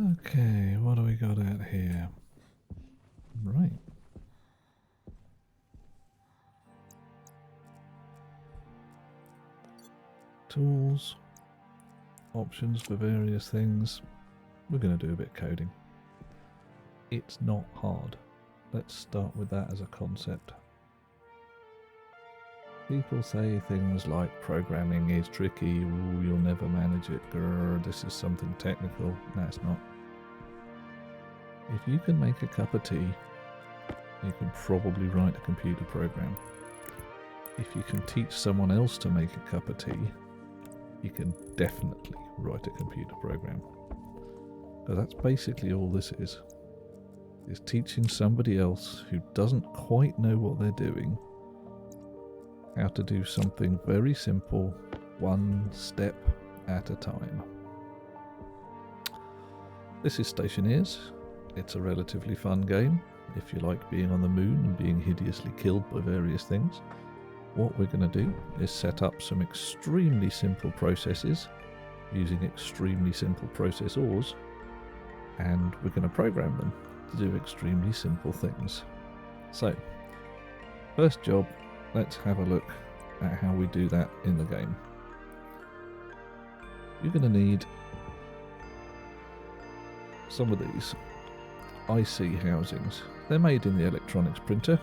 Okay, what do we got out here? Right. Tools. Options for various things. We're going to do a bit of coding. It's not hard. Let's start with that as a concept. People say things like programming is tricky, ooh, you'll never manage it, grr, this is something technical. No, it's not. If you can make a cup of tea, you can probably write a computer program. If you can teach someone else to make a cup of tea, you can definitely write a computer program. Because that's basically all this is teaching somebody else who doesn't quite know what they're doing how to do something very simple, one step at a time. This is Stationeers. It's a relatively fun game if you like being on the moon and being hideously killed by various things. What we're going to do is set up some extremely simple processes using extremely simple processors, and we're going to program them to do extremely simple things. So, first job, let's have a look at how we do that in the game. You're going to need some of these IC housings. They're made in the electronics printer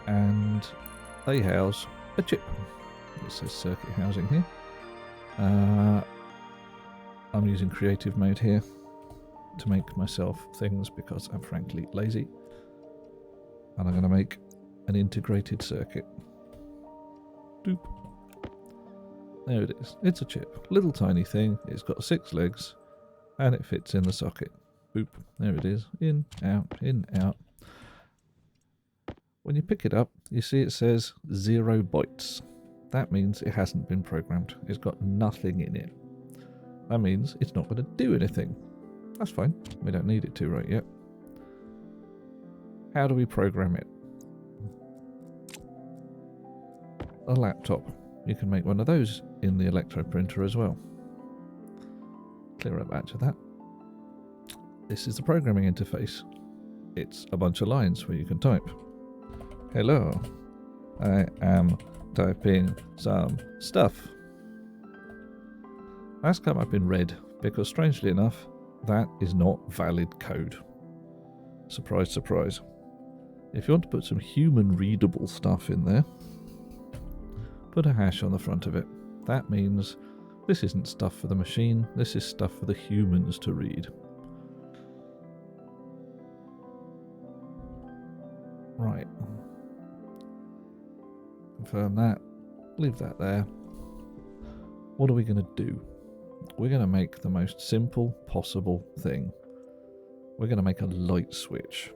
and they house a chip. It says circuit housing here. I'm using creative mode here to make myself things because I'm frankly lazy, and I'm going to make an integrated circuit. Doop. There it is. It's a chip. Little tiny thing. It's got 6 legs and it fits in the socket. Boop. There it is. In, out, in, out. When you pick it up, you see it says 0 bytes. That means it hasn't been programmed. It's got nothing in it. That means it's not going to do anything. That's fine. We don't need it to right yet. How do we program it? A laptop. You can make one of those in the electro printer as well. Clear a batch of that. This is the programming interface. It's a bunch of lines where you can type. Hello, I am typing some stuff. That's come up in red because, strangely enough, that is not valid code. Surprise, surprise. If you want to put some human readable stuff in there, put a hash on the front of it. That means this isn't stuff for the machine, this is stuff for the humans to read. Right. Confirm that. Leave that there. What are we going to do? We're going to make the most simple possible thing. We're going to make a light switch.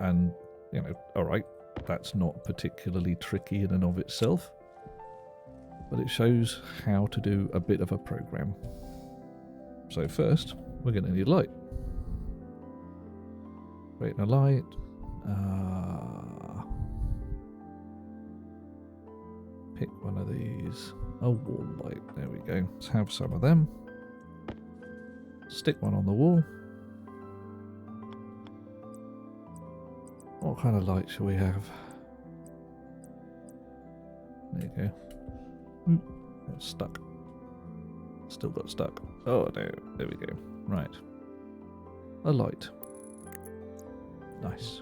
And, you know, alright, that's not particularly tricky in and of itself, but it shows how to do a bit of a program. So first, we're going to need light. Creating a light. Pick one of these. A wall light. There we go. Let's have some of them. Stick one on the wall. What kind of light shall we have? There you go. That's stuck. Still got stuck. Oh no. There we go. Right. A light. Nice.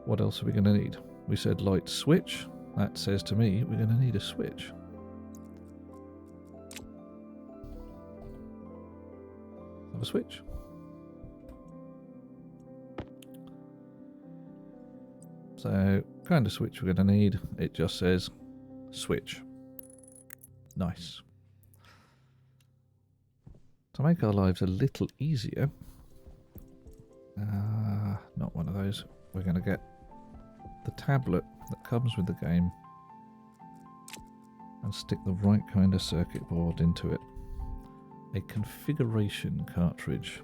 What else are we going to need? We said light switch. That says to me we're going to need a switch. Have a switch. So, kind of switch we're going to need. It just says switch. Nice. To make our lives a little easier, not one of those, we're going to get the tablet that comes with the game and stick the right kind of circuit board into it. A configuration cartridge.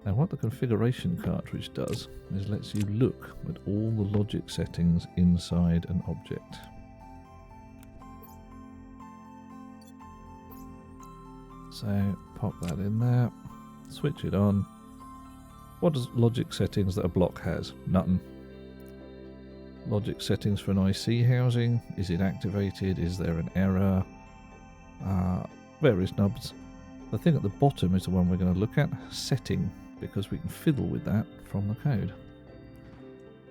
Now what the configuration cartridge does is lets you look at all the logic settings inside an object. So pop that in there, switch it on. What does logic settings that a block has? Nothing. Logic settings for an IC housing. Is it activated? Is there an error? Various knobs. The thing at the bottom is the one we're going to look at. Setting, because we can fiddle with that from the code.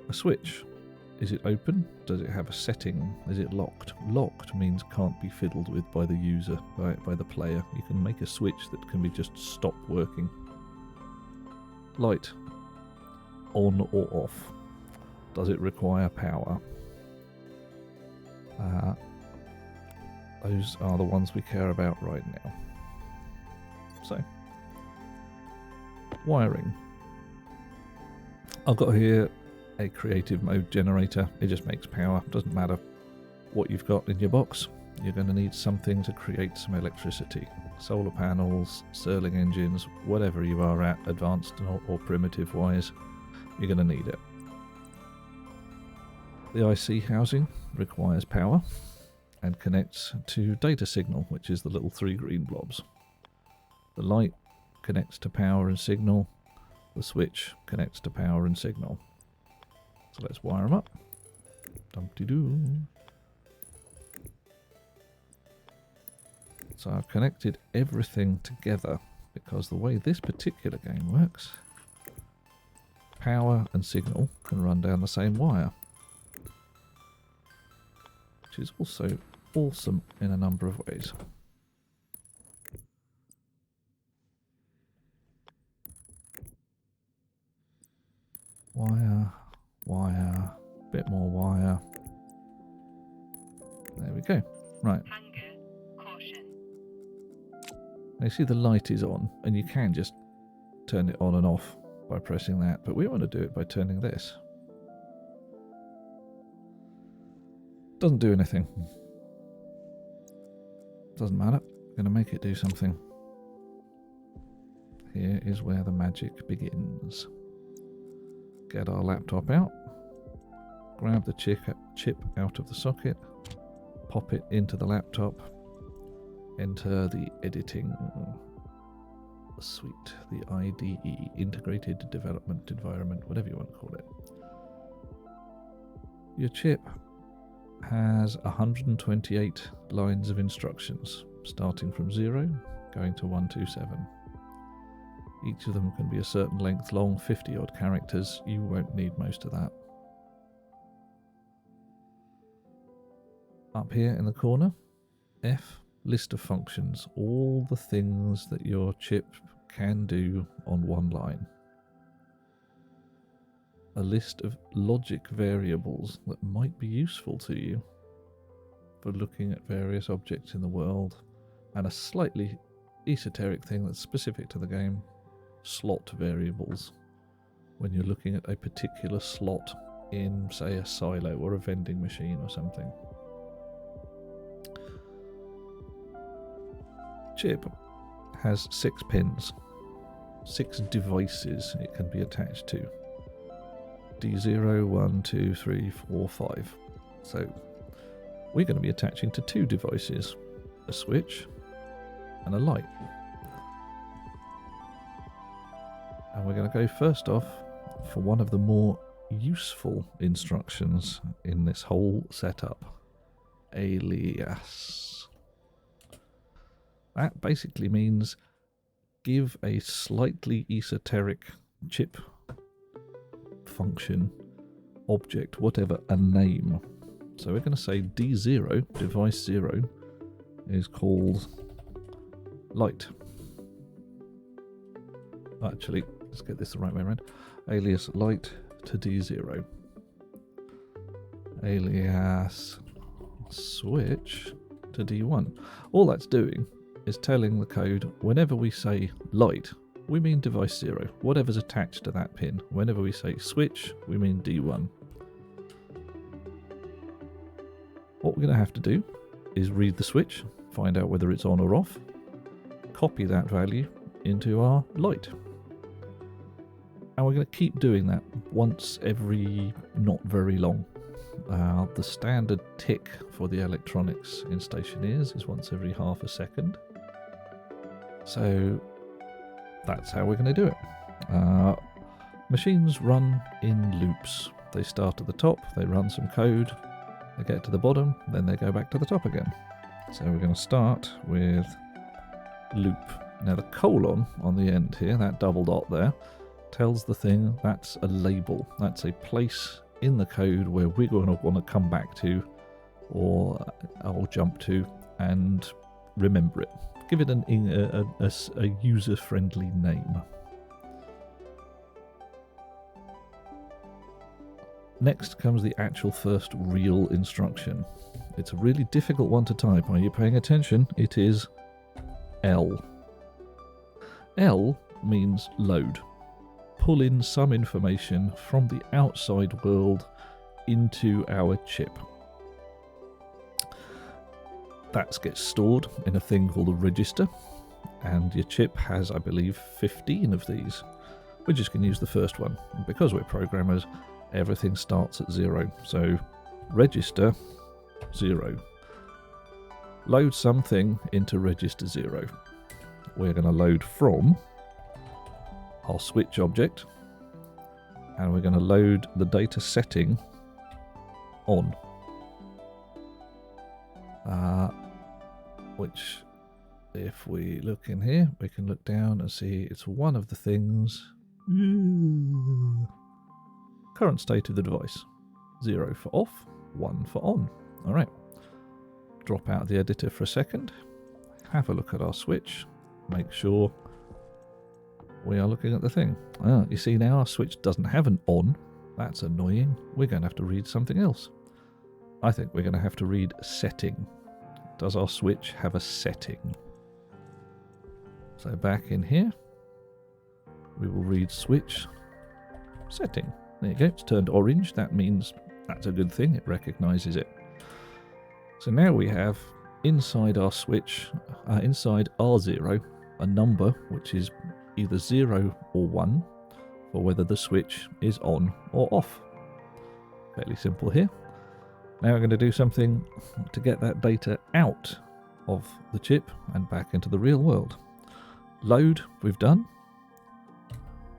A switch. Is it open? Does it have a setting? Is it locked? Locked means can't be fiddled with by the user, by the player. You can make a switch that can be just stopped working. Light. On or off. Does it require power? Those are the ones we care about right now. So, wiring. I've got here a creative mode generator. It just makes power. Doesn't matter what you've got in your box. You're going to need something to create some electricity. Solar panels, Stirling engines, whatever you are at, advanced or primitive wise, you're going to need it. The IC housing requires power and connects to data signal, which is the little 3 green blobs. The light connects to power and signal. The switch connects to power and signal. So let's wire them up. Dum-de-doo. So I've connected everything together because the way this particular game works, power and signal can run down the same wire, which is also awesome in a number of ways. Wire, wire, bit more wire. There we go. Right. Now you see the light is on, and you can just turn it on and off by pressing that, but we want to do it by turning this. Doesn't do anything. Doesn't matter. I'm going to make it do something. Here is where the magic begins. Get our laptop out. Grab the chip out of the socket. Pop it into the laptop. Enter the editing suite, the IDE, Integrated Development Environment, whatever you want to call it. Your chip has 128 lines of instructions, starting from 0, going to 127. Each of them can be a certain length long, 50 odd characters. You won't need most of that. Up here in the corner, F, list of functions, all the things that your chip can do on one line. A list of logic variables that might be useful to you for looking at various objects in the world, and a slightly esoteric thing that's specific to the game, slot variables, when you're looking at a particular slot in, say, a silo or a vending machine or something. Chip has 6 pins, 6 devices it can be attached to. D0, 1, 2, 3, 4, 5. So we're going to be attaching to 2 devices, a switch and a light. And we're going to go first off for one of the more useful instructions in this whole setup, alias. That basically means give a slightly esoteric chip, function, object, whatever, a name. So we're going to say D0, device 0, is called light. Actually, let's get this the right way around. Alias light to D0. Alias switch to D1. All that's doing is telling the code whenever we say light, we mean device 0, whatever's attached to that pin. Whenever we say switch, we mean D1. What we're going to have to do is read the switch, find out whether it's on or off, copy that value into our light. And we're going to keep doing that once every not very long. The standard tick for the electronics in Stationeers is once every half a second. So that's how we're going to do it. Machines run in loops. They start at the top, they run some code, they get to the bottom, then they go back to the top again. So we're going to start with loop. Now the colon on the end here, that double dot there, tells the thing that's a label. That's a place in the code where we're going to want to come back to or jump to and remember it. Give it a user-friendly name. Next comes the actual first real instruction. It's a really difficult one to type. Are you paying attention? It is L. L means load. Pull in some information from the outside world into our chip. That gets stored in a thing called a register, and your chip has, I believe, 15 of these. We're just going to use the first one. Because we're programmers, everything starts at 0. So register 0. Load something into register 0. We're going to load from our switch object, and we're going to load the data setting on. Which, if we look in here, we can look down and see it's one of the things. Current state of the device. 0 for off, 1 for on. Alright. Drop out the editor for a second. Have a look at our switch. Make sure we are looking at the thing. You see now our switch doesn't have an on. That's annoying. We're going to have to read something else. I think we're going to have to read setting. Does our switch have a setting? So back in here, we will read switch setting. There you go, it's turned orange. That means that's a good thing. It recognizes it. So now we have inside our switch, inside R0, a number which is either 0 or 1 for whether the switch is on or off. Fairly simple here. Now we're going to do something to get that data out of the chip and back into the real world. Load, we've done.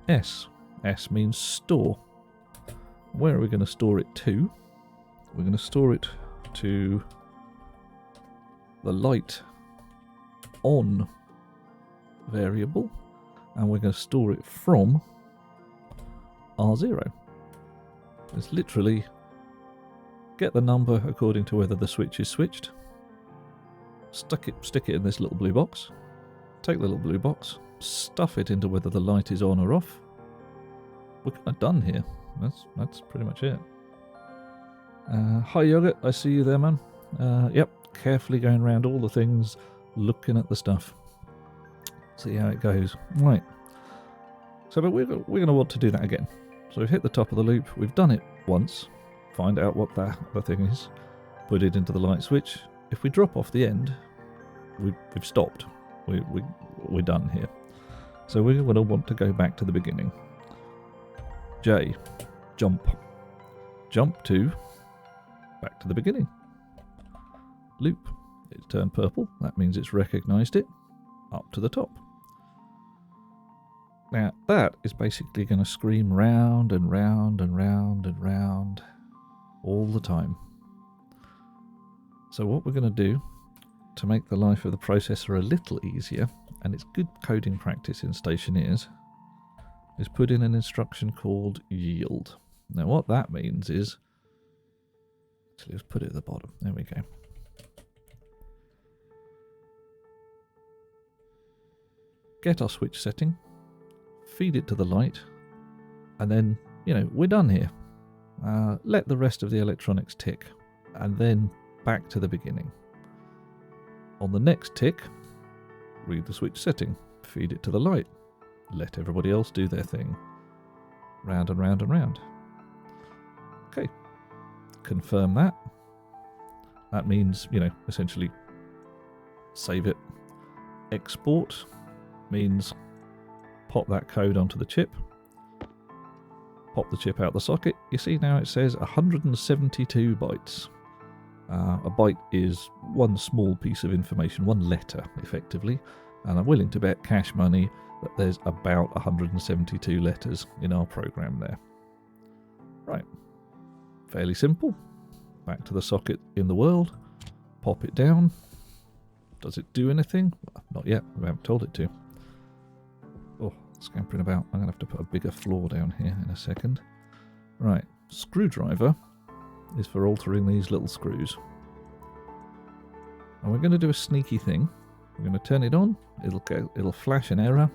S. S means store. Where are we going to store it to? We're going to store it to the light on variable, and we're going to store it from R0. It's literally get the number according to whether the switch is switched, stick it in this little blue box, take the little blue box, stuff it into whether the light is on or off. We're kind of done here. That's pretty much it. Hi Yogurt, I see you there, man. Yep, carefully going around all the things, looking at the stuff. See how it goes. Right. So, but we're going to want to do that again. So we've hit the top of the loop. We've done it once. Find out what the thing is. Put it into the light switch. If we drop off the end, we've stopped. We're done here. So we're going to want to go back to the beginning. J. Jump. Jump to back to the beginning. Loop. It's turned purple. That means it's recognized it. Up to the top. Now that is basically going to scream round and round and round and round all the time. So what we're going to do to make the life of the processor a little easier, and it's good coding practice in Stationeers, is put in an instruction called yield. Now what that means is, actually let's put it at the bottom. There we go. Get our switch setting, feed it to the light, and then, we're done here. Let the rest of the electronics tick, and then back to the beginning. On the next tick, read the switch setting, feed it to the light, let everybody else do their thing. Round and round and round. Okay, confirm that. That means, essentially save it. Export means pop that code onto the chip, pop the chip out the socket. You see now it says 172 bytes. A byte is one small piece of information, one letter effectively. And I'm willing to bet cash money that there's about 172 letters in our program there. Right. Fairly simple. Back to the socket in the world. Pop it down. Does it do anything? Well, not yet. We haven't told it to. Oh, scampering about. I'm going to have to put a bigger floor down here in a second. Right. Screwdriver is for altering these little screws. And we're going to do a sneaky thing. We're going to turn it on. It'll flash an error.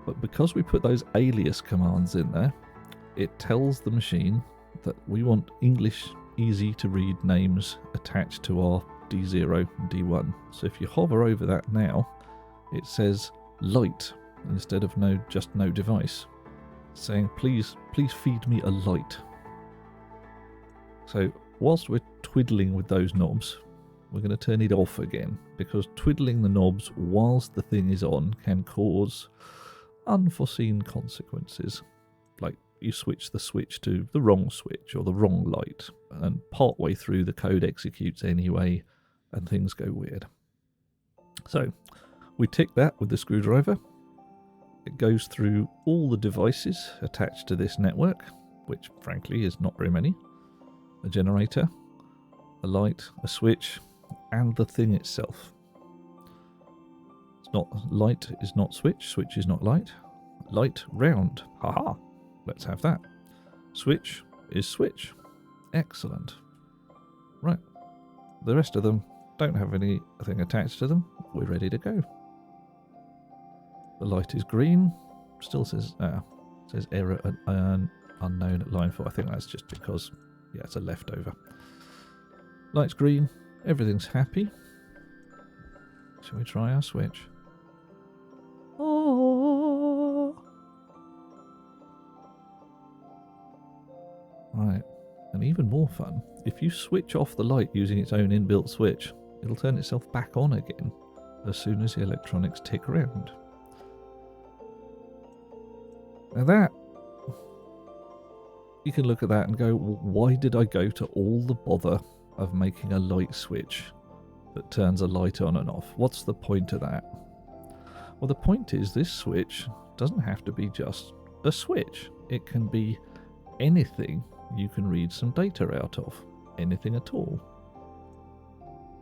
But because we put those alias commands in there, it tells the machine that we want English easy to read names attached to our D0 and D1. So if you hover over that now, it says light instead of just no device, saying please feed me a light. So whilst we're twiddling with those knobs, we're going to turn it off again, because twiddling the knobs whilst the thing is on can cause unforeseen consequences, like you switch the switch to the wrong switch or the wrong light, and partway through the code executes anyway and things go weird. So we tick that with the screwdriver. It goes through all the devices attached to this network, which frankly is not very many. A generator, a light, a switch, and the thing itself. It's not light is not switch, switch is not light. Light round, haha, let's have that. Switch is switch, excellent. Right, the rest of them don't have anything attached to them. We're ready to go. The light is green, still says error unknown at line 4. I think that's just because, yeah, it's a leftover. Light's green, everything's happy. Shall we try our switch? Oh. Right, and even more fun, if you switch off the light using its own inbuilt switch, it'll turn itself back on again as soon as the electronics tick around. Now that, you can look at that and go, well, why did I go to all the bother of making a light switch that turns a light on and off? What's the point of that? Well, the point is this switch doesn't have to be just a switch. It can be anything you can read some data out of. Anything at all.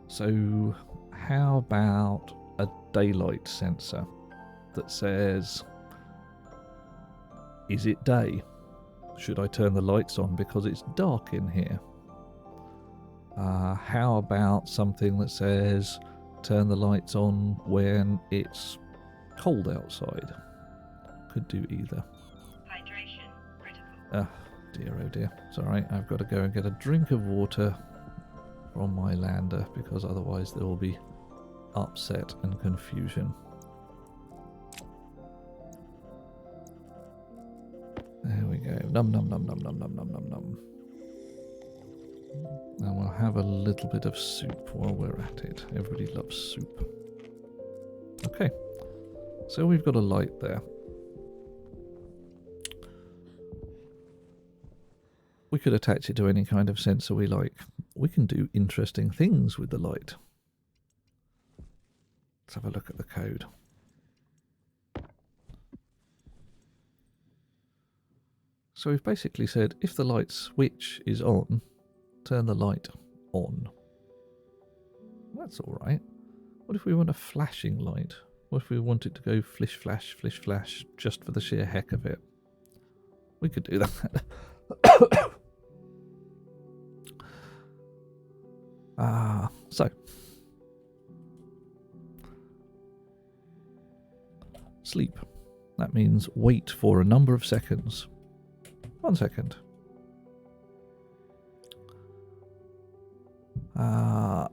So how about a daylight sensor that says, is it day? Should I turn the lights on because it's dark in here? How about something that says turn the lights on when it's cold outside? Could do either. Hydration critical. Dear oh dear. It's alright, I've got to go and get a drink of water from my lander, because otherwise there will be upset and confusion. There we go. Num num num num num num num num num. And we'll have a little bit of soup while we're at it. Everybody loves soup. Okay. So we've got a light there. We could attach it to any kind of sensor we like. We can do interesting things with the light. Let's have a look at the code. So we've basically said, if the light switch is on, turn the light on. That's alright. What if we want a flashing light? What if we want it to go flish flash, just for the sheer heck of it? We could do that. So. Sleep. That means wait for a number of seconds. 1 second. No,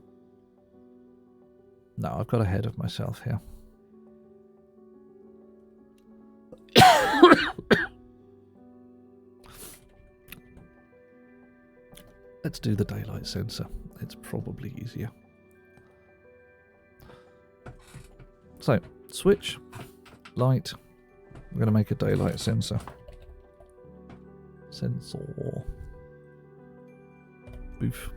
I've got ahead of myself here. Let's do the daylight sensor. It's probably easier. So, switch, light. We're going to make a daylight sensor. Sensor. Boof.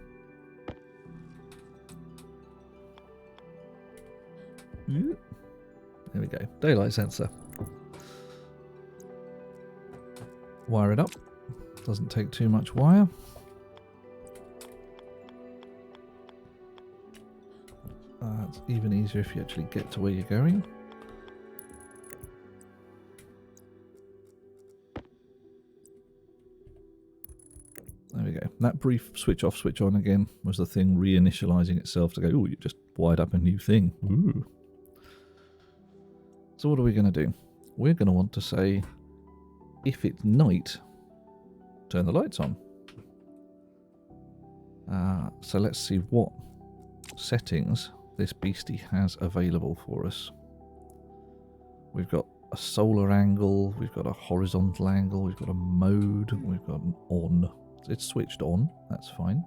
There we go. Daylight sensor. Wire it up. Doesn't take too much wire. It's even easier if you actually get to where you're going. There we go. That brief switch off, switch on again was the thing reinitializing itself to go, oh, you just wired up a new thing. Ooh. So what are we going to do? We're going to want to say, if it's night, turn the lights on. So let's see what settings this beastie has available for us. We've got a solar angle, we've got a horizontal angle, we've got a mode, we've got an on. It's switched on, that's fine.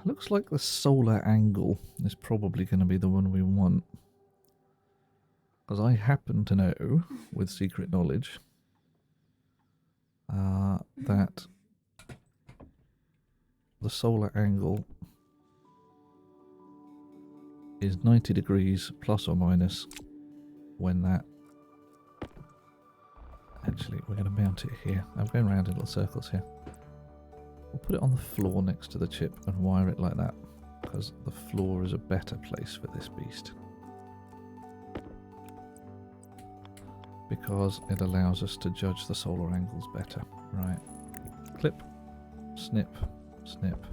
Looks like the solar angle is probably going to be the one we want. Because I happen to know, with secret knowledge, that the solar angle is 90 degrees plus or minus when that... Actually, we're going to mount it here. I'm going around in little circles here. We'll put it on the floor next to the chip and wire it like that, because the floor is a better place for this beast. Because it allows us to judge the solar angles better. Right. Clip. Snip. Snip.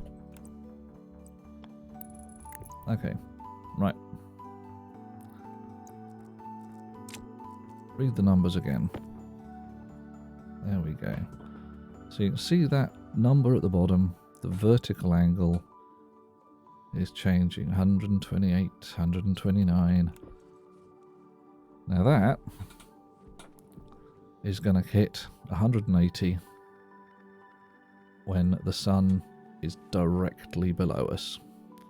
Okay. Right. Read the numbers again. There we go. So you can see that number at the bottom, the vertical angle is changing. 128, 129. Now that is going to hit 180 when the sun is directly below us.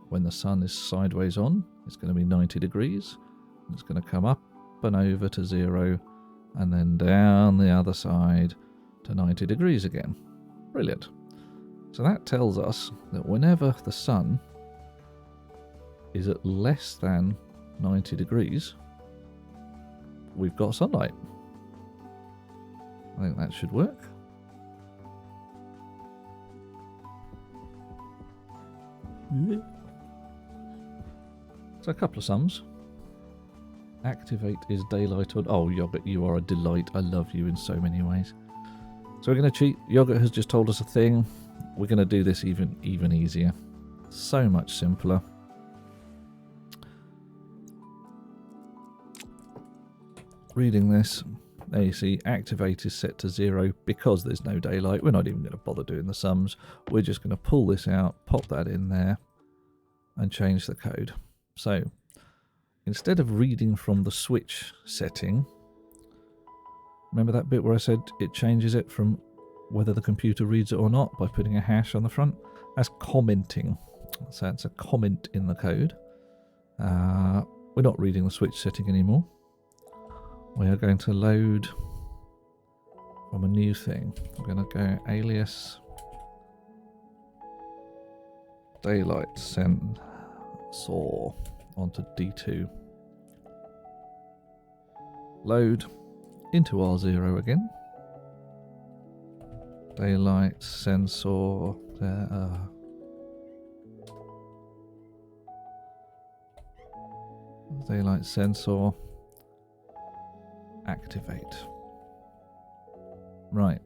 When the sun is sideways on, it's going to be 90 degrees. It's going to come up and over to 0 and then down the other side to 90 degrees again. Brilliant. So that tells us that whenever the sun is at less than 90 degrees, we've got sunlight. I think that should work. So a couple of sums. Activate is daylight on... Oh, Yogurt, you are a delight. I love you in so many ways. So we're going to cheat. Yogurt has just told us a thing. We're going to do this even easier. So much simpler. Reading this, there you see activate is set to 0 because there's no daylight. We're not even going to bother doing the sums. We're just going to pull this out, pop that in there, and change the code. So instead of reading from the switch setting, remember that bit where I said it changes it from whether the computer reads it or not by putting a hash on the front? That's commenting. So it's a comment in the code. We're not reading the switch setting anymore. We are going to load from a new thing. We're going to go alias daylight sensor onto D2. Load into R0 again. Daylight sensor there. Daylight sensor activate. Right.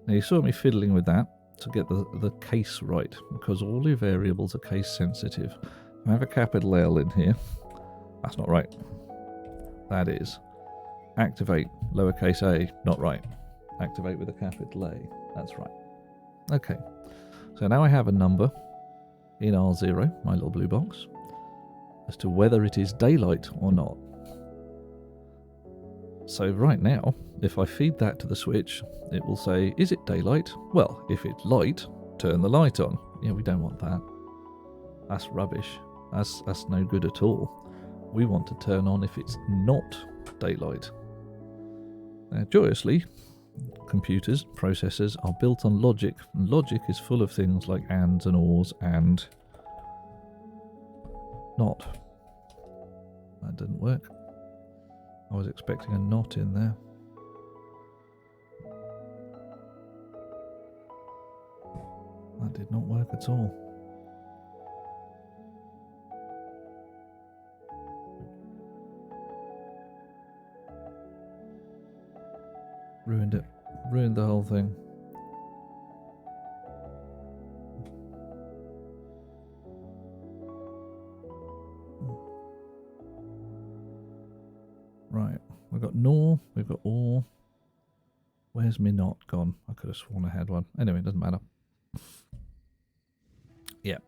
Now you saw me fiddling with that to get the case right, because all your variables are case sensitive. I have a capital L in here. That's not right. That is. Activate lowercase a, not right. Activate with a capital A. That's right. Okay. So now I have a number in R0, my little blue box, as to whether it is daylight or not. So right now, if I feed that to the switch, it will say, is it daylight? Well, if it's light, turn the light on. Yeah, we don't want that. That's rubbish. That's no good at all. We want to turn on if it's not daylight. Now, joyously, computers, processors are built on logic, and logic is full of things like ands and ors and not. That didn't work. I was expecting a knot in there. That did not work at all. Ruined it. Ruined the whole thing. Right. We've got nor, we've got or. Where's me not gone? I could have sworn I had one. Anyway, it doesn't matter. Yeah.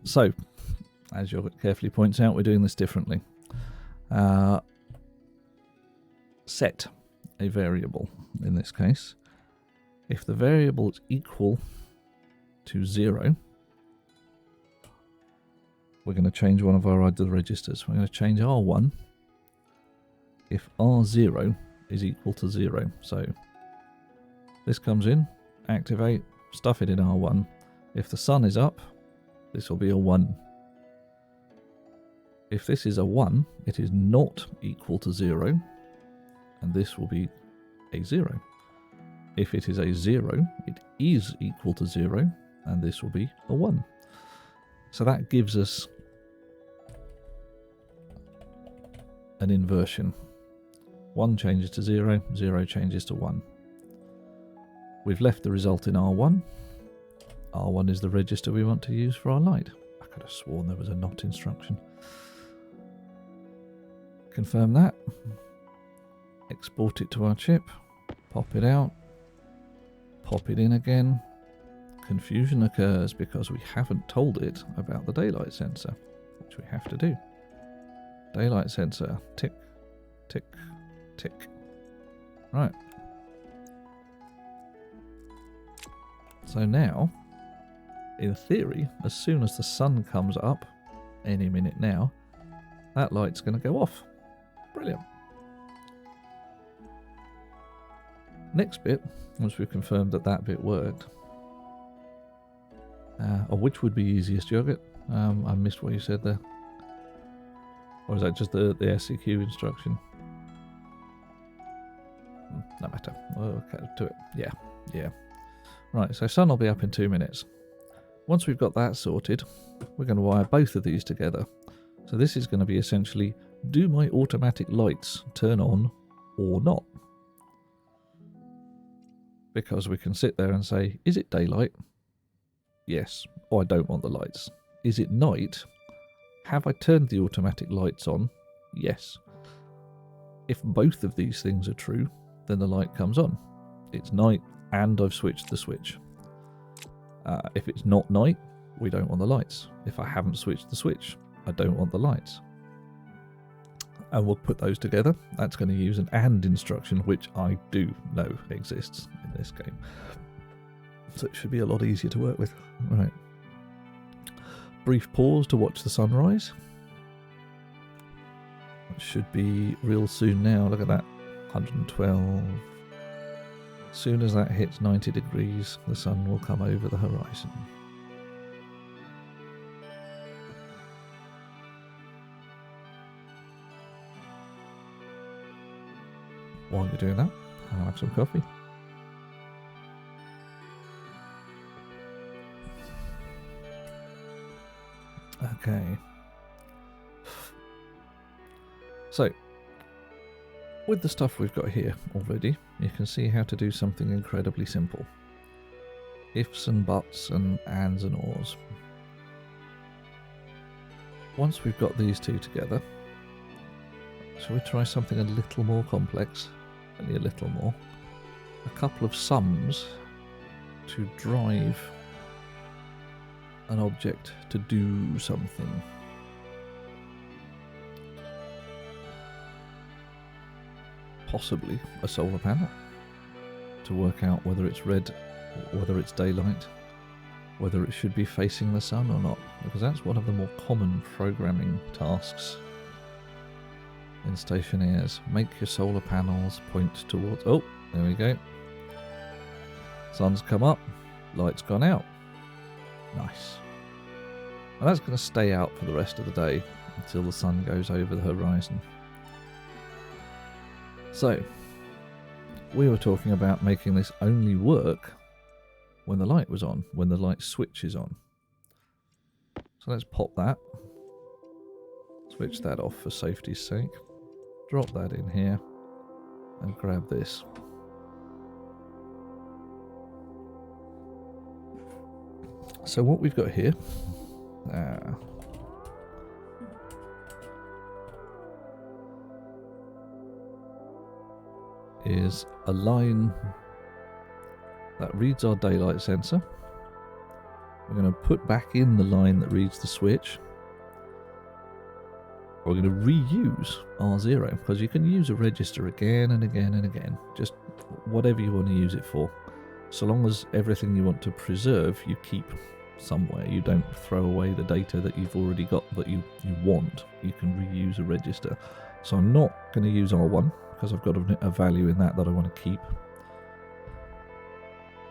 So, as your carefully points out, we're doing this differently. Set a variable in this case. If the variable is equal to 0, we're going to change one of our other registers. We're going to change R1 if R0 is equal to 0. So this comes in, activate, stuff it in R1. If the sun is up, this will be a 1. If this is a 1, it is not equal to 0, and this will be a 0. If it is a 0, it is equal to 0, and this will be a 1. So that gives us an inversion. 1 changes to 0, 0 changes to 1. We've left the result in R1. R1 is the register we want to use for our light. I could have sworn there was a not instruction. Confirm that. Export it to our chip. Pop it out. Pop it in again. Confusion occurs because we haven't told it about the daylight sensor, which we have to do. Daylight sensor. Tick, tick, tick. Right. So now, in theory, as soon as the sun comes up, any minute now, that light's going to go off. Brilliant. Next bit, once we've confirmed that that bit worked, or which would be easiest, Yogurt? I missed what you said there. Or is that just the SEQ instruction? No matter. Okay, do it. Yeah. Right, so sun will be up in 2 minutes. Once we've got that sorted, we're going to wire both of these together. So this is going to be essentially, do my automatic lights turn on or not? Because we can sit there and say, is it daylight? Yes. Or I don't want the lights. Is it night? Have I turned the automatic lights on? Yes. If both of these things are true, then the light comes on. It's night and I've switched the switch. If it's not night, we don't want the lights. If I haven't switched the switch, I don't want the lights. And we'll put those together. That's going to use an AND instruction, which I do know exists in this game. So it should be a lot easier to work with. Right. Brief pause to watch the sunrise. It should be real soon now. Look at that. 112. As soon as that hits 90 degrees, the sun will come over the horizon. While you're doing that, I'll have some coffee. Okay. So, with the stuff we've got here already, you can see how to do something incredibly simple. Ifs and buts and ands and ors. Once we've got these two together, shall we try something a little more complex? Only a little more. A couple of sums to drive an object to do something. Possibly a solar panel to work out whether it's red, whether it's daylight, whether it should be facing the sun or not, because that's one of the more common programming tasks in Stationeers. Make your solar panels point towards... Oh, there we go. Sun's come up, light's gone out. Nice. And that's going to stay out for the rest of the day. until the sun goes over the horizon. So, we were talking about making this only work when the light was on, when the light switch is on. So let's pop that. Switch that off for safety's sake. Drop that in here and grab this. So what we've got here is a line that reads our daylight sensor. We're going to put back in the line that reads the switch. We're going to reuse R0 because you can use a register again and again and again, just whatever you want to use it for. So long as everything you want to preserve you keep somewhere, you don't throw away the data that you've already got that you want, you can reuse a register. So I'm not going to use R1 because I've got a value in that I want to keep.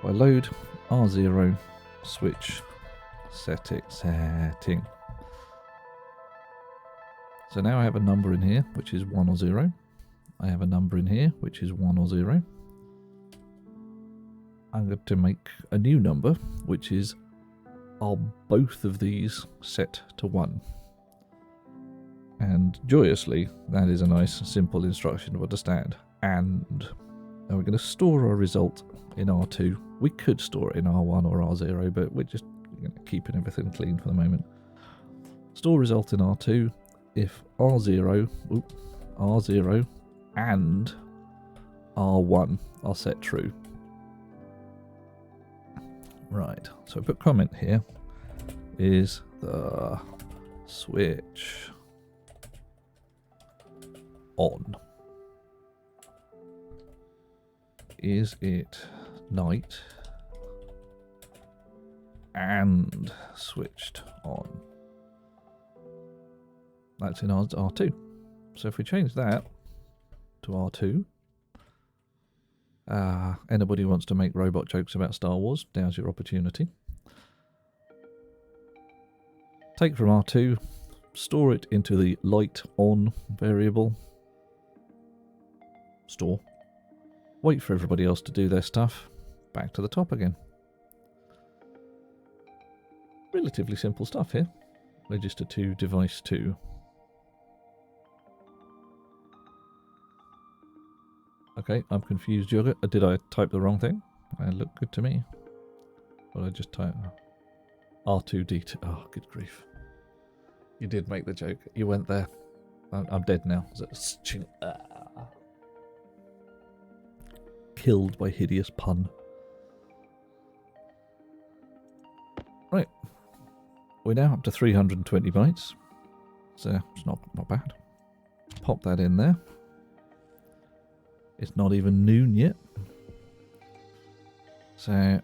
I load R0 switch setting. So now I have a number in here which is 1 or 0. I have a number in here which is 1 or 0. I'm going to make a new number which is, are both of these set to 1? And joyously, that is a nice simple instruction to understand. And now we're going to store our result in R2. We could store it in R1 or R0, but we're just keeping everything clean for the moment. Store result in R2 if R0 and R1 are set true. Right, so put comment here, is the switch on? Is it night and switched on? That's in R2. So if we change that to R2, anybody who wants to make robot jokes about Star Wars, now's your opportunity. Take from R2, store it into the light on variable, store, wait for everybody else to do their stuff, back to the top again. Relatively simple stuff here. Register to device 2. Okay, I'm confused, Yogurt. Did I type the wrong thing? It looked good to me. What did I just type? R2D2. Oh, good grief. You did make the joke. You went there. I'm dead now. Killed by hideous pun. Right. We're now up to 320 bytes. So it's not bad. Pop that in there. It's not even noon yet. So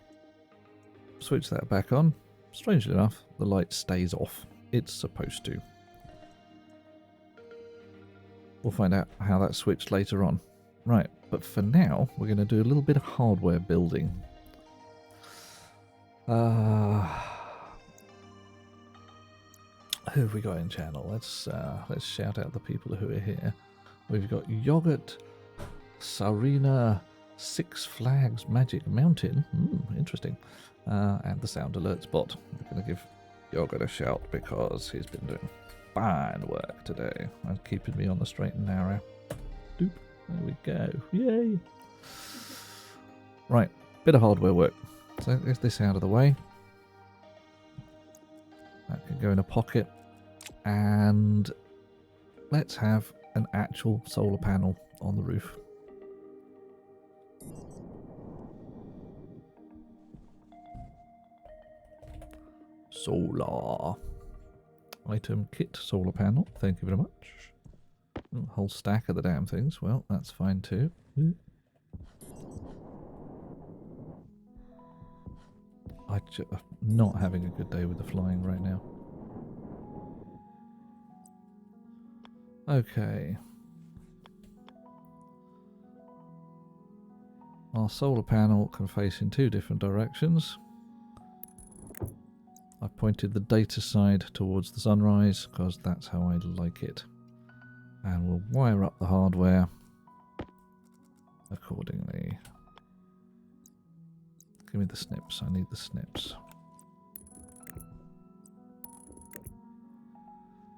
switch that back on. Strangely enough, the light stays off. It's supposed to. We'll find out how that's switched later on. Right, but for now, we're going to do a little bit of hardware building. Who have we got in channel? Let's shout out the people who are here. We've got Yogurt, Sarina, Six Flags Magic Mountain. Interesting. And the Sound Alerts bot. We're going to give Yogurt a shout because he's been doing fine work today and keeping me on the straight and narrow. Doop. There we go. Yay. Right. Bit of hardware work. So get this out of the way. That can go in a pocket. And let's have an actual solar panel on the roof. Solar. Item kit solar panel. Thank you very much. Whole stack of the damn things. Well, that's fine too. I'm not having a good day with the flying right now. Okay. Our solar panel can face in two different directions. I've pointed the data side towards the sunrise because that's how I like it. And we'll wire up the hardware accordingly. Give me the snips. I need the snips.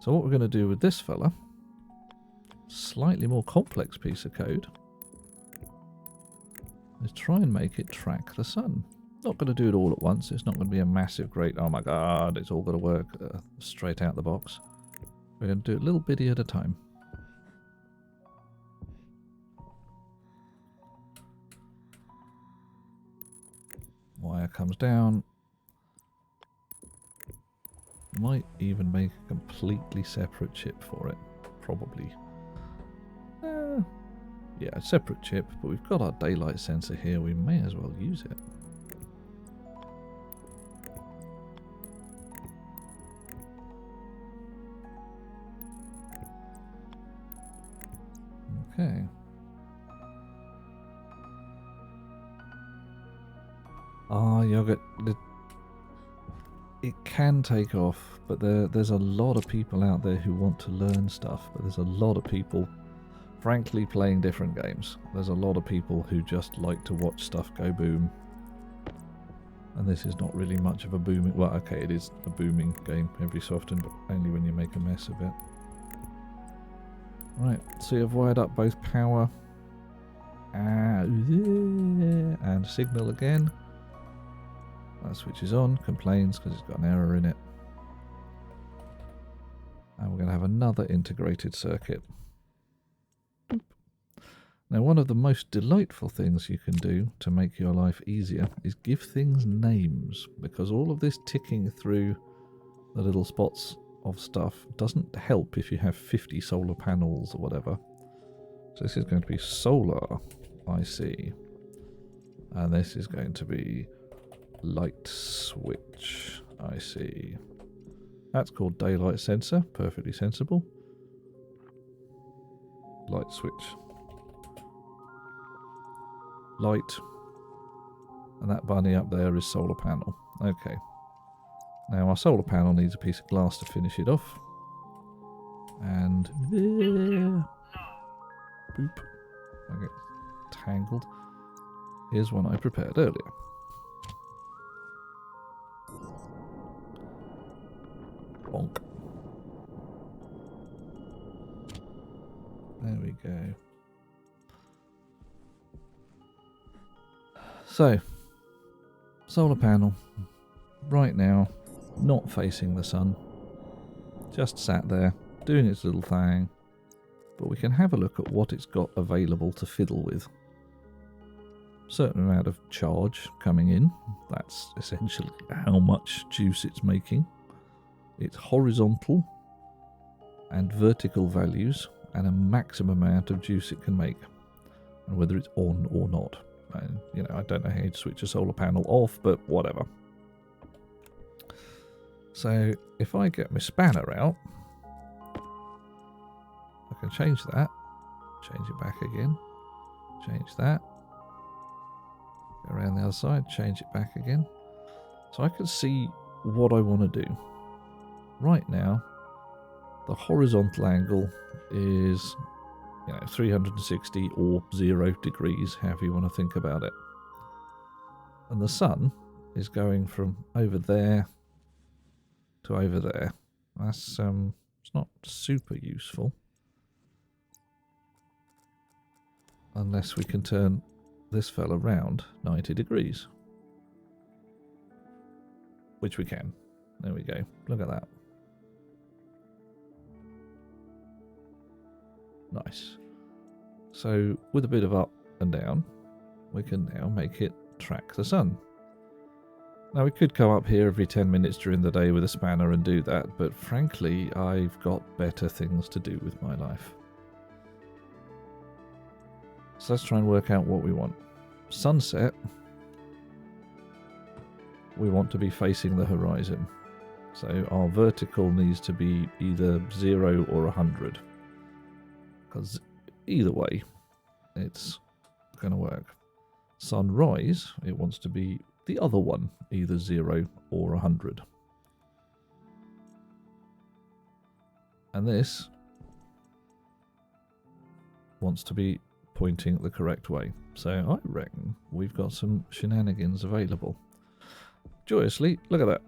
So what we're going to do with this fella, slightly more complex piece of code, is try and make it track the sun. Not going to do it all at once. It's not going to be a massive, great, oh my god, it's all going to work straight out the box. We're going to do it a little bitty at a time. Wire comes down. Might even make a completely separate chip for it. Probably. Yeah, a separate chip, but we've got our daylight sensor here. We may as well use it. Okay. Yogurt. It can take off, but there's a lot of people out there who want to learn stuff, but there's a lot of people, frankly, playing different games. There's a lot of people who just like to watch stuff go boom. And this is not really much of a booming... Well, okay, it is a booming game every so often, but only when you make a mess of it. Right, so you've wired up both power and signal again. That switches on, complains because it's got an error in it. And we're going to have another integrated circuit. Now, one of the most delightful things you can do to make your life easier is give things names, because all of this ticking through the little spots of stuff doesn't help if you have 50 solar panels or whatever. So this is going to be solar IC, and this is going to be light switch IC. That's called daylight sensor, perfectly sensible. Light switch. Light. And that bunny up there is solar panel. Okay. Now our solar panel needs a piece of glass to finish it off. And boop. I get tangled. Here's one I prepared earlier. Bonk. There we go. So, solar panel, right now, not facing the sun, just sat there, doing its little thing, but we can have a look at what it's got available to fiddle with. Certain amount of charge coming in, that's essentially how much juice it's making. It's horizontal and vertical values, and a maximum amount of juice it can make, and whether it's on or not. And, you know, I don't know how you'd switch a solar panel off, but whatever. So if I get my spanner out, I can change that, change it back again, change that, go around the other side, change it back again. So I can see what I want to do. Right now, the horizontal angle is, 360 or 0 degrees, however you want to think about it. And the sun is going from over there to over there. That's it's not super useful unless we can turn this fella round 90 degrees, which we can. There we go. Look at that. Nice. So with a bit of up and down, we can now make it track the sun. Now we could come up here every 10 minutes during the day with a spanner and do that, but frankly I've got better things to do with my life. So let's try and work out what we want. Sunset, we want to be facing the horizon. So our vertical needs to be either 0 or 100. Because either way, it's going to work. Sunrise, it wants to be the other one, either 0 or 100. And this wants to be pointing the correct way. So I reckon we've got some shenanigans available. Joyously, look at that.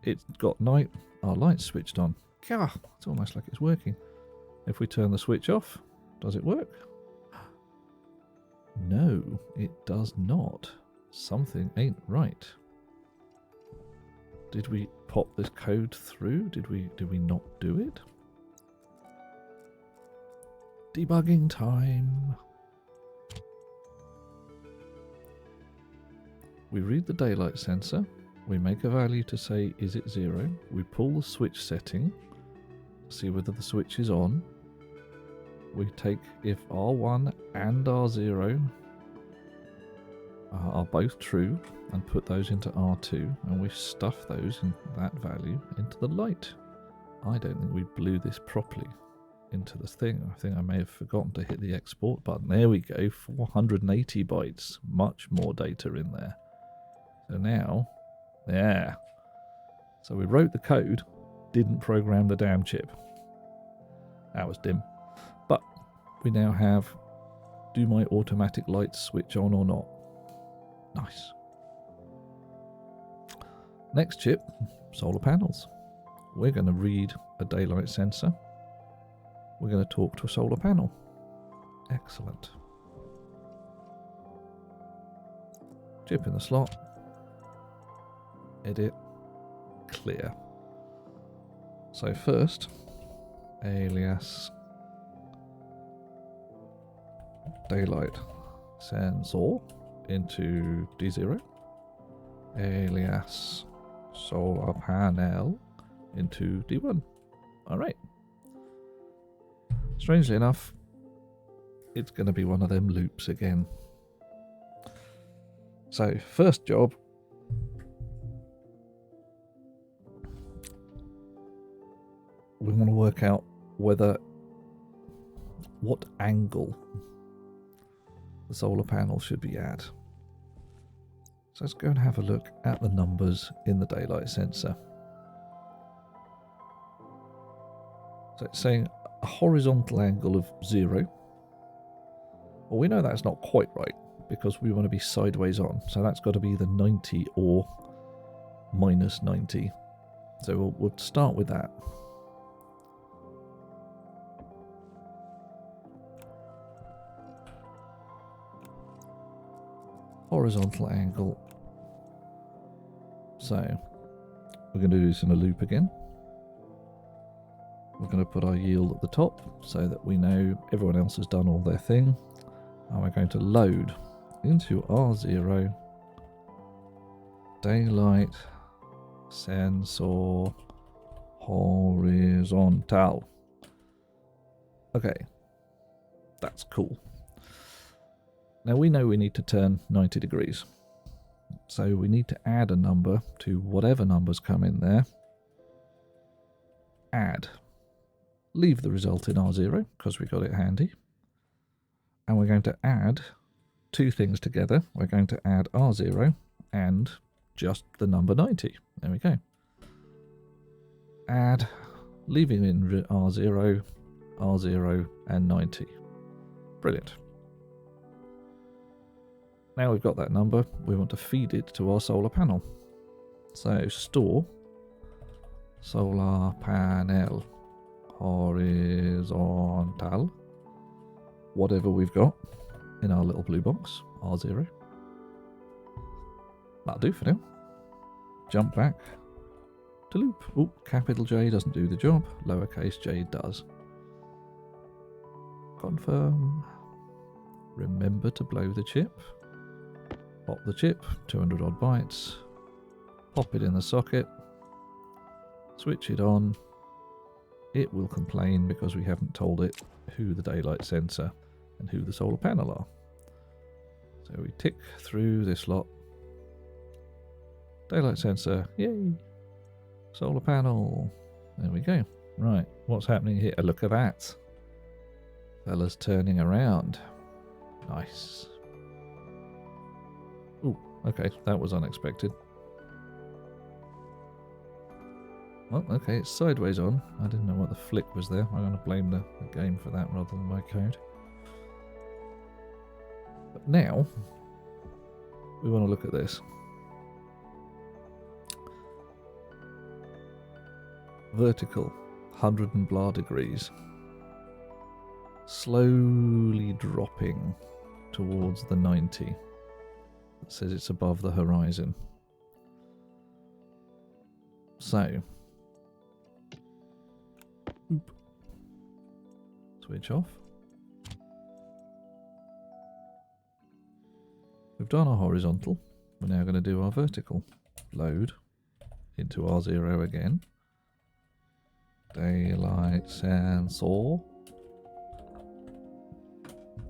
It's got night. Our light's switched on. Gah, it's almost like it's working. If we turn the switch off, does it work? No, it does not. Something ain't right. Did we pop this code through? Did we not do it? Debugging time. We read the daylight sensor. We make a value to say, is it 0? We pull the switch setting, see whether the switch is on. We take if R1 and R0 are both true and put those into R2, and we stuff those in that value into the light. I don't think we blew this properly into the thing. I think I may have forgotten to hit the export button. There we go, 480 bytes, much more data in there. So now, yeah. So we wrote the code, didn't program the damn chip. That was dim. But we now have, do my automatic lights switch on or not? Nice. Next chip, solar panels. We're going to read a daylight sensor. We're going to talk to a solar panel. Excellent. Chip in the slot. Edit. Clear. So first, alias daylight sensor into D0, alias solar panel into D1. Alright. Strangely enough, it's going to be one of them loops again. So, first job, we want to work out what angle the solar panel should be at. So let's go and have a look at the numbers in the daylight sensor. So it's saying a horizontal angle of 0. Well, we know that's not quite right because we want to be sideways on. So that's got to be either 90 or minus 90. So we'll start with that. Horizontal angle. So we're going to do this in a loop again. We're going to put our yield at the top so that we know everyone else has done all their thing. And we're going to load into R0 daylight sensor horizontal. Okay, that's cool. Now we know we need to turn 90 degrees. So we need to add a number to whatever numbers come in there. Add. Leave the result in R0 because we got it handy. And we're going to add two things together. We're going to add R0 and just the number 90. There we go. Add, leaving in R0, R0 and 90. Brilliant. Now we've got that number, we want to feed it to our solar panel. So store solar panel horizontal, whatever we've got in our little blue box, R0. That'll do for now. Jump back to loop. Oh, capital J doesn't do the job, lowercase j does. Confirm. Remember to blow the chip. Pop the chip, 200 odd bytes, pop it in the socket, switch it on. It will complain because we haven't told it who the daylight sensor and who the solar panel are. So we tick through this lot. Daylight sensor, yay! Solar panel, there we go. Right, what's happening here? Look at that. Fella's turning around. Nice. Ooh, okay, that was unexpected. Well, okay, it's sideways on. I didn't know what the flick was there. I'm going to blame the game for that rather than my code. But now, we want to look at this. Vertical, 100 and blah degrees. Slowly dropping towards the 90. It says it's above the horizon. So, switch off. We've done our horizontal. We're now going to do our vertical. Load into R0 again. Daylight sensor.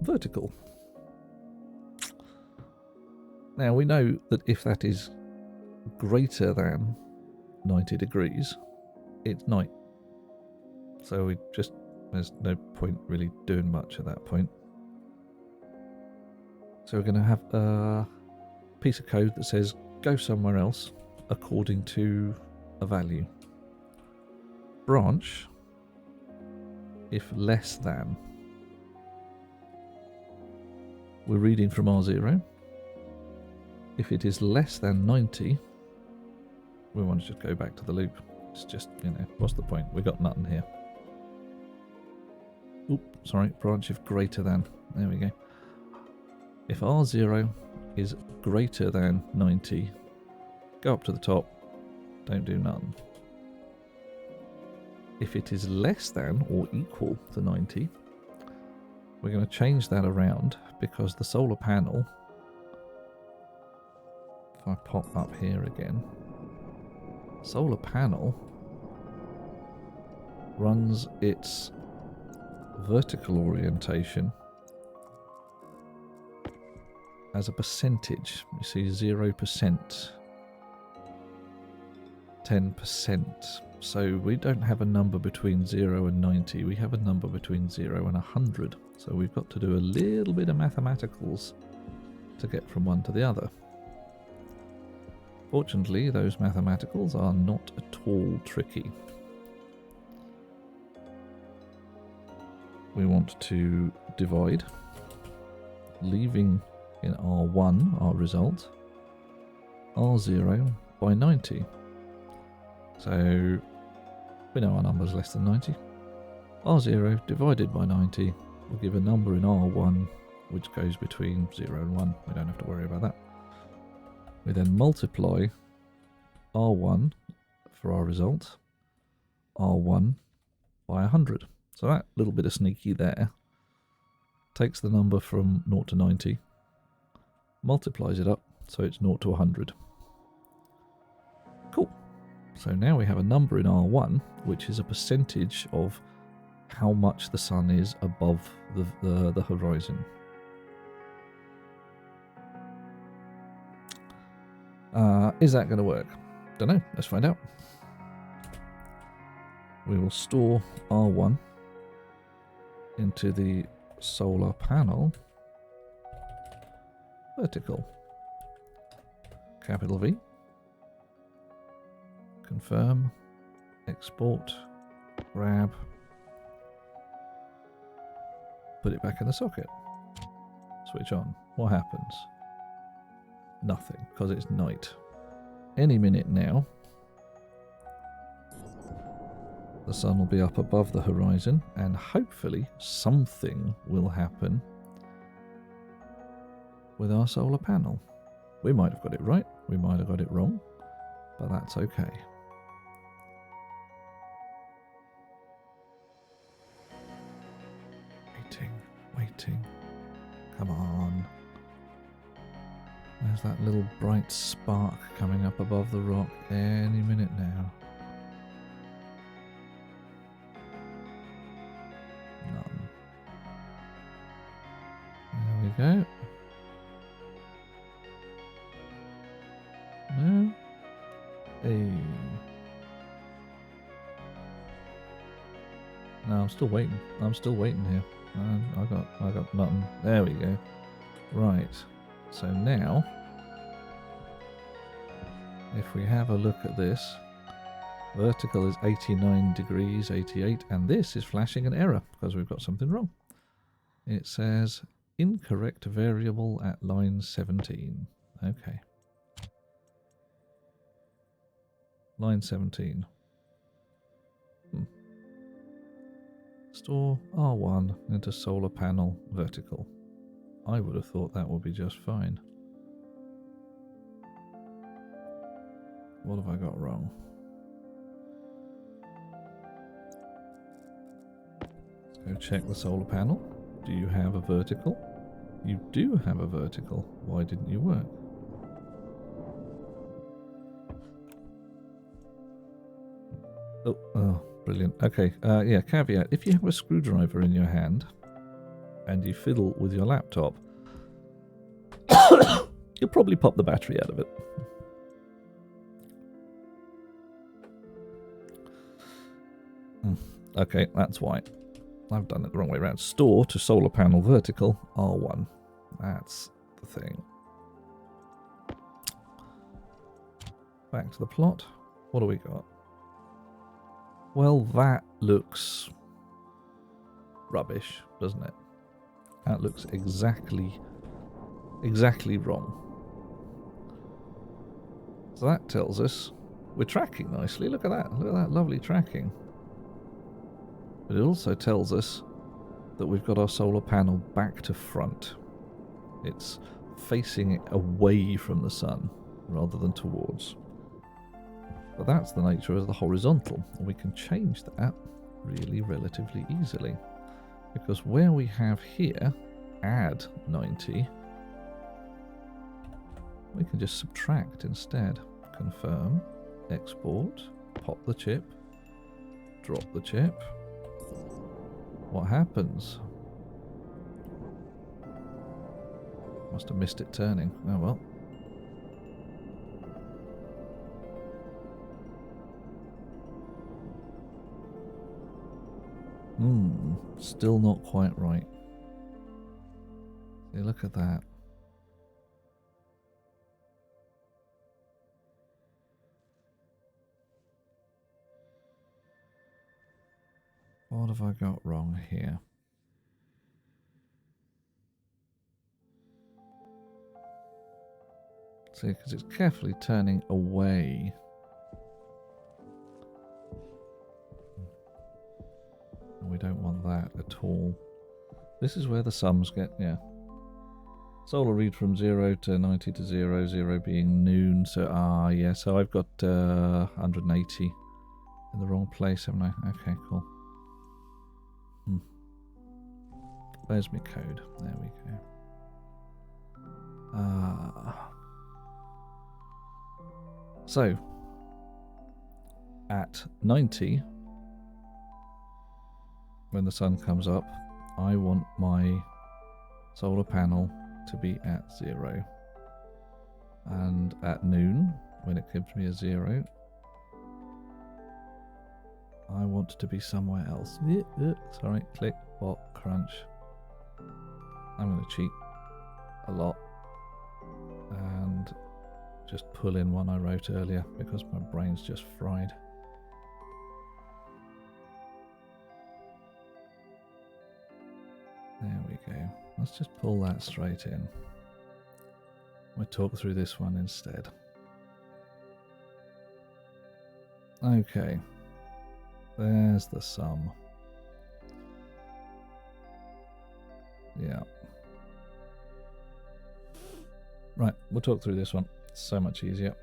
Vertical. Now we know that if that is greater than 90 degrees, it's night. So there's no point really doing much at that point. So we're going to have a piece of code that says go somewhere else according to a value. Branch if less than. We're reading from R0. If it is less than 90, we want to just go back to the loop. It's just, what's the point? We got nothing here. Oop, sorry, branch if greater than. There we go. If R0 is greater than 90, go up to the top, don't do nothing. If it is less than or equal to 90, we're going to change that around because the solar panel, if I pop up here again, solar panel runs its vertical orientation as a percentage. You see 0%, 10%. So we don't have a number between 0 and 90, we have a number between 0 and 100. So we've got to do a little bit of mathematicals to get from one to the other. Fortunately, those mathematicals are not at all tricky. We want to divide, leaving in R1 our result, R0 by 90. So we know our number is less than 90. R0 divided by 90 will give a number in R1 which goes between 0 and 1. We don't have to worry about that. We then multiply R1 for our result, R1 by 100. So that little bit of sneaky there takes the number from 0 to 90, multiplies it up so it's 0 to 100. Cool. So now we have a number in R1 which is a percentage of how much the sun is above the horizon. Is that going to work? Don't know. Let's find out. We will store R1 into the solar panel. Vertical. Capital V. Confirm. Export. Grab. Put it back in the socket. Switch on. What happens? Nothing, because it's night. Any minute now, the sun will be up above the horizon, and hopefully something will happen with our solar panel. We might have got it right, we might have got it wrong, but that's okay. Waiting. Come on. There's that little bright spark coming up above the rock any minute now. None. There we go. No. Hey. No, I'm still waiting. I'm still waiting here. I got nothing. There we go. Right. So now, if we have a look at this, Vertical is 89 degrees, 88, and this is flashing an error because we've got something wrong. It says incorrect variable at line 17. Okay. Line 17. Store R1 into solar panel vertical. I would have thought that would be just fine. What have I got wrong? Let's go check the solar panel. Do you have a vertical? You do have a vertical. Why didn't you work? Oh, brilliant. Okay, yeah, caveat. If you have a screwdriver in your hand and you fiddle with your laptop, you'll probably pop the battery out of it. Okay, that's why. I've done it the wrong way around. Store to solar panel vertical R1. That's the thing. Back to the plot. What do we got? Well, that looks rubbish, doesn't it? That looks exactly wrong. So that tells us we're tracking nicely. Look at that. Look at that lovely tracking. But it also tells us that we've got our solar panel back to front. It's facing away from the sun rather than towards. But that's the nature of the horizontal. We can change that really relatively easily. Because where we have here, add 90, we can just subtract instead. Confirm, export, pop the chip, drop the chip. What happens? Must have missed it turning. Oh well. Still not quite right. See, look at that. What have I got wrong here? See, because it's carefully turning away. And we don't want that at all. This is where the sums get, yeah. Solar read from 0 to 90 to 0, 0 being noon. So, yeah, so I've got 180 in the wrong place, haven't I? Okay, cool. Where's my code? There we go. So, at 90, when the sun comes up, I want my solar panel to be at 0. And at noon, when it gives me a 0, I want to be somewhere else. Sorry, click, bot, crunch. I'm going to cheat a lot and just pull in one I wrote earlier because my brain's just fried. There we go. Let's just pull that straight in. We'll talk through this one instead. Okay. There's the sum. Yeah. Right, we'll talk through this one. It's so much easier.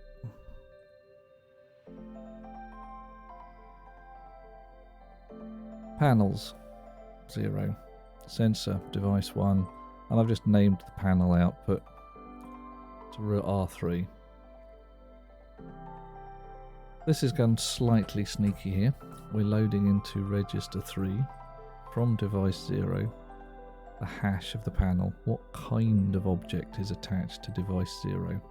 Panels, 0. Sensor, device 1. And I've just named the panel output to R3. This is gone slightly sneaky here. We're loading into register 3 from device 0. The hash of the panel. What kind of object is attached to device 0?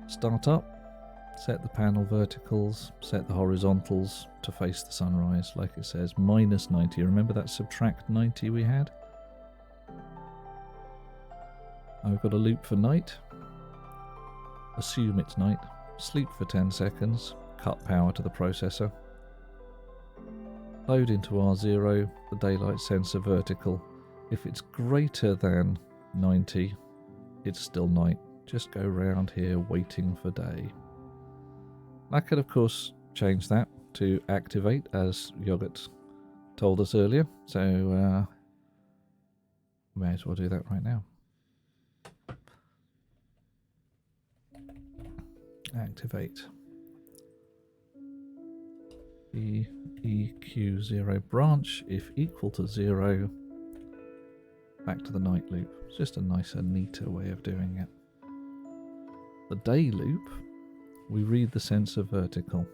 Start up, set the panel verticals, set the horizontals to face the sunrise, like it says, minus 90. Remember that subtract 90 we had? I've got a loop for night, assume it's night, sleep for 10 seconds, cut power to the processor, load into R0, the daylight sensor vertical. If it's greater than 90, it's still night. Just go round here waiting for day. I could of course change that to activate, as Yogurt told us earlier, so may as well do that right now. Activate. EQ0 branch, if equal to 0, back to the night loop. It's just a nicer, neater way of doing it. The day loop, we read the sensor vertical.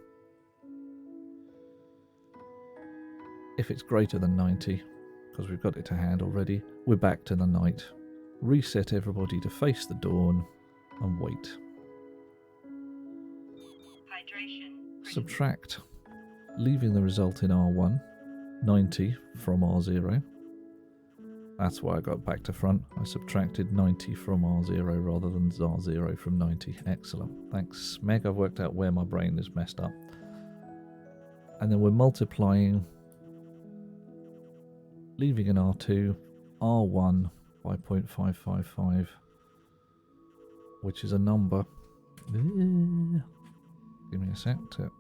If it's greater than 90, because we've got it to hand already, we're back to the night. Reset everybody to face the dawn and wait. Hydration. Subtract, leaving the result in R1, 90 from R0. That's why I got back to front. I subtracted 90 from R0 rather than R0 from 90. Excellent. Thanks, Meg. I've worked out where my brain is messed up. And then we're multiplying, leaving in R2, R1 by 0.555, which is a number. Give me a sec to...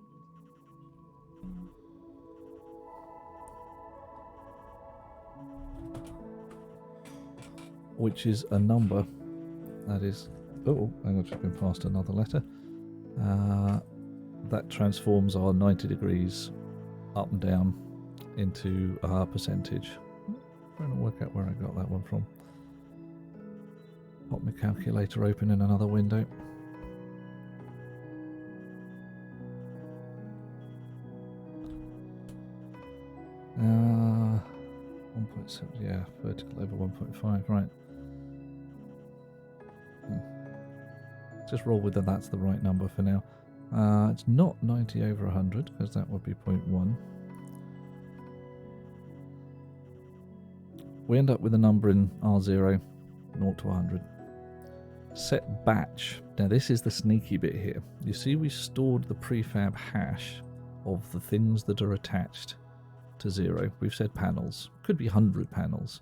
which is a number that is... oh, I've just been passed another letter. That transforms our 90 degrees up and down into a percentage. I'm trying to work out where I got that one from. Pop my calculator open in another window. Uh, 1.7, yeah, vertical over 1.5, right. Just roll with that, that's the right number for now. It's not 90 over 100, because that would be 0.1. We end up with a number in R0, 0 to 100. Set batch. Now this is the sneaky bit here. You see we stored the prefab hash of the things that are attached to 0. We've said panels. Could be 100 panels.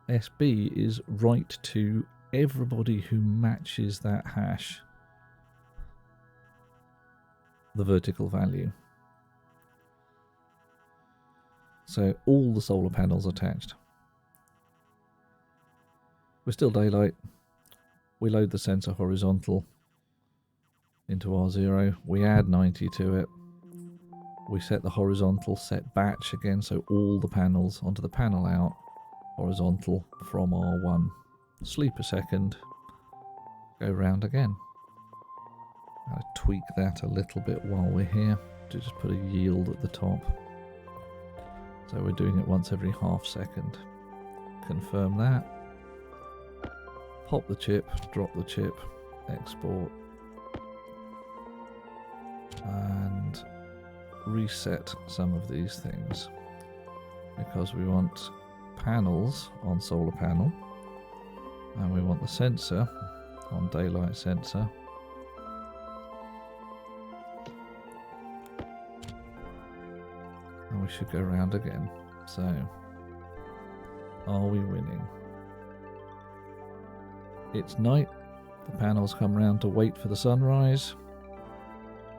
SB is write to everybody who matches that hash the vertical value. So all the solar panels attached. We're still daylight. We load the sensor horizontal into R0. We add 90 to it. We set the horizontal set batch again, so all the panels onto the panel out horizontal from R1. Sleep a second. Go round again. I'll tweak that a little bit while we're here to just put a yield at the top. So we're doing it once every half second. Confirm that. Pop the chip, drop the chip, export, and reset some of these things because we want panels on solar panel and we want the sensor on daylight sensor. And we should go round again. So, are we winning? It's night, the panels come round to wait for the sunrise,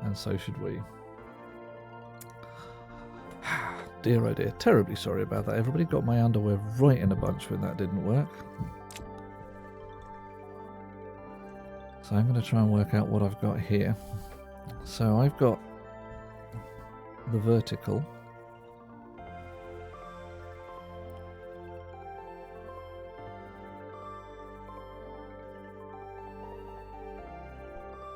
and so should we. Dear oh dear, terribly sorry about that. Everybody got my underwear right in a bunch when that didn't work. So I'm going to try and work out what I've got here. So I've got the vertical.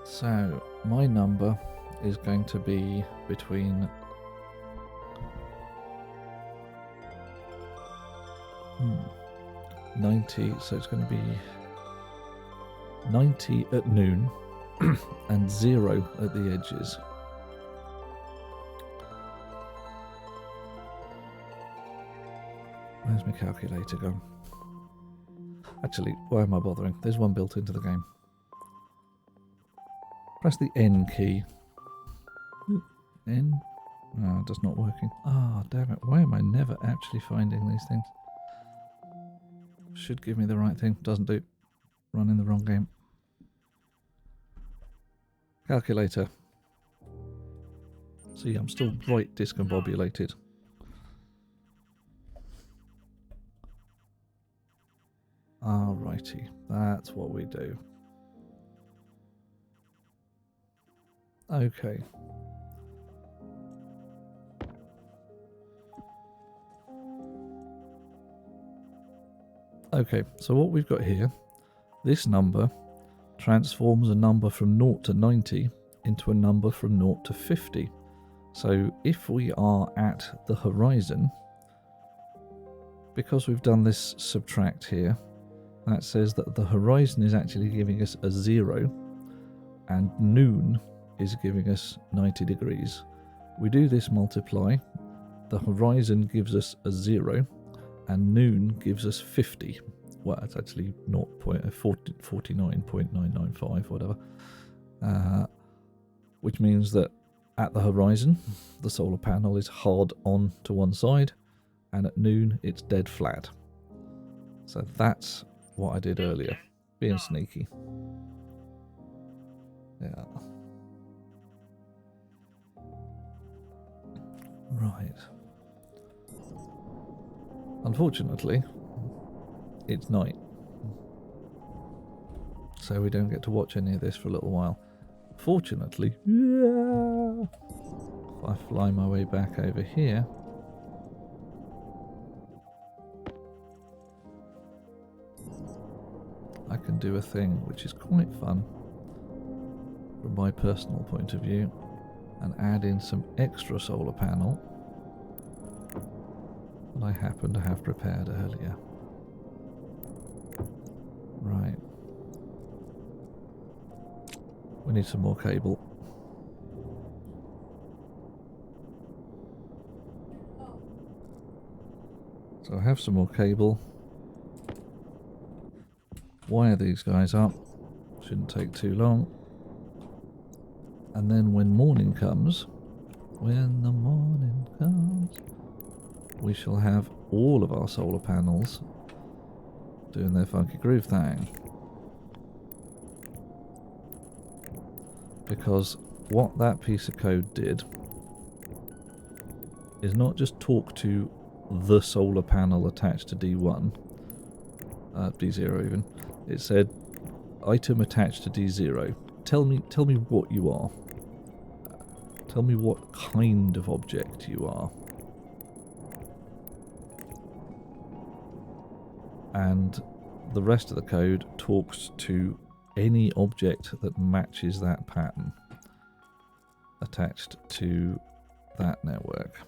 So my number is going to be between 90, so it's going to be 90 at noon and 0 at the edges. Where's my calculator gone? Actually, why am I bothering? There's one built into the game. Press the N key. N? No, it does not working. Ah, oh, damn it. Why am I never actually finding these things? Should give me the right thing. Doesn't do. Running the wrong game. Calculator. See, I'm still right discombobulated. Alrighty, that's what we do. Okay. Okay, so what we've got here, this number transforms a number from 0 to 90 into a number from 0 to 50. So if we are at the horizon, because we've done this subtract here, that says that the horizon is actually giving us a 0 and noon is giving us 90 degrees. We do this multiply, the horizon gives us a 0 and noon gives us 50. Well, it's actually 49.995, whatever. Which means that at the horizon, the solar panel is hard on to one side, and at noon, it's dead flat. So that's what I did earlier, being sneaky. Yeah. Right. Unfortunately, it's night. So we don't get to watch any of this for a little while. Fortunately, if I fly my way back over here, I can do a thing which is quite fun from my personal point of view and add in some extra solar panel that I happen to have prepared earlier. Right. We need some more cable. So I have some more cable. Wire these guys up. Shouldn't take too long. And then when morning comes, we shall have all of our solar panels doing their funky groove thing. Because what that piece of code did is not just talk to the solar panel attached to D1, D0 even. It said, item attached to D0. Tell me what you are. Tell me what kind of object you are. And the rest of the code talks to any object that matches that pattern attached to that network.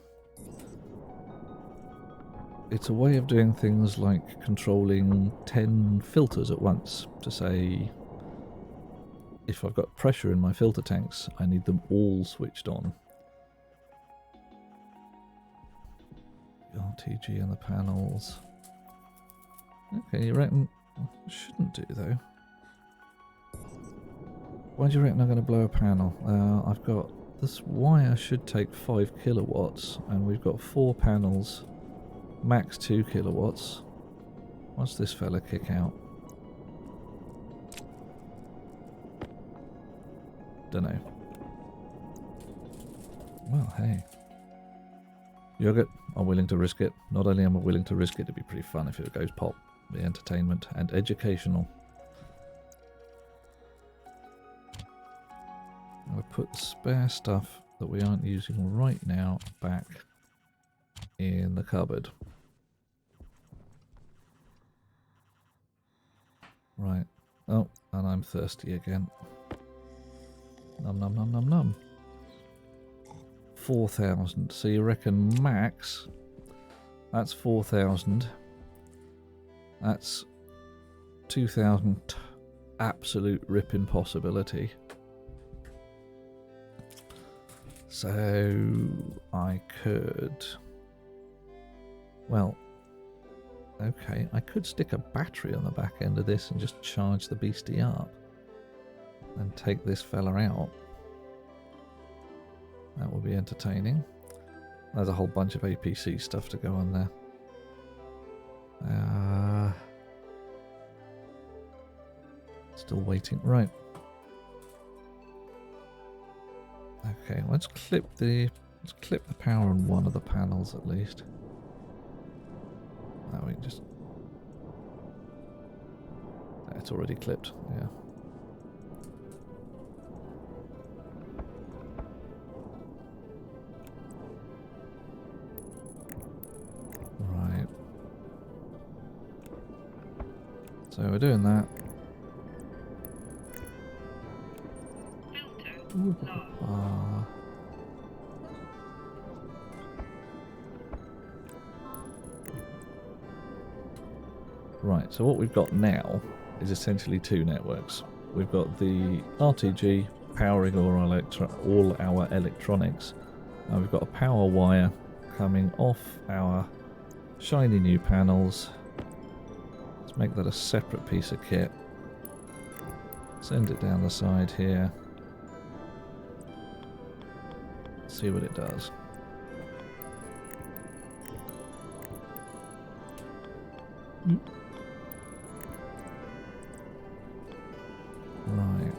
It's a way of doing things like controlling 10 filters at once to say, if I've got pressure in my filter tanks, I need them all switched on. RTG and the panels. Okay, you reckon? Shouldn't do though. Why do you reckon I'm going to blow a panel? I've got this wire should take 5 kilowatts, and we've got 4 panels, max 2 kilowatts. What's this fella kick out? Dunno. Well, hey. Yogurt, I'm willing to risk it. Not only am I willing to risk it, it'd be pretty fun if it goes pop. Be entertainment and educational. I'll put the spare stuff that we aren't using right now back in the cupboard. Right. Oh, and I'm thirsty again. Num num num num num. 4,000. So you reckon max? That's 4,000. That's 2,000 absolute ripping possibility. So I could... Well, okay, I could stick a battery on the back end of this and just charge the beastie up. and take this fella out. That will be entertaining. There's a whole bunch of APC stuff to go on there. Still waiting. Right. Okay, let's clip the power on one of the panels at least. Oh, we can just... It's already clipped, yeah. Right. So we're doing that. Filter. Low. Right, so what we've got now is essentially two networks. We've got the RTG powering all our electronics, and we've got a power wire coming off our shiny new panels. Let's make that a separate piece of kit. Send it down the side here. See what it does. Right.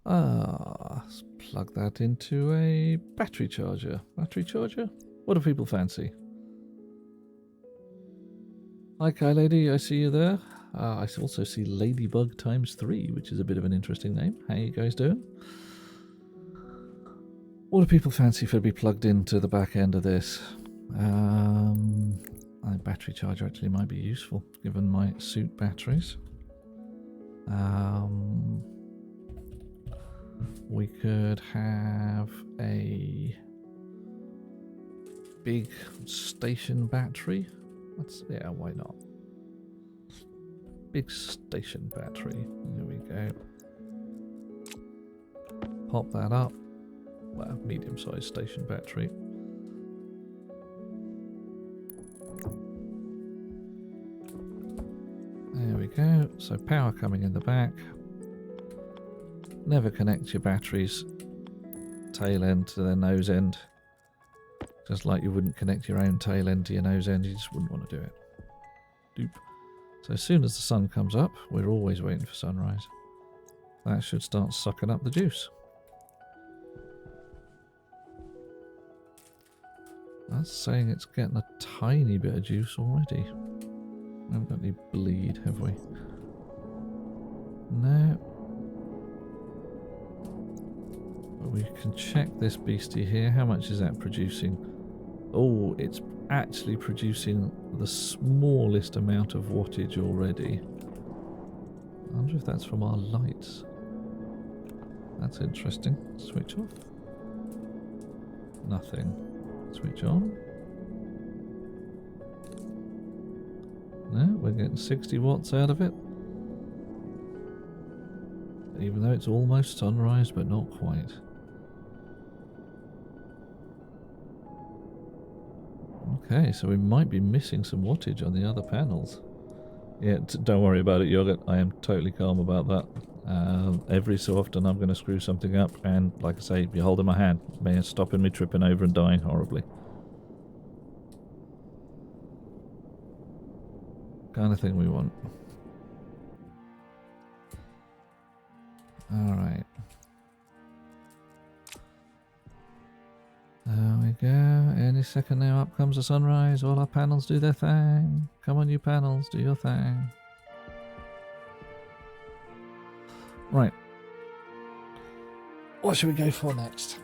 Let's plug that into a battery charger. Battery charger? What do people fancy? Hi, Kai Lady, I see you there. I also see Ladybug ×3, which is a bit of an interesting name. How you guys doing? What do people fancy for to be plugged into the back end of this? A battery charger actually might be useful, given my suit batteries. We could have a big station battery. Yeah, why not? Big station battery. There we go. Pop that up. Well, medium-sized station battery. There we go. So power coming in the back. Never connect your batteries tail end to their nose end. Just like you wouldn't connect your own tail end to your nose end, you just wouldn't want to do it. Doop. So as soon as the sun comes up, we're always waiting for sunrise. That should start sucking up the juice. That's saying it's getting a tiny bit of juice already. We haven't got any bleed, have we? No. But we can check this beastie here. How much is that producing? Oh, it's actually producing the smallest amount of wattage already. I wonder if that's from our lights. That's interesting. Switch off. Nothing. Switch on. No, we're getting 60 watts out of it. Even though it's almost sunrise, but not quite. Okay, so we might be missing some wattage on the other panels. Yeah, don't worry about it, Yogurt. I am totally calm about that. Every so often I'm going to screw something up, and like I say, you're holding my hand. May stopping me tripping over and dying horribly. Kind of thing we want. Alright. There we go. Any second now, up comes the sunrise. All our panels do their thing. Come on, you panels, do your thing. Right. What should we go for next?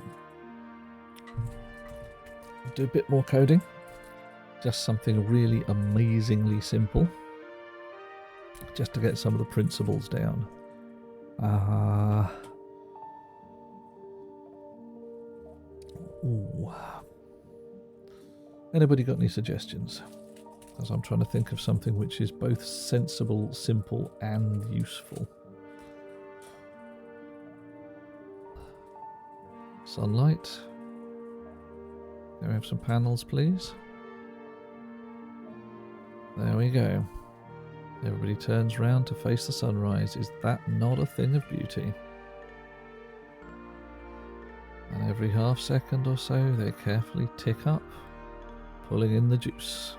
Do a bit more coding. Just something really amazingly simple. Just to get some of the principles down. Ooh. Anybody got any suggestions? Because I'm trying to think of something which is both sensible, simple, and useful. Sunlight. Can we have some panels, please? There we go. Everybody turns round to face the sunrise. Is that not a thing of beauty? And every half second or so, they carefully tick up, pulling in the juice.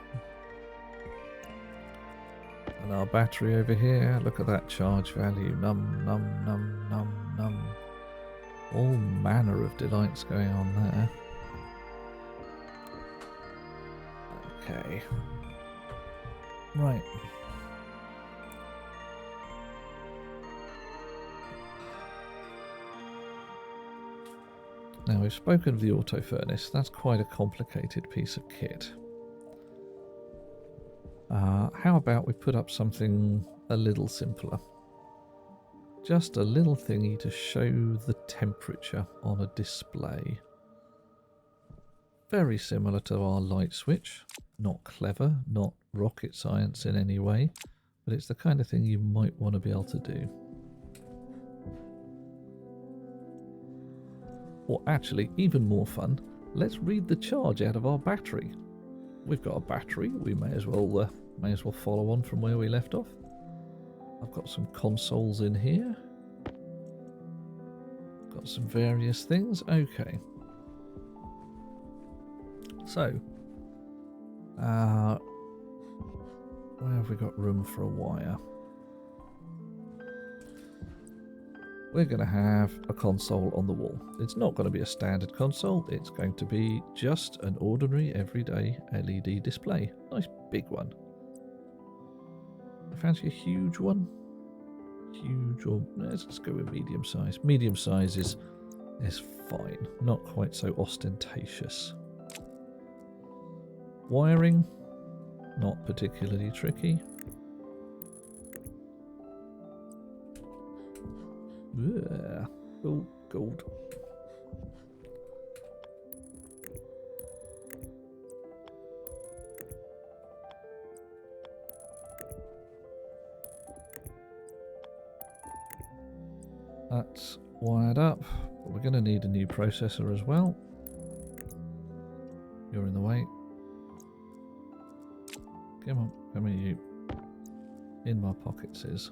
And our battery over here, look at that charge value. Num, num, num, num, num. All manner of delights going on there. Okay. Right. Now we've spoken of the auto furnace. That's quite a complicated piece of kit. How about we put up something a little simpler? Just a little thingy to show the temperature on a display. Very similar to our light switch. Not clever, not rocket science in any way, but it's the kind of thing you might want to be able to do. Or actually, even more fun, let's read the charge out of our battery. We've got a battery, we may as well follow on from where we left off. I've got some consoles in here. Got some various things. Okay. So, where have we got room for a wire? We're going to have a console on the wall. It's not going to be a standard console. It's going to be just an ordinary, everyday LED display. Nice big one. I fancy a huge one. Huge, or let's just go with medium size. Medium size is fine. Not quite so ostentatious. Wiring, not particularly tricky. Yeah. Oh, gold. That's wired up, but we're going to need a new processor as well. You're in the way. Come on, you. In my pockets is.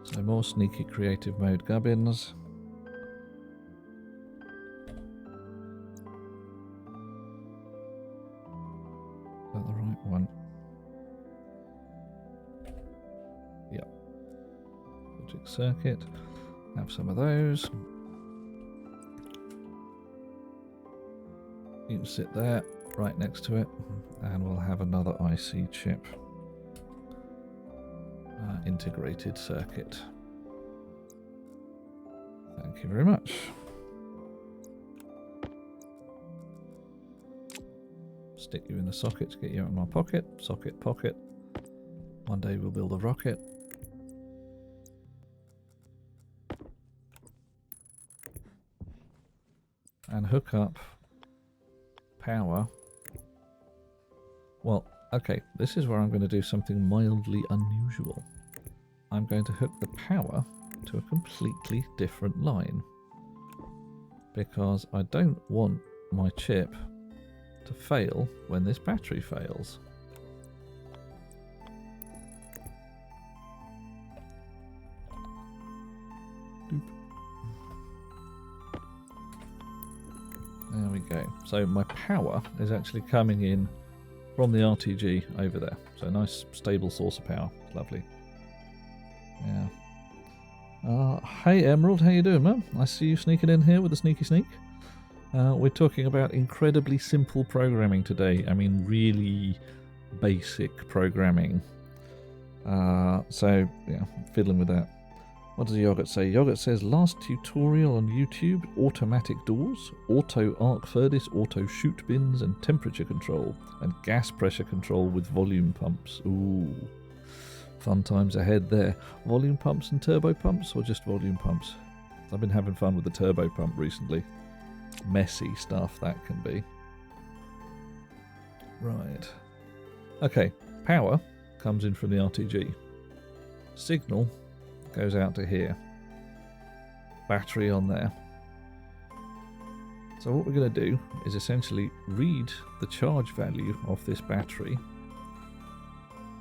So more sneaky creative mode gubbins. Is that the right one? Yep. Logic circuit. Have some of those. You can sit there, right next to it, and we'll have another IC chip. Integrated circuit. Thank you very much. Stick you in the socket to get you out of my pocket. Socket, pocket. One day we'll build a rocket. And hook up power. Well, okay, this is where I'm going to do something mildly unusual. I'm going to hook the power to a completely different line, because I don't want my chip to fail when this battery fails. Doop. There we go. So my power is actually coming in from the RTG over there. So a nice stable source of power. Lovely. Yeah. Hey Emerald, how you doing, man? I see you sneaking in here with a sneaky sneak. We're talking about incredibly simple programming today. I mean, really basic programming. So, yeah, fiddling with that. What does Yogurt say? Yogurt says, last tutorial on YouTube, automatic doors, auto arc furnace, auto chute bins, and temperature control, and gas pressure control with volume pumps. Ooh. Fun times ahead there. Volume pumps and turbo pumps, or just volume pumps? I've been having fun with the turbo pump recently. Messy stuff that can be. Right. Okay, power comes in from the RTG. Signal goes out to here. Battery on there. So what we're going to do is essentially read the charge value of this battery.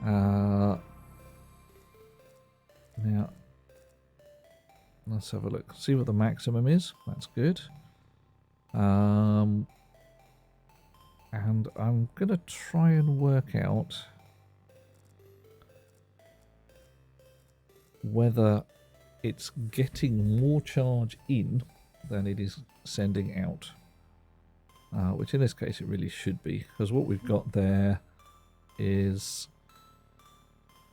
Now, let's have a look. See what the maximum is. That's good. And I'm going to try and work out whether it's getting more charge in than it is sending out. Which in this case it really should be, because what we've got there is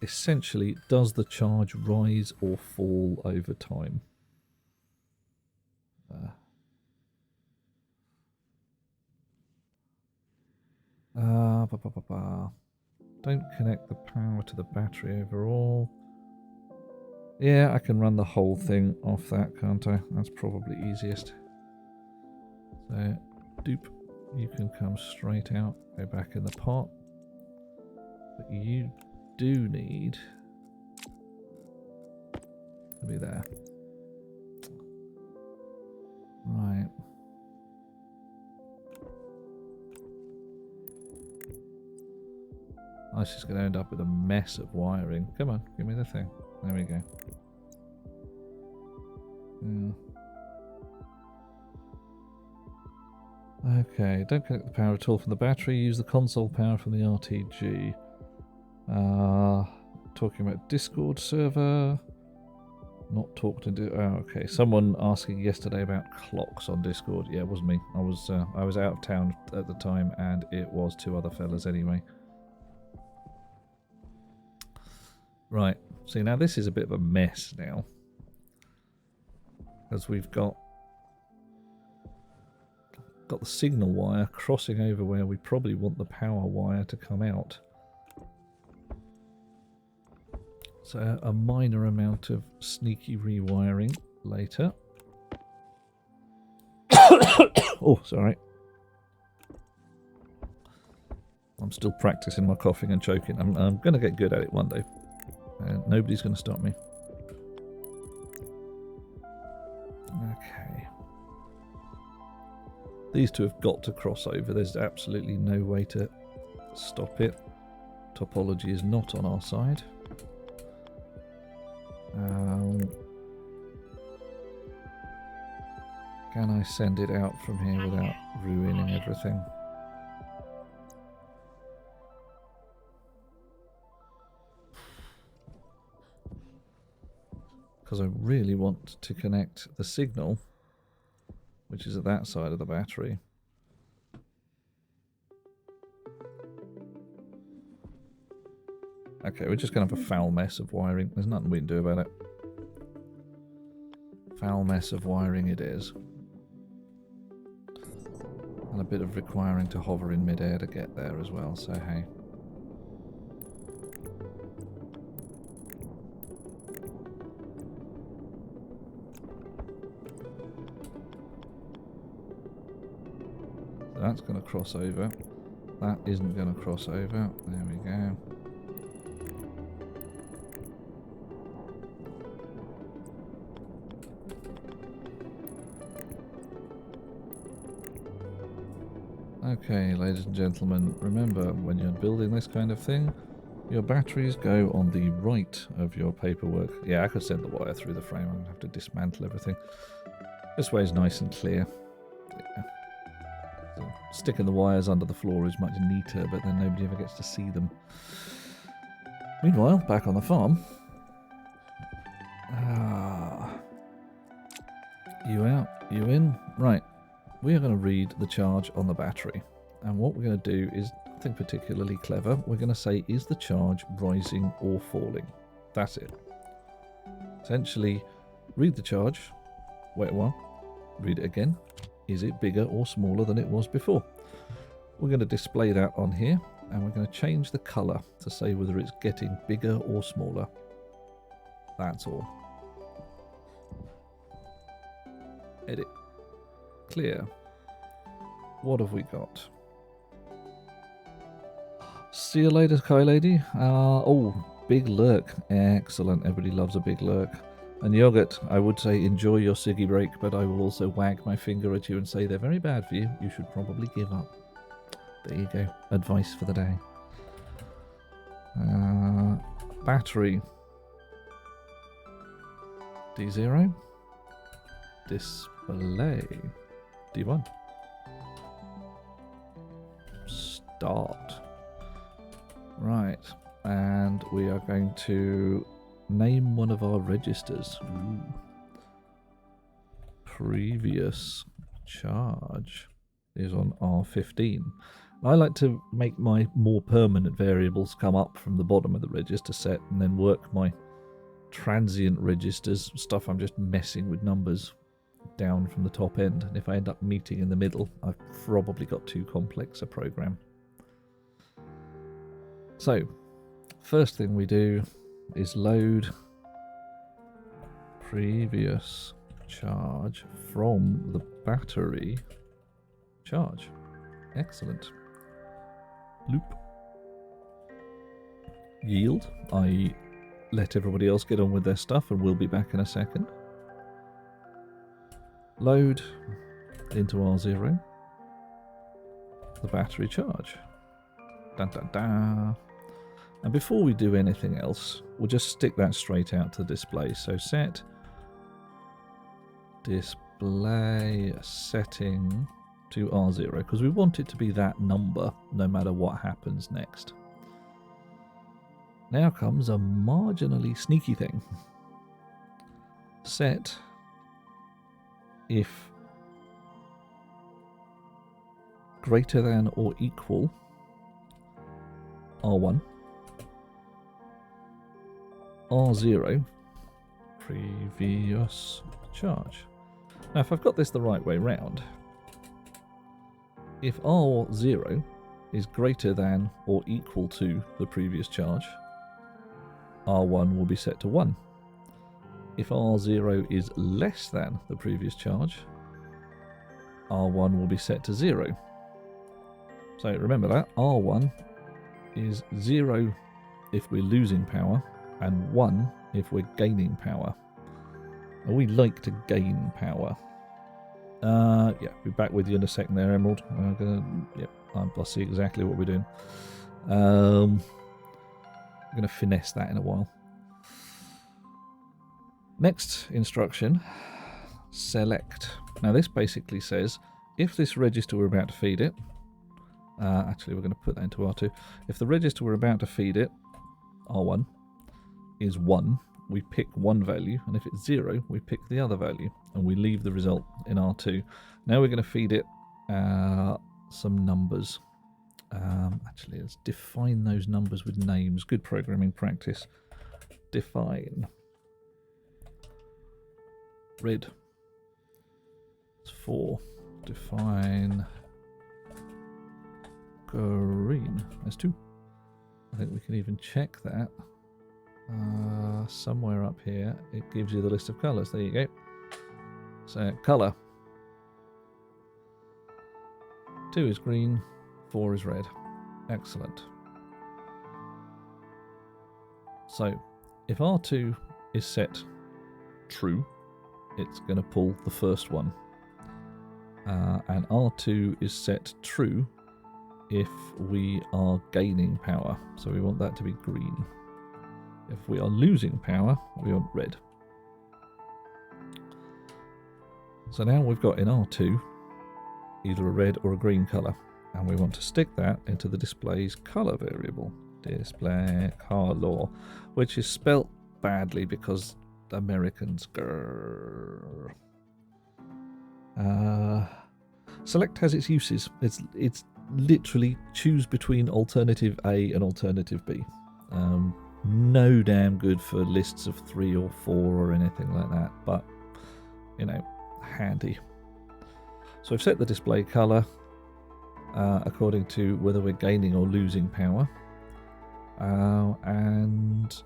essentially, does the charge rise or fall over time? Don't connect the power to the battery overall. Yeah, I can run the whole thing off that, can't I? That's probably easiest. So, doop, you can come straight out, go back in the pot. But you do need to be there. Right. Oh, this is going to end up with a mess of wiring. Come on, give me the thing. There we go. Yeah. Okay, don't connect the power at all from the battery. Use the console power from the RTG. Talking about Discord server. Not talk to do. Oh, okay. Someone asking yesterday about clocks on Discord. Yeah, it wasn't me. I was out of town at the time, and it was two other fellas anyway. Right. See, now this is a bit of a mess now, because we've got the signal wire crossing over where we probably want the power wire to come out. So a minor amount of sneaky rewiring later. Oh, sorry. I'm still practicing my coughing and choking. I'm going to get good at it one day. And nobody's going to stop me. Okay. These two have got to cross over. There's absolutely no way to stop it. Topology is not on our side. Can I send it out from here without ruining everything? Because I really want to connect the signal, which is at that side of the battery. Okay, we're just going to have a foul mess of wiring. There's nothing we can do about it. Foul mess of wiring it is. And a bit of requiring to hover in midair to get there as well, so hey. So that's going to cross over. That isn't going to cross over. There we go. Okay, ladies and gentlemen, remember when you're building this kind of thing, your batteries go on the right of your paperwork. Yeah, I could send the wire through the frame. I'm going to have to dismantle everything. This way is nice and clear. Yeah. So sticking the wires under the floor is much neater, but then nobody ever gets to see them. Meanwhile, back on the farm. You out, you in? Right. We are going to read the charge on the battery. And what we're going to do is nothing particularly clever. We're going to say, is the charge rising or falling? That's it. Essentially, read the charge. Wait a while. Read it again. Is it bigger or smaller than it was before? We're going to display that on here. And we're going to change the colour to say whether it's getting bigger or smaller. That's all. Edit. Clear. What have we got? See you later, Kai Lady. Oh, big lurk. Excellent. Everybody loves a big lurk. And Yogurt, I would say enjoy your ciggy break, but I will also wag my finger at you and say they're very bad for you. You should probably give up. There you go. Advice for the day. Battery. D0. Display. D1. Start. Right. And we are going to name one of our registers. Ooh. Previous charge is on R15. I like to make my more permanent variables come up from the bottom of the register set and then work my transient registers, stuff I'm just messing with numbers, down from the top end. And if I end up meeting in the middle, I've probably got too complex a program. So, first thing we do is load previous charge from the battery charge. Excellent. Loop. Yield, i.e. let everybody else get on with their stuff, and we'll be back in a second. Load into R0 the battery charge. Dun, dun, dun. And before we do anything else, we'll just stick that straight out to the display. So set display setting to R0, because we want it to be that number no matter what happens next. Now comes a marginally sneaky thing. Set if greater than or equal R1, R0 previous charge. Now if I've got this the right way round, if R0 is greater than or equal to the previous charge, R1 will be set to 1. If R0 is less than the previous charge, R1 will be set to 0. So remember that, R1 is 0 if we're losing power, and 1 if we're gaining power. And we like to gain power. Yeah, be back with you in a second there, Emerald. I'll see exactly what we're doing. I'm going to finesse that in a while. Next instruction, select. Now this basically says, if this register we're about to feed it, actually we're going to put that into R2. If the register we're about to feed it, R1, is 1, we pick one value, and if it's 0, we pick the other value, and we leave the result in R2. Now we're going to feed it some numbers. Actually, let's define those numbers with names. Good programming practice. Define. Red. It's 4. Define. Green. That's 2. I think we can even check that. Somewhere up here, it gives you the list of colours. There you go. So, colour. 2 is green, 4 is red. Excellent. So, if R2 is set true, it's going to pull the first one. And R2 is set true if we are gaining power. So we want that to be green. If we are losing power, we want red. So now we've got in R2 either a red or a green colour, and we want to stick that into the display's colour variable. Display color, which is spelt badly because Americans. Select has its uses. It's literally choose between alternative A and alternative B. No damn good for lists of 3 or 4 or anything like that, but you know, handy. So I've set the display color according to whether we're gaining or losing power, and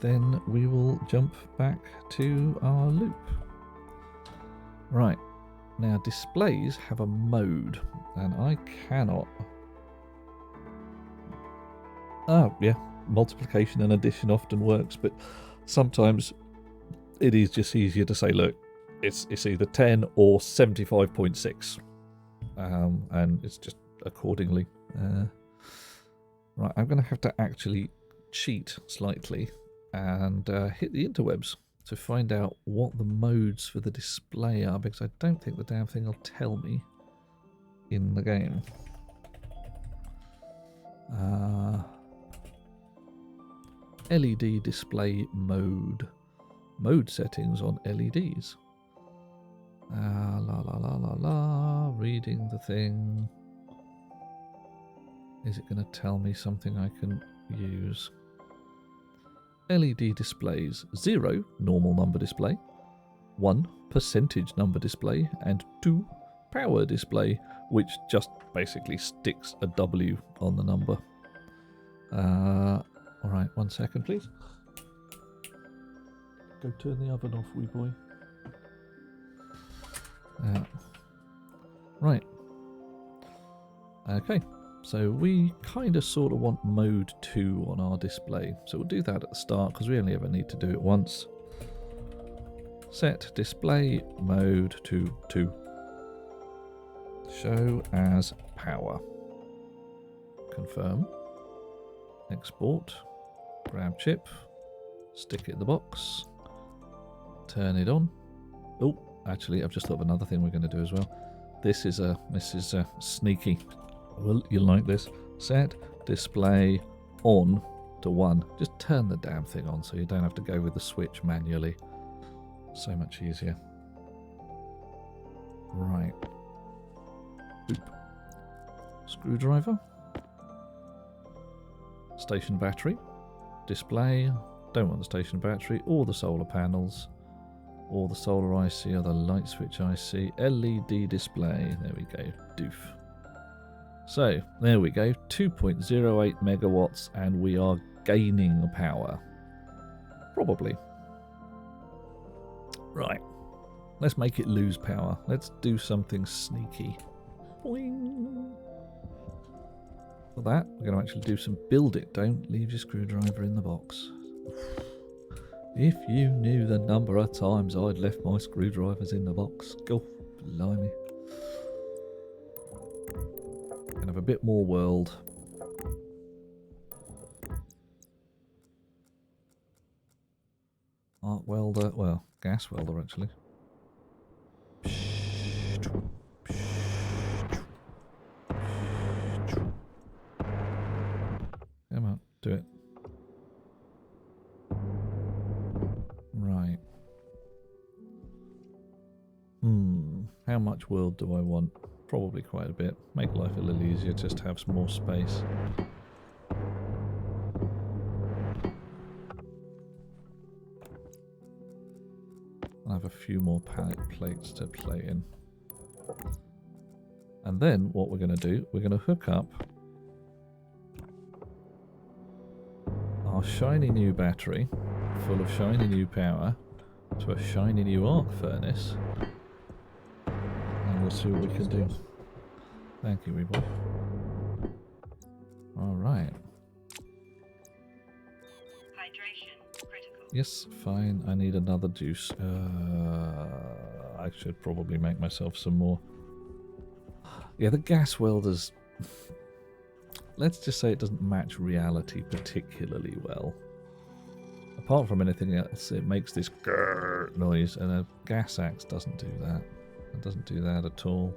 then we will jump back to our loop. Right, now displays have a mode, and I cannot. Oh yeah, multiplication and addition often works, but sometimes it is just easier to say, look, it's either 10 or 75.6. And it's just accordingly. Right, I'm going to have to actually cheat slightly and hit the interwebs to find out what the modes for the display are, because I don't think the damn thing will tell me in the game. LED display mode. Mode settings on LEDs. La la la la la. Reading the thing. Is it going to tell me something I can use? LED displays. 0, normal number display. 1, percentage number display. And 2, power display, which just basically sticks a W on the number. Alright, 1 second, please. Go turn the oven off, wee boy. Right. Okay. So we kind of sort of want mode 2 on our display. So we'll do that at the start because we only ever need to do it once. Set display mode to 2. Show as power. Confirm. Export. Grab chip. Stick it in the box. Turn it on. Oh, actually, I've just thought of another thing we're going to do as well. This is sneaky. Well, you'll like this. Set display on to 1. Just turn the damn thing on so you don't have to go with the switch manually. So much easier. Right. Boop. Screwdriver. Station battery. Display. Don't want the station battery or the solar panels or the solar IC or the light switch IC. LED display. There we go. Doof. So, there we go, 2.08 megawatts, and we are gaining power. Probably. Right. Let's make it lose power. Let's do something sneaky. Boing. For that, we're going to actually do some build it. Don't leave your screwdriver in the box. If you knew the number of times I'd left my screwdrivers in the box. Go, blimey. Kind of a bit more world. Arc welder, well, gas welder actually. Come on, do it. Right. How much world do I want? Probably quite a bit. Make life a little easier, just have some more space. I'll have a few more pallet plates to play in. And then what we're going to do, we're going to hook up our shiny new battery full of shiny new power to a shiny new arc furnace. And we'll see what we can do. Thank you, wee boy. Alright. Hydration critical. Yes, fine. I need another juice. I should probably make myself some more. Yeah, the gas welders... Let's just say it doesn't match reality particularly well. Apart from anything else, it makes this grrr noise, and a gas axe doesn't do that. It doesn't do that at all.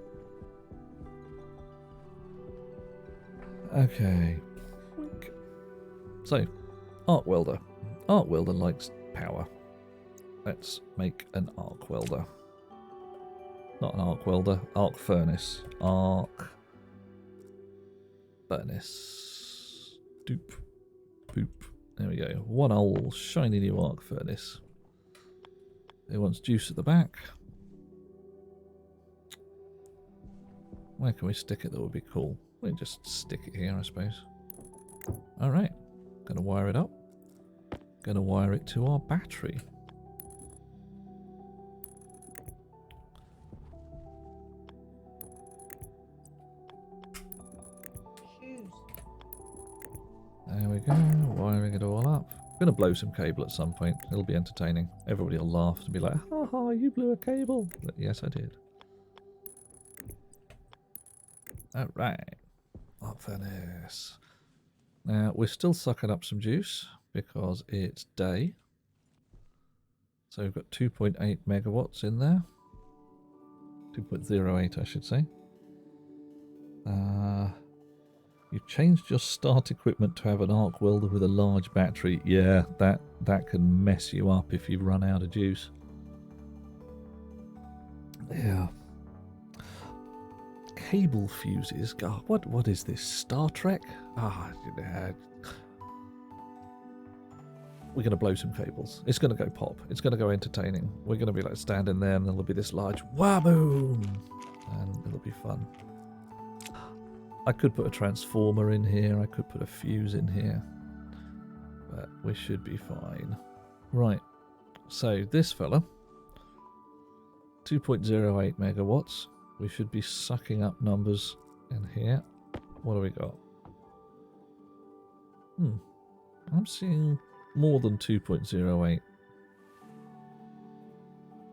Okay. So, arc welder. Arc welder likes power. Let's make an arc welder. Not an arc welder, arc furnace. Arc furnace. Doop. Boop. There we go. One old shiny new arc furnace. It wants juice at the back. Where can we stick it that would be cool? We can just stick it here, I suppose. Alright. Gonna wire it up. Gonna wire it to our battery. There we go. Wiring it all up. going to blow some cable at some point. It'll be entertaining. Everybody will laugh and be like, ha ha, you blew a cable. But yes, I did. Alright. Arc furnace. Now, we're still sucking up some juice because it's day. So we've got 2.8 megawatts in there. 2.08, I should say. You've changed your start equipment to have an arc welder with a large battery. Yeah, that can mess you up if you run out of juice. Yeah. Cable fuses. God, what is this? Star Trek? We're going to blow some cables. It's going to go pop. It's going to go entertaining. We're going to be like standing there and there'll be this large waboom, and it'll be fun. I could put a transformer in here. I could put a fuse in here. But we should be fine. Right. So this fella, 2.08 megawatts. We should be sucking up numbers in here. What do we got? I'm seeing more than 2.08.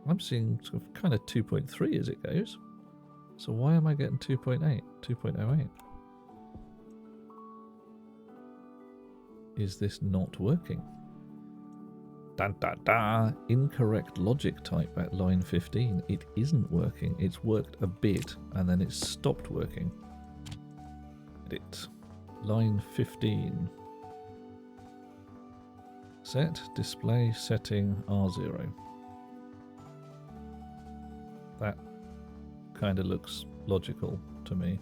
I'm seeing sort of kind of 2.3 as it goes. So why am I getting 2.8? 2.08? Is this not working? Dun, dun, dun. Incorrect logic type at line 15. It isn't working. It's worked a bit and then it's stopped working. Edit. Line 15. Set display setting R0. That kind of looks logical to me.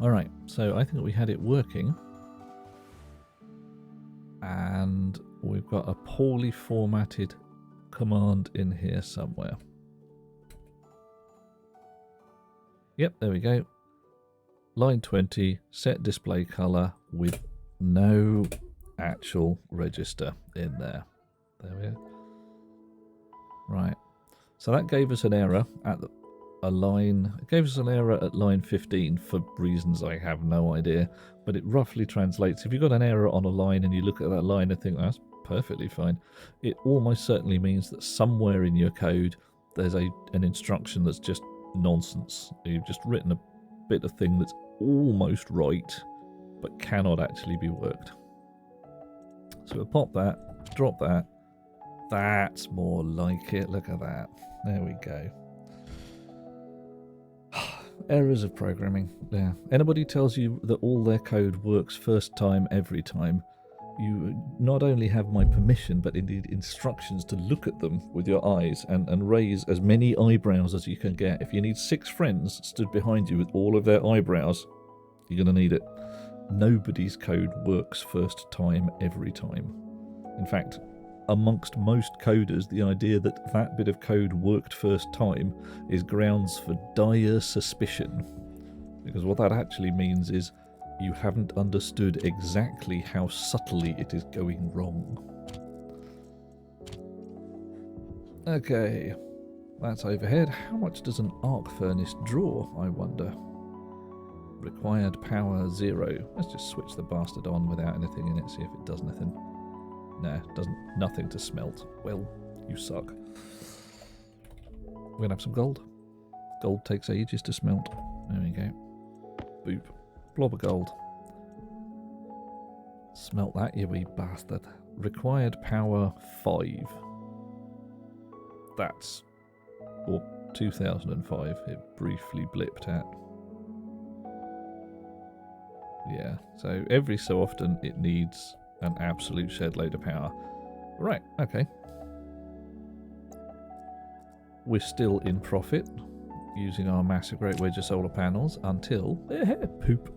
Alright, so I think we had it working. And we've got a poorly formatted command in here somewhere. Yep, there we go. Line 20, set display color with no actual register in there. There we go. Right. So that gave us an error at it gave us an error at line 15 for reasons I have no idea, but it roughly translates. If you've got an error on a line and you look at that line and think that's perfectly fine, it almost certainly means that somewhere in your code there's an instruction that's just nonsense. You've just written a bit of thing that's almost right, but cannot actually be worked. So we'll pop that, drop that. That's more like it. Look at that. There we go. Errors of programming. Yeah. Anybody tells you that all their code works first time every time, you not only have my permission, but indeed instructions to look at them with your eyes and raise as many eyebrows as you can get. If you need 6 friends stood behind you with all of their eyebrows, you're going to need it. Nobody's code works first time every time. In fact, amongst most coders, the idea that that bit of code worked first time is grounds for dire suspicion. Because what that actually means is you haven't understood exactly how subtly it is going wrong. Okay, that's overhead. How much does an arc furnace draw, I wonder? Required power 0. Let's just switch the bastard on without anything in it, see if it does anything. No, nothing to smelt. Well, you suck. We're gonna have some gold. Gold takes ages to smelt. There we go. Boop. Blob of gold. Smelt that, you wee bastard. Required power 5. That's... or 2005. It briefly blipped at. Yeah, so every so often it needs an absolute shed load of power. Right, okay. We're still in profit using our massive great wedge of solar panels until poop.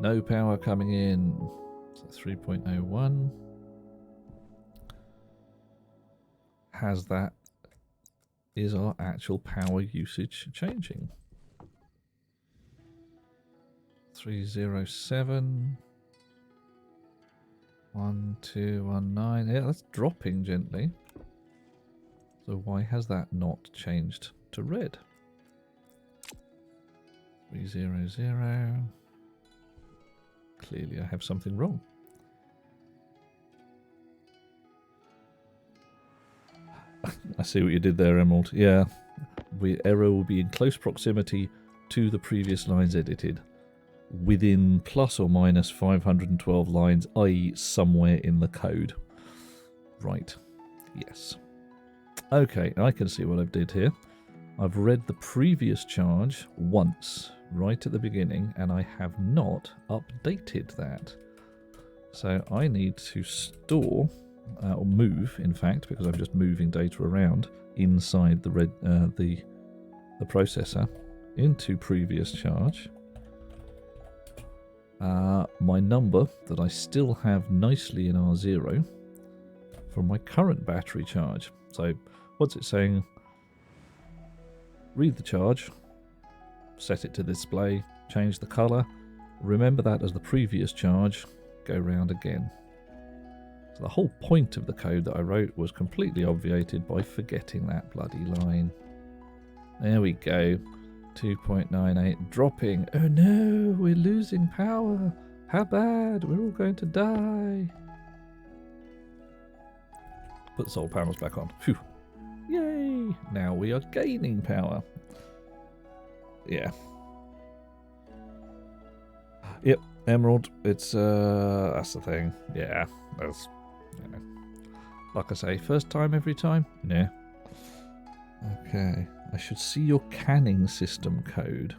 No power coming in. So 3.01. Is our actual power usage changing? 307. 1219. Yeah, that's dropping gently. So why has that not changed to red? 300. Clearly I have something wrong. I see what you did there, Emerald. Yeah. Error will be in close proximity to the previous lines edited, within plus or minus 512 lines, i.e. somewhere in the code. Right. Yes. Okay, I can see what I've did here. I've read the previous charge once, right at the beginning, and I have not updated that. So I need to store, or move, in fact, because I'm just moving data around inside the processor into previous charge. My number that I still have nicely in R0 from my current battery charge. So what's it saying? Read the charge, set it to display, change the color, remember that as the previous charge, go round again. So the whole point of the code that I wrote was completely obviated by forgetting that bloody line. There we go. 2.98 dropping. Oh no, we're losing power. How bad, we're all going to die. Put the solar panels back on. Phew. Yay! Now we are gaining power. Yeah. Yep, Emerald. It's that's the thing. Yeah, that's, you know, like I say, first time every time. Yeah. Okay, I should see your canning system code.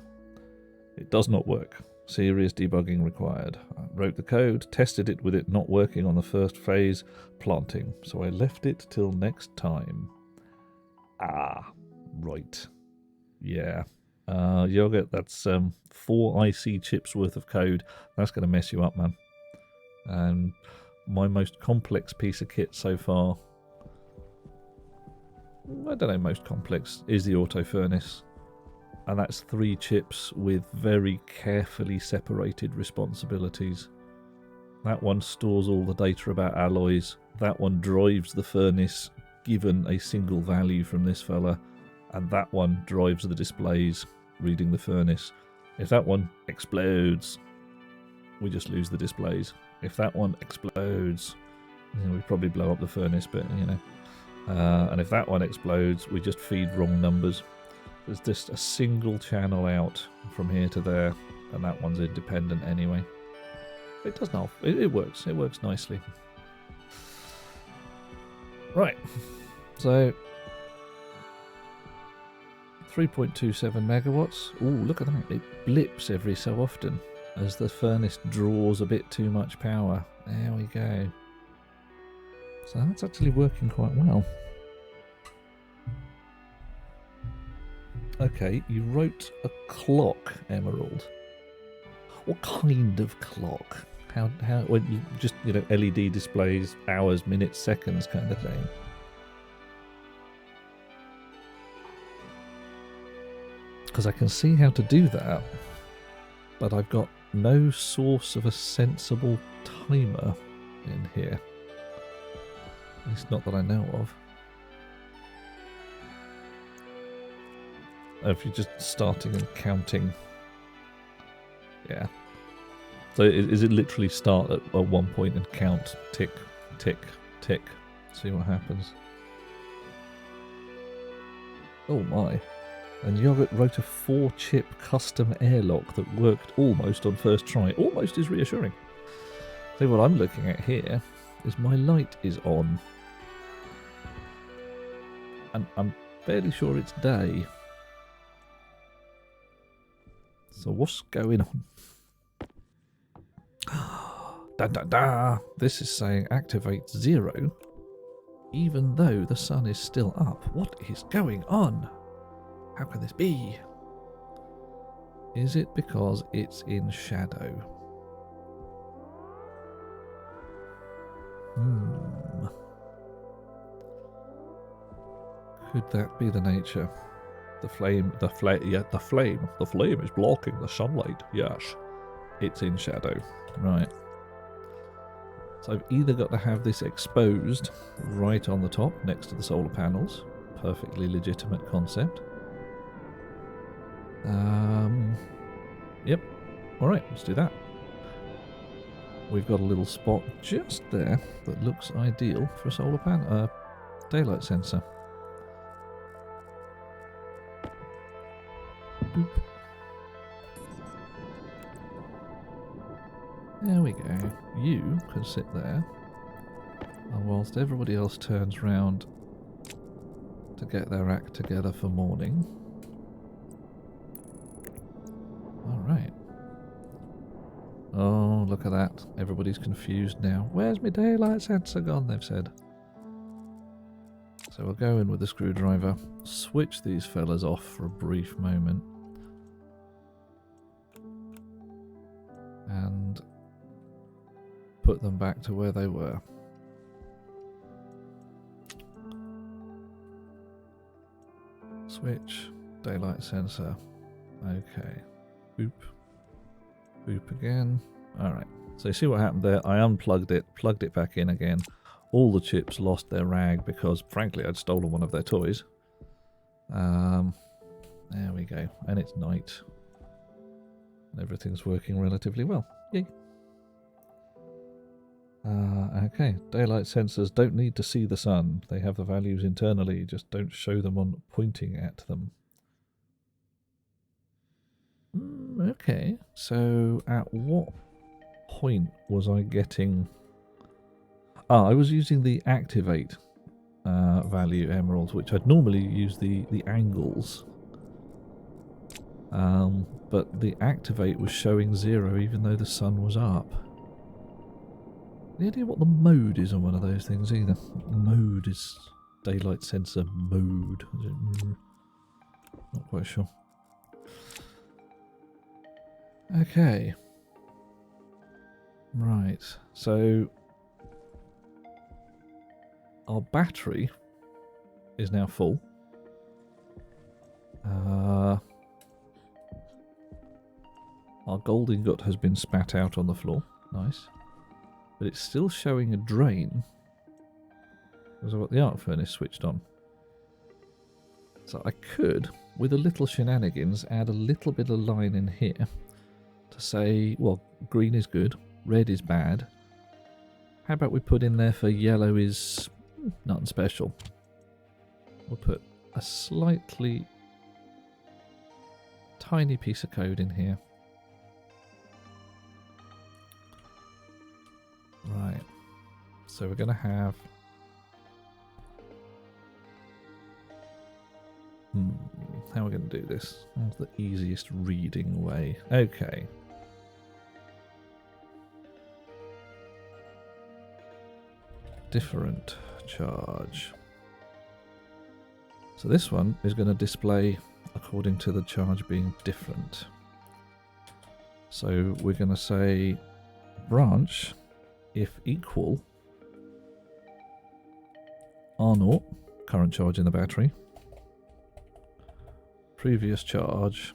It does not work. Serious debugging required. I wrote the code, tested it with it not working on the first phase, planting. So I left it till next time. Ah, right. Yeah. Yogurt, that's 4 IC chips worth of code. That's going to mess you up, man. And my most complex piece of kit so far, I don't know, most complex, is the auto furnace. And that's 3 chips with very carefully separated responsibilities. That one stores all the data about alloys. That one drives the furnace given a single value from this fella. And that one drives the displays reading the furnace. If that one explodes, we just lose the displays. If that one explodes, we probably blow up the furnace, but you know. And if that one explodes, we just feed wrong numbers. There's just a single channel out from here to there, and that one's independent anyway. It does not. It works. It works nicely. Right. So 3.27 megawatts. Ooh, look at that. It blips every so often as the furnace draws a bit too much power. There we go. So that's actually working quite well. Okay, you wrote a clock, Emerald. What kind of clock? How when you just, you know, LED displays, hours, minutes, seconds kind of thing. Because I can see how to do that, but I've got no source of a sensible timer in here. At least not that I know of. If you're just starting and counting. Yeah. So is it literally start at one point and count, tick, tick, tick, see what happens? Oh my. And Yogurt wrote a 4-chip custom airlock that worked almost on first try. Almost is reassuring. So what I'm looking at here is my light is on. And I'm fairly sure it's day. So what's going on? Da da da! This is saying activate 0, even though the sun is still up. What is going on? How can this be? Is it because it's in shadow? Could that be the nature? The flame is blocking the sunlight. Yes, it's in shadow. Right. So I've either got to have this exposed right on the top next to the solar panels. Perfectly legitimate concept. Yep. Alright, let's do that. We've got a little spot just there that looks ideal for a solar panel, daylight sensor. Boop. There we go. You can sit there, and whilst everybody else turns round to get their act together for morning. Alright. Oh, look at that. Everybody's confused now. Where's my daylight sensor gone, they've said. So we'll go in with the screwdriver, switch these fellas off for a brief moment, and put them back to where they were. Switch, daylight sensor. Okay. Boop. Boop again. Alright. So you see what happened there? I unplugged it, plugged it back in again. All the chips lost their rag because, frankly, I'd stolen one of their toys. There we go. And it's night. And everything's working relatively well. Yay. Okay. Daylight sensors don't need to see the sun. They have the values internally. Just don't show them on pointing at them. Okay. So at what point was I getting... I was using the activate value emerald, which I'd normally use the angles. But the activate was showing 0 even though the sun was up. Any idea what the mode is on one of those things either? Mode is daylight sensor mode. Not quite sure. Okay. Right, so our battery is now full. Our gold ingot has been spat out on the floor. Nice. But it's still showing a drain because I've got the arc furnace switched on. So I could, with a little shenanigans, add a little bit of line in here to say, well, green is good, red is bad. How about we put in there for yellow is nothing special. We'll put a slightly tiny piece of code in here. Right, so we're going to have how are we going to do this? What's the easiest reading way? Okay. Different charge. So this one is going to display according to the charge being different. So we're going to say branch if equal R0, current charge in the battery, previous charge,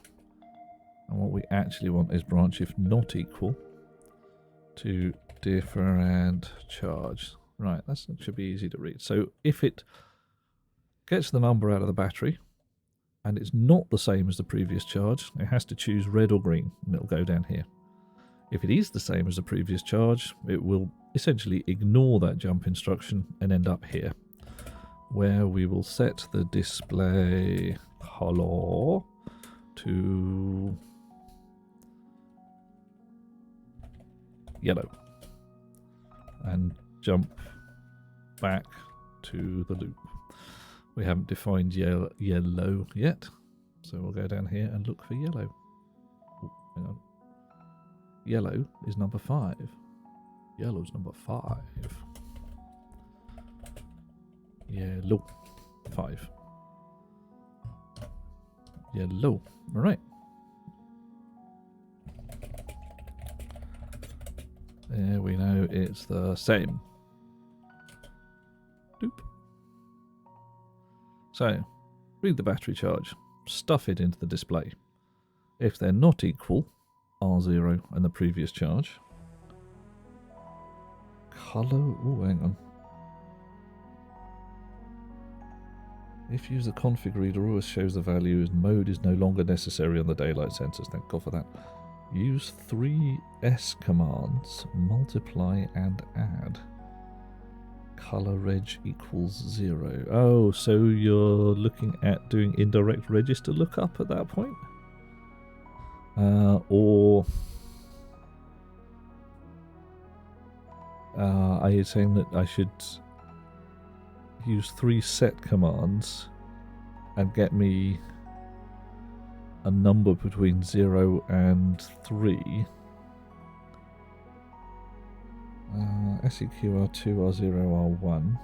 and what we actually want is branch if not equal to different charge. Right, that should be easy to read. So if it gets the number out of the battery and it's not the same as the previous charge, it has to choose red or green, and it'll go down here. If it is the same as the previous charge, it will essentially ignore that jump instruction and end up here, where we will set the display color to yellow and jump back to the loop. We haven't defined yellow yet, so we'll go down here and look for yellow. Oh, hang on. Yellow is number 5. Yellow's number 5. Yellow. 5. Yellow. Alright. There we know it's the same. Doop. So, read the battery charge. Stuff it into the display. If they're not equal, R0 and the previous charge. Color. Oh, hang on. If use the config reader, always shows the values. Mode is no longer necessary on the daylight sensors. Thank God for that. Use 3 S commands, multiply and add. Color reg equals 0. Oh, so you're looking at doing indirect register lookup at that point? Or are you saying that I should use 3 set commands and get me a number between 0 and 3? SEQR2, R0, R1.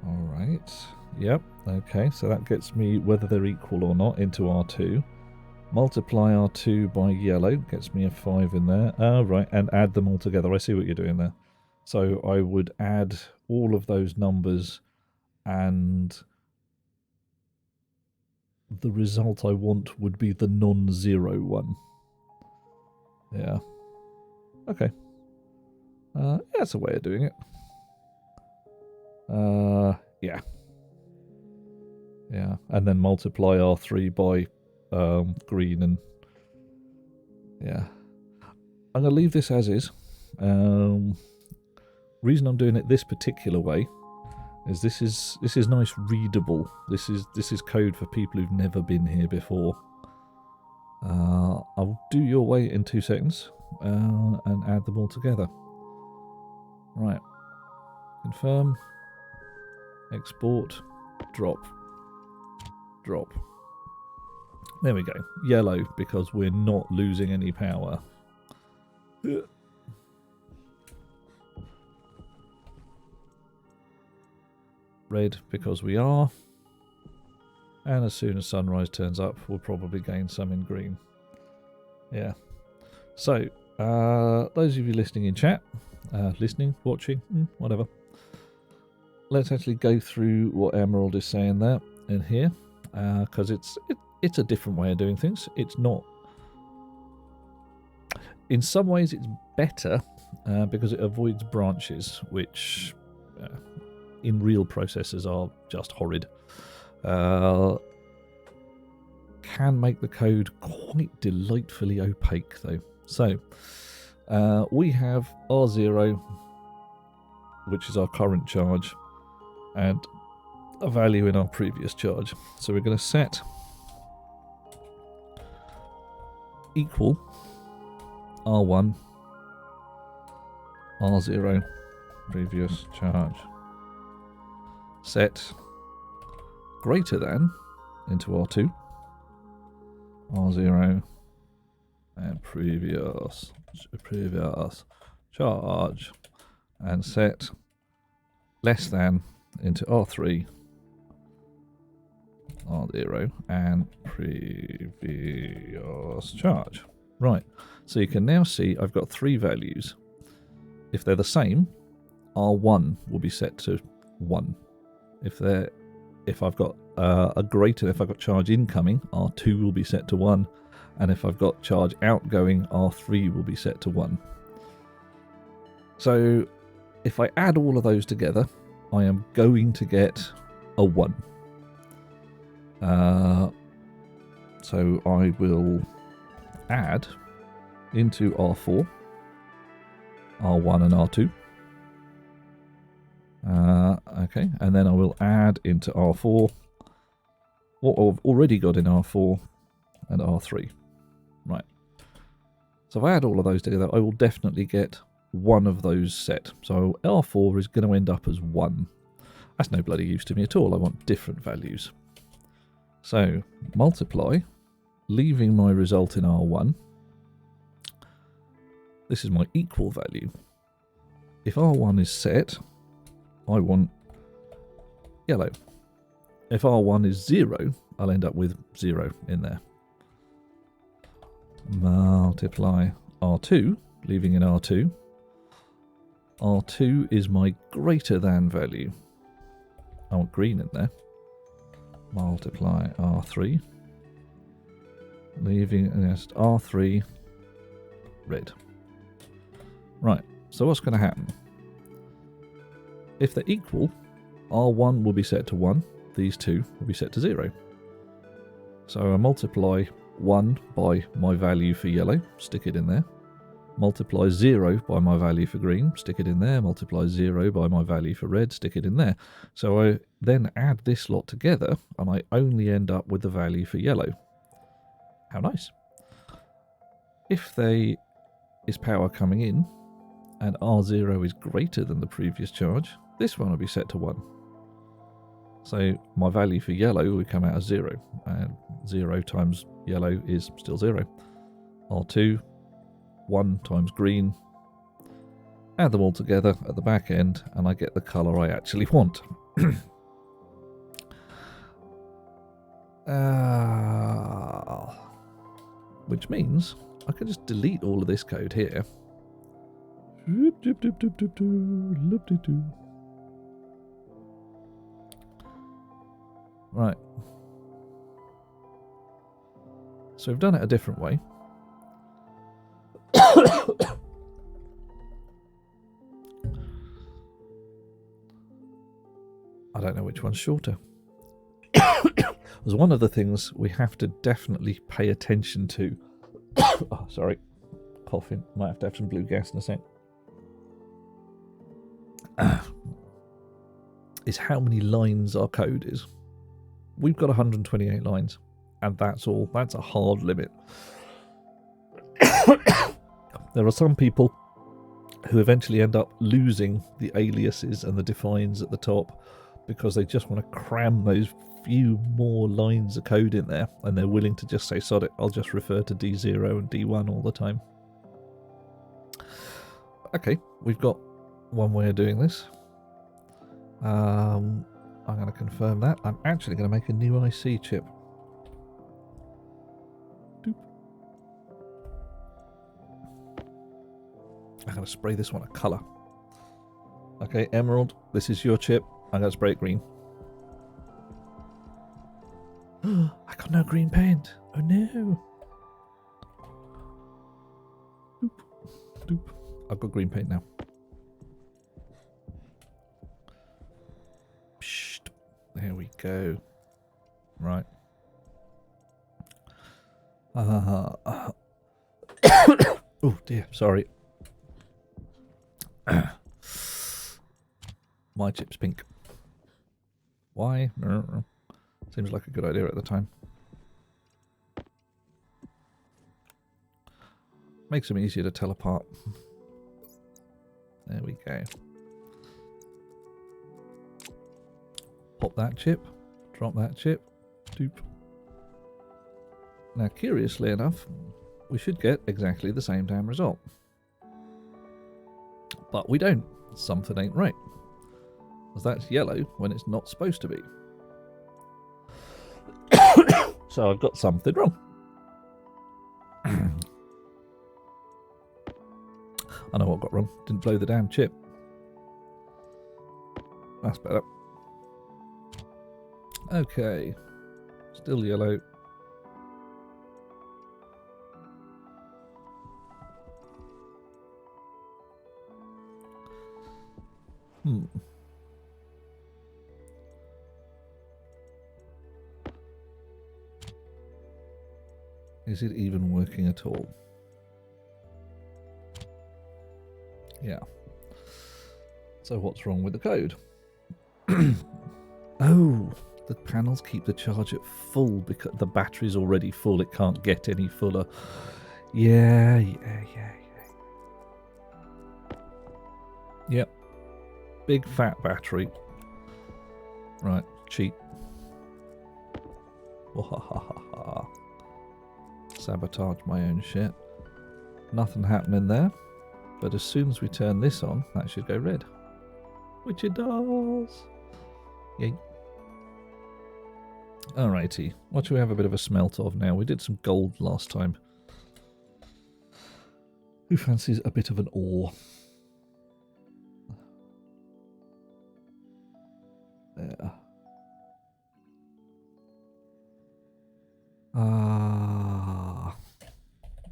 Alright. Yep. Okay, so that gets me, whether they're equal or not, into R2. Multiply R2 by yellow, gets me a 5 in there. Right, and add them all together. I see what you're doing there. So I would add all of those numbers, and the result I want would be the non-zero one. Yeah. Okay. That's a way of doing it. Yeah. Yeah, and then multiply R3 by green, and yeah. I'm going to leave this as is. Reason I'm doing it this particular way is this is nice readable. This is code for people who've never been here before. I'll do your way in 2 seconds and add them all together. Right. Confirm. Export. Drop. Drop. There we go. Yellow, because we're not losing any power. Red, because we are. And as soon as sunrise turns up, we'll probably gain some in green. Yeah. So, those of you listening in chat, watching, whatever. Let's actually go through what Emerald is saying there in here, because it's a different way of doing things. It's not. In some ways, it's better because it avoids branches, which in real processors are just horrid. Can make the code quite delightfully opaque, though. So we have R0, which is our current charge, and a value in our previous charge. So we're going to set equal R1, R0, previous charge. Set greater than into R2, R0, and previous charge, and set less than into R3, R0, and previous charge. Right, so you can now see I've got 3 values. If they're the same, R1 will be set to 1. If I've got if I've got charge incoming, R2 will be set to 1, and if I've got charge outgoing, R3 will be set to 1. So if I add all of those together, I am going to get a 1. So I will add into R4, R1 and R2. Okay, and then I will add into R4 what I've already got in R4 and R3. Right. So if I add all of those together, I will definitely get one of those set. So R4 is going to end up as 1. That's no bloody use to me at all. I want different values. So multiply, leaving my result in R1. This is my equal value. If R1 is set, I want yellow. If R1 is 0, I'll end up with 0 in there. Multiply R2, leaving in R2. R2 is my greater than value. I want green in there. Multiply R3, leaving just R3 red. Right, so what's going to happen? If they're equal, R1 will be set to 1, these two will be set to 0. So I multiply 1 by my value for yellow, stick it in there. Multiply 0 by my value for green, stick it in there. Multiply 0 by my value for red, stick it in there. So I then add this lot together and I only end up with the value for yellow. How nice. If there is power coming in and R0 is greater than the previous charge, this one will be set to 1. So my value for yellow will come out as 0, and 0 times yellow is still 0. R2, 1 times green, add them all together at the back end, and I get the colour I actually want. Which means I can just delete all of this code here. Right. So we've done it a different way. I don't know which one's shorter. There's one of the things we have to definitely pay attention to. Oh, sorry. Coughing. Might have to have some blue gas in a sec. Is how many lines our code is. We've got 128 lines, and that's all. That's a hard limit. There are some people who eventually end up losing the aliases and the defines at the top because they just want to cram those few more lines of code in there, and they're willing to just say, sod it, I'll just refer to D0 and D1 all the time. Okay, we've got one way of doing this. I'm going to confirm that. I'm actually going to make a new IC chip. Doop. I'm going to spray this one a colour. Okay, Emerald, this is your chip. I'm going to spray it green. I got no green paint. Oh no. Doop. Doop. I've got green paint now. Psst. There we go. Right. Oh dear, sorry. My chip's pink. Why? Seems like a good idea at the time. Makes them easier to tell apart. There we go. Pop that chip. Drop that chip. Doop. Now, curiously enough, we should get exactly the same damn result. But we don't. Something ain't right. Because that's yellow when it's not supposed to be. So I've got something wrong. I know what got wrong. Didn't blow the damn chip. That's better. Okay. Still yellow. Is it even working at all? Yeah. So what's wrong with the code? Oh, the panels keep the charge at full because the battery's already full. It can't get any fuller. Yeah. Yep. Big fat battery. Right, cheat. Sabotage my own shit. Nothing happening there. But as soon as we turn this on, that should go red. Which it does. Yay. Alrighty. What should we have a bit of a smelt of now? We did some gold last time. Who fancies a bit of an ore? There.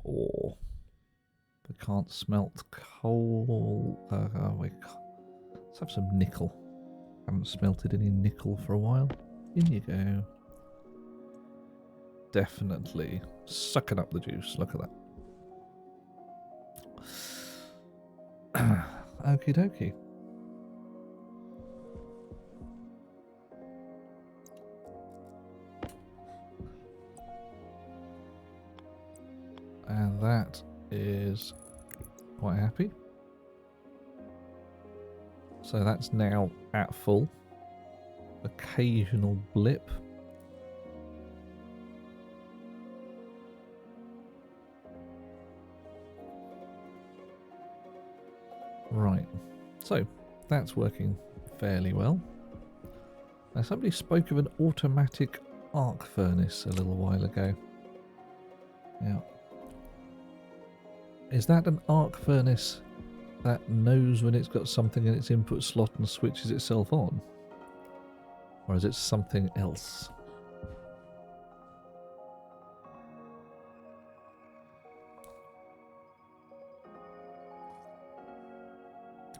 Ore. We can't smelt coal. Let's have some nickel. Haven't smelted any nickel for a while. In you go. definitely sucking up the juice. Look at that. Okie dokie. And that is quite happy. So that's now at full. Occasional blip. Right, so that's working fairly well. Now somebody spoke of an automatic arc furnace a little while ago. Yeah. Is that an arc furnace that knows when it's got something in its input slot and switches itself on? Or is it something else?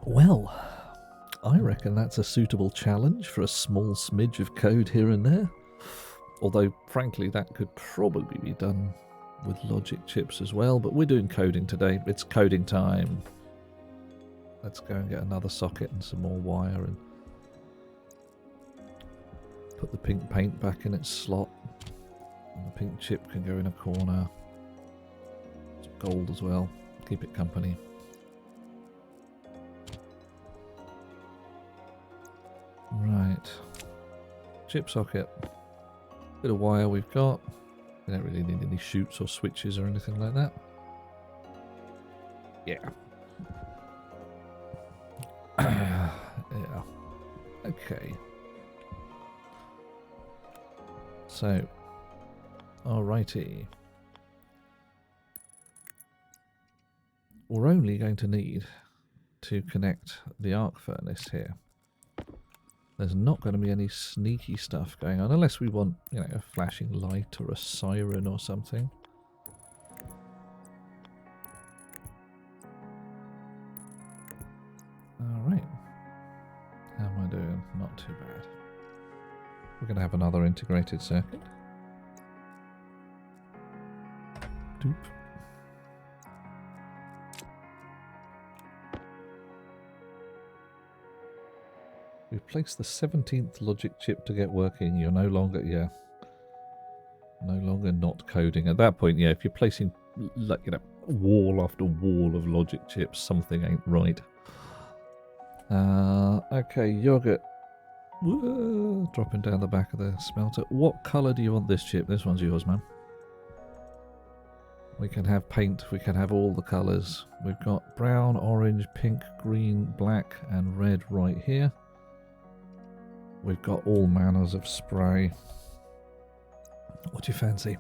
Well, I reckon that's a suitable challenge for a small smidge of code here and there. Although, frankly, that could probably be done with logic chips as well. But we're doing coding today. It's coding time. Let's go and get another socket and some more wire and put the pink paint back in its slot. And the pink chip can go in a corner. Some gold as well. Keep it company. Right. Chip socket. Bit of wire we've got. We don't really need any chutes or switches or anything like that. Yeah. Yeah. Okay. So, alrighty. We're only going to need to connect the arc furnace here. There's not going to be any sneaky stuff going on unless we want, you know, a flashing light or a siren or something. Alright. How am I doing? Not too bad. We're going to have another integrated circuit. Doop. We've placed the 17th logic chip to get working. You're no longer, yeah, no longer not coding. At that point, yeah, if you're placing, like, you know, wall after wall of logic chips, something ain't right. Okay, yogurt. Whoa, dropping down the back of the smelter. What colour do you want this chip? This one's yours, man. We can have paint. We can have all the colours. We've got brown, orange, pink, green, black, and red right here. We've got all manners of spray. What do you fancy?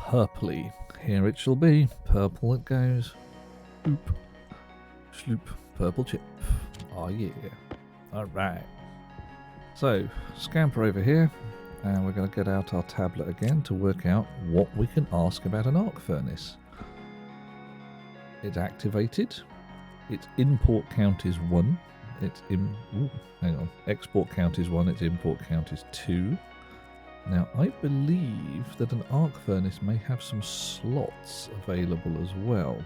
Purpley. Here it shall be. Purple it goes. Oop. Sloop. Purple chip. Oh yeah. Alright. So, scamper over here. And we're going to get out our tablet again to work out what we can ask about an arc furnace. It's activated. Its import count is 1. Its export count is 1. Its import count is 2. Now, I believe that an arc furnace may have some slots available as well,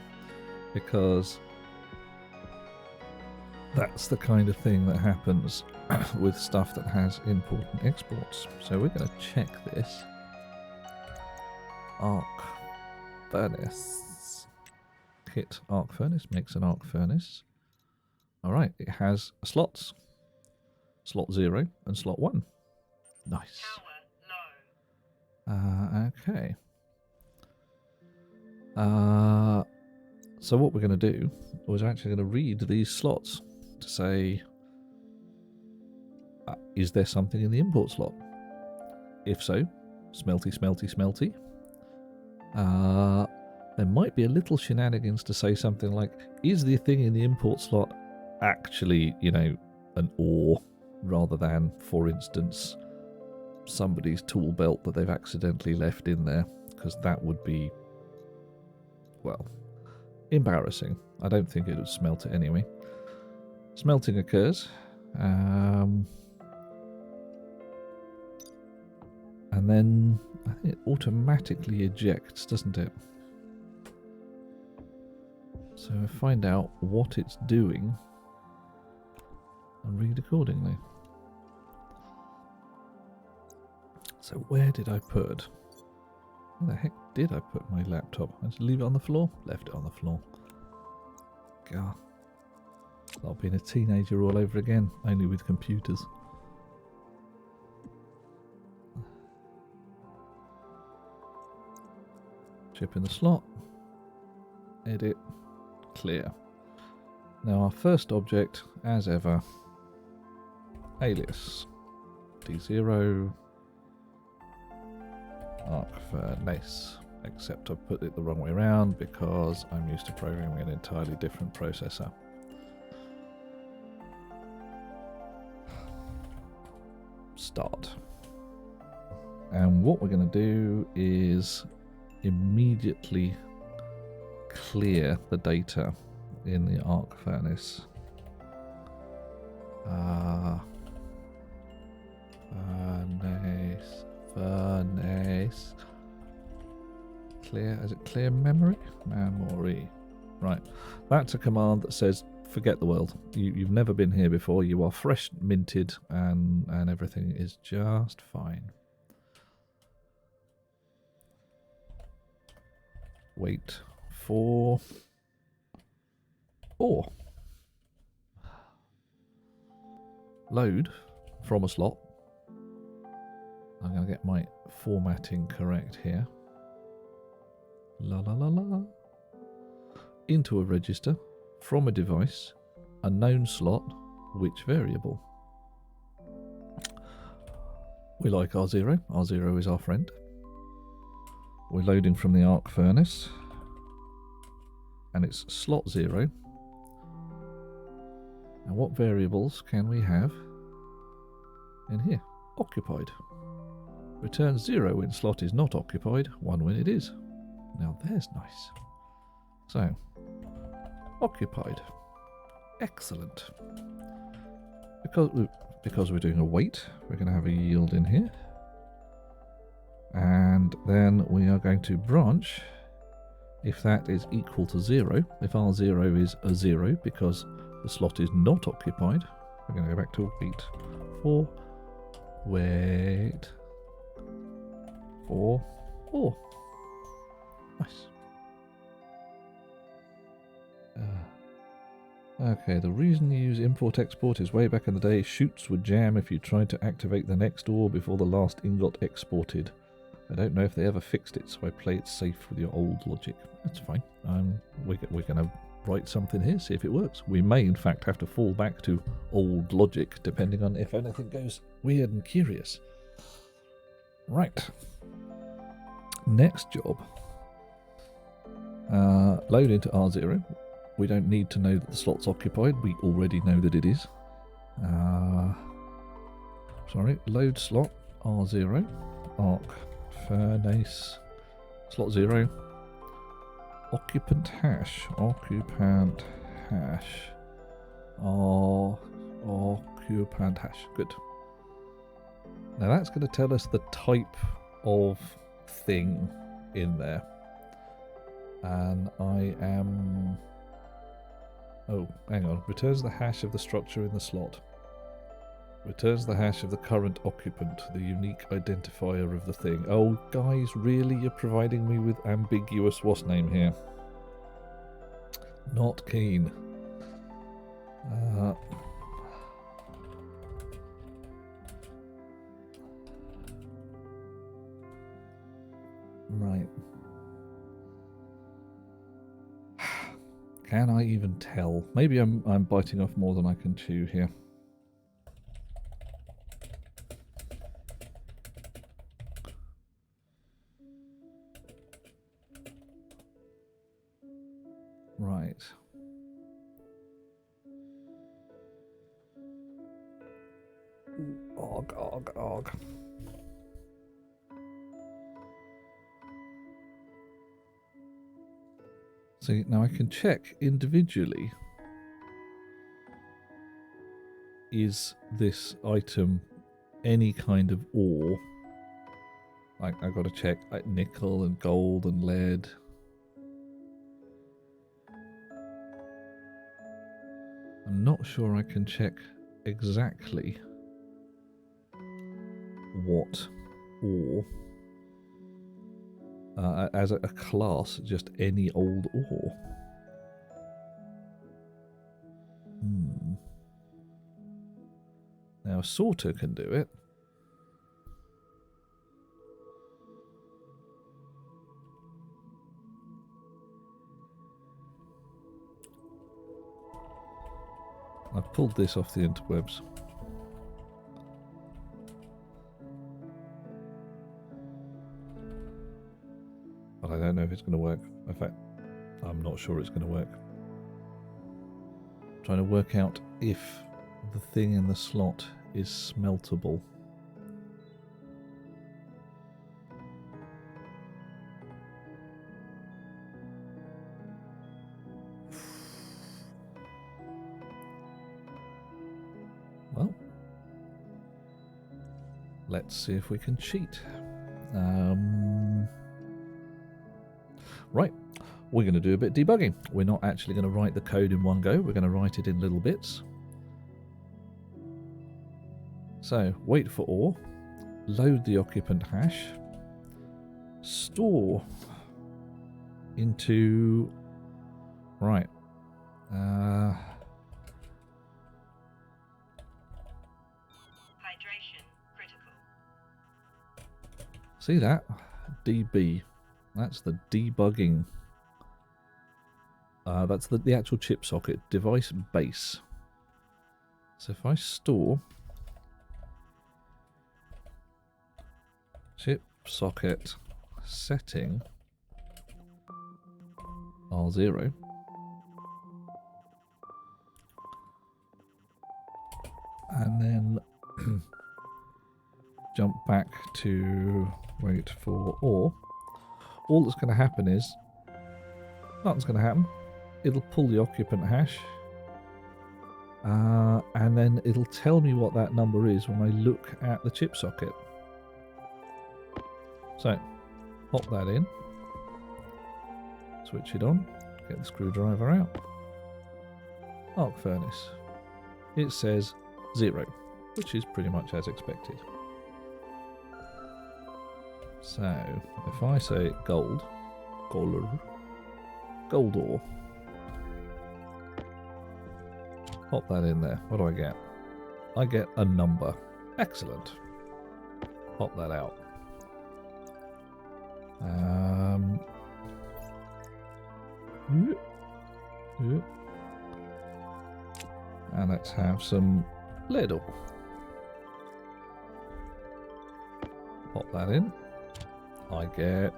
because that's the kind of thing that happens with stuff that has import and exports. So we're going to check this. Arc furnace. Kit arc furnace makes an arc furnace. Alright, it has slots. Slot 0 and slot 1. Nice. Okay. So what we're going to do is actually going to read these slots to say, is there something in the import slot? If so, smelty, smelty, smelty. There might be a little shenanigans to say something like, is the thing in the import slot actually, you know, an ore rather than, for instance, somebody's tool belt that they've accidentally left in there? Because that would be, well, embarrassing. I don't think it would smelt it anyway. Smelting occurs. and then I think it automatically ejects, doesn't it? So find out what it's doing and read accordingly. So where did I put? Where the heck did I put my laptop? I just leave it on the floor? Left it on the floor. God. I've been a teenager all over again, only with computers. Chip in the slot. Edit. Clear. Now our first object, as ever, alias. D0. Arc furnace. Except I've put it the wrong way around because I'm used to programming an entirely different processor. Start. And what we're going to do is immediately clear the data in the arc furnace. Furnace. Clear, is it clear memory? Memory. Right. That's a command that says forget the world. You've never been here before. You are fresh minted and everything is just fine. Wait for or load from a slot. I'm going to get my formatting correct here. La la la la. Into a register from a device, a known slot, which variable. We like R0. R0 is our friend. We're loading from the arc furnace, and it's slot 0. And what variables can we have in here? Occupied. Returns 0 when slot is not occupied, 1 when it is. Now there's nice. So, occupied. Excellent. Because we're doing a wait, we're going to have a yield in here. And then we are going to branch if that is equal to 0. If R0 is a 0 because the slot is not occupied, we're going to go back to wait for wait for 4. Nice. Okay, the reason you use import-export is way back in the day, chutes would jam if you tried to activate the next ore before the last ingot exported. I don't know if they ever fixed it, so I play it safe with your old logic. That's fine. We're going to write something here, see if it works. We may, in fact, have to fall back to old logic, depending on if anything goes weird and curious. Right. Next job. Load into R0. We don't need to know that the slot's occupied. We already know that it is. Sorry. Load slot R0. Arc furnace. Slot 0. Occupant hash. Occupant hash. Occupant hash. Good. Now that's going to tell us the type of thing in there. And I am... Oh, hang on. Returns the hash of the structure in the slot. Returns the hash of the current occupant, the unique identifier of the thing. Oh, guys, really? You're providing me with ambiguous what's name here? Not keen. Right. Can I even tell? Maybe I'm biting off more than I can chew here. Right. Og, og, og. See, now I can check individually. Is this item any kind of ore? Like, I've got to check like nickel and gold and lead. I'm not sure I can check exactly what ore. As a class, just any old ore. Now, a sorter can do it. I've pulled this off the interwebs. But I don't know if it's going to work. In fact, I'm not sure it's going to work. I'm trying to work out if the thing in the slot is smeltable. Well, let's see if we can cheat. Right, we're going to do a bit of debugging. We're not actually going to write the code in one go. We're going to write it in little bits. So, wait for ore, load the occupant hash, store into... Right. Hydration critical. See that? DB. That's the debugging. That's the actual chip socket. Device base. So if I store chip socket setting R0, and then jump back to wait for ore, all that's going to happen is nothing's going to happen. It'll pull the occupant hash, and then it'll tell me what that number is when I look at the chip socket. So pop that in, switch it on, get the screwdriver out, arc furnace. It says 0, which is pretty much as expected. So if I say gold ore, pop that in there. What do I get? I get a number. Excellent. Pop that out. And let's have some lead ore. Pop that in. I get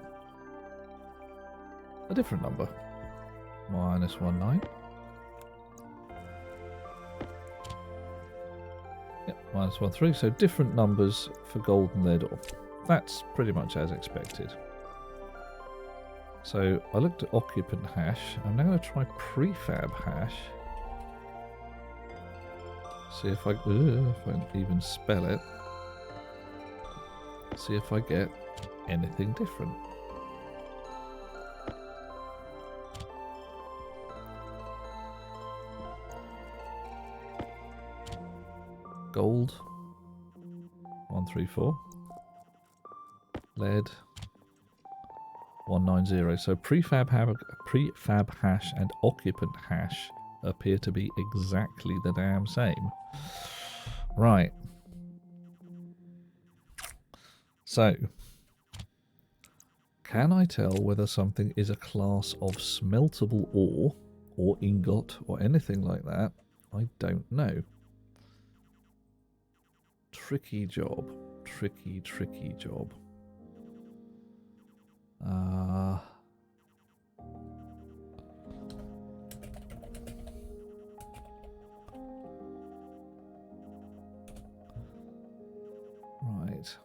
a different number. -19. Yep, -13. So different numbers for gold and lead ore. That's pretty much as expected. So I looked at occupant hash. I'm now going to try prefab hash. See if I even spell it. See if I get anything different. Gold 134, lead 190. So prefab hash and occupant hash appear to be exactly the damn same. Right. So, can I tell whether something is a class of smeltable ore or ingot or anything like that? I don't know. Tricky job. Tricky job. Right.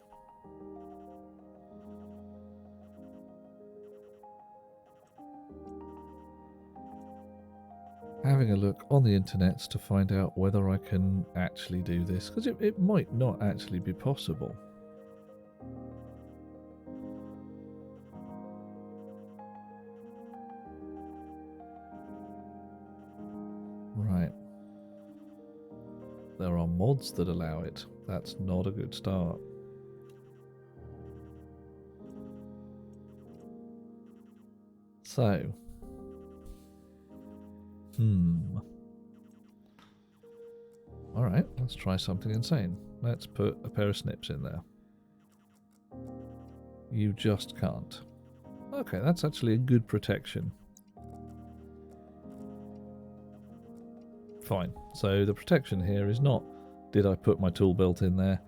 Having a look on the internet to find out whether I can actually do this, because it might not actually be possible. there are mods that allow it. That's not a good start. So, alright, let's try something insane. Let's put a pair of snips in there. You just can't. Okay, that's actually a good protection. Fine. So the protection here is not, did I put my tool belt in there?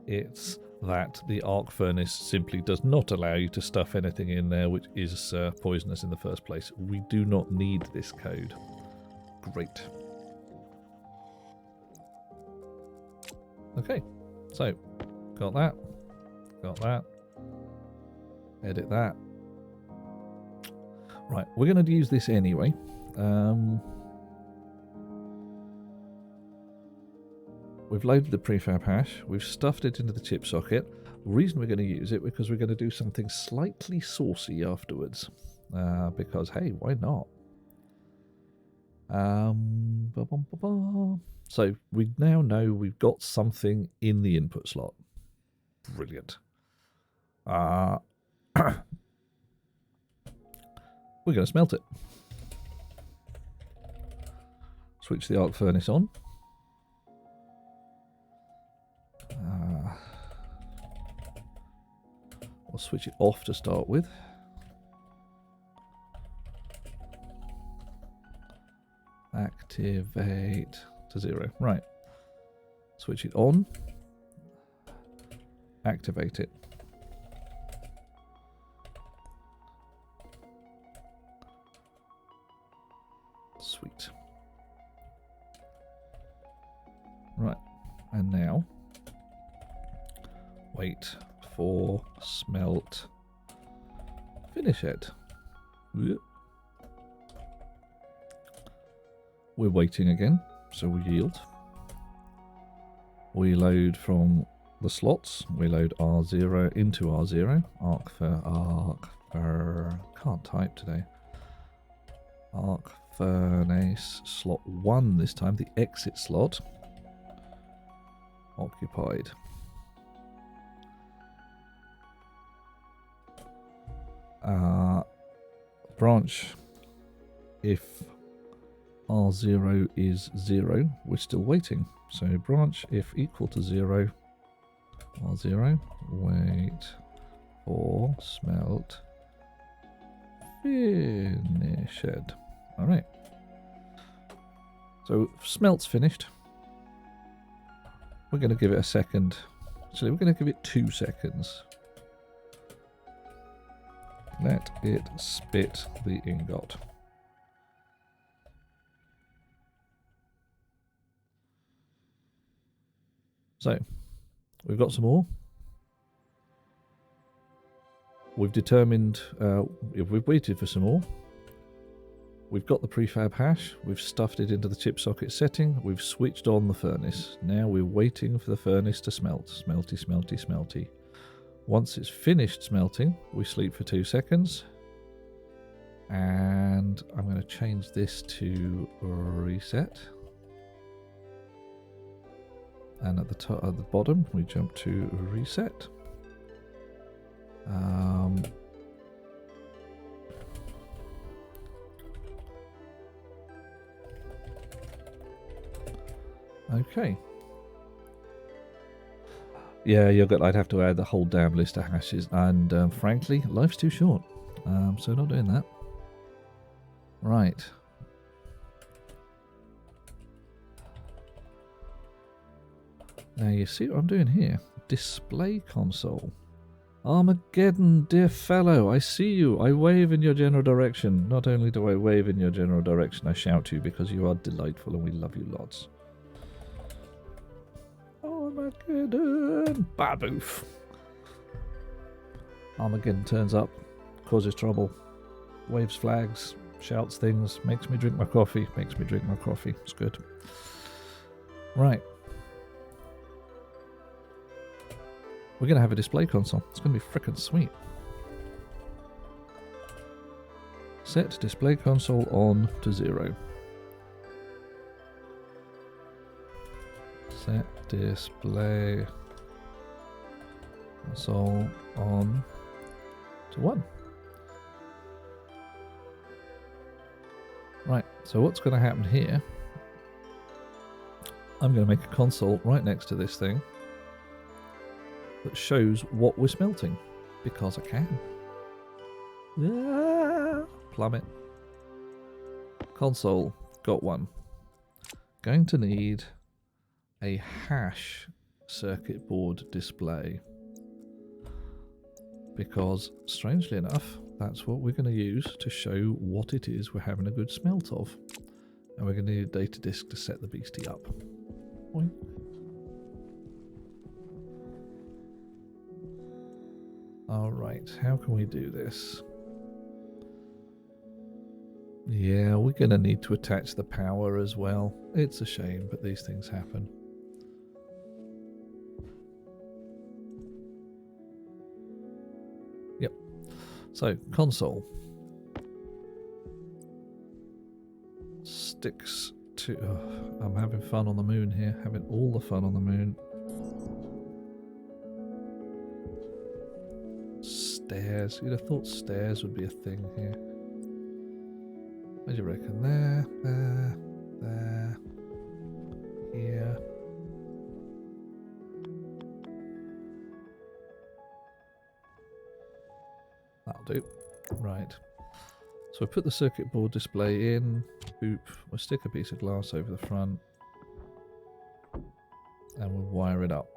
It's that the arc furnace simply does not allow you to stuff anything in there which is poisonous in the first place. We do not need this code. Great. Okay, so got that, edit that. Right, we're going to use this anyway. We've loaded the prefab hash, we've stuffed it into the chip socket. The reason we're going to use it because we're going to do something slightly saucy afterwards. Because, hey, why not? So we now know we've got something in the input slot. Brilliant. We're going to smelt it. Switch the arc furnace on. I'll switch it off to start with. Activate to 0. Right. Switch it on. Activate it. Sweet. Right. And now wait for smelt finish it. We're waiting again, so we yield. We load from the slots. We load R0 into R0. Arc for can't type today. Arc furnace slot 1 this time, the exit slot. Occupied. Branch if R0 is 0, we're still waiting. So branch if equal to 0, R0, wait for smelt finished. Alright. So smelt's finished. We're going to give it a second. Actually, we're going to give it 2 seconds. Let it spit the ingot. So, we've got some more. We've determined, we've waited for some more. We've got the prefab hash. We've stuffed it into the chip socket setting. We've switched on the furnace. Now we're waiting for the furnace to smelt. Smelty, smelty, smelty. Once it's finished smelting, we sleep for 2 seconds. And I'm going to change this to reset. And at the top, at the bottom, we jump to reset. Okay. Yeah, I'd have to add the whole damn list of hashes, and frankly, life's too short, so not doing that. Right. Now you see what I'm doing here. Display console. Armageddon, dear fellow, I see you. I wave in your general direction. Not only do I wave in your general direction, I shout to you because you are delightful and we love you lots. Armageddon! Baboof! Armageddon turns up, causes trouble, waves flags, shouts things, makes me drink my coffee, It's good. Right. We're going to have a display console. It's going to be frickin' sweet. Set display console on to 0. Set display console on to 1. Right, so what's going to happen here, I'm going to make a console right next to this thing that shows what we're smelting, because I can. Yeah. Plummet. Console, got one. Going to need a hash circuit board display, because strangely enough, that's what we're going to use to show what it is we're having a good smelt of. And we're going to need a data disk to set the beastie up. Boing. Alright, how can we do this? Yeah, we're going to need to attach the power as well. It's a shame, but these things happen. Yep. So, console. Sticks to... Oh, I'm having fun on the moon here. Having all the fun on the moon. Stairs. You'd have thought stairs would be a thing here. What do you reckon? There, here. That'll do. Right. So we put the circuit board display in. Boop. We'll stick a piece of glass over the front. And we'll wire it up.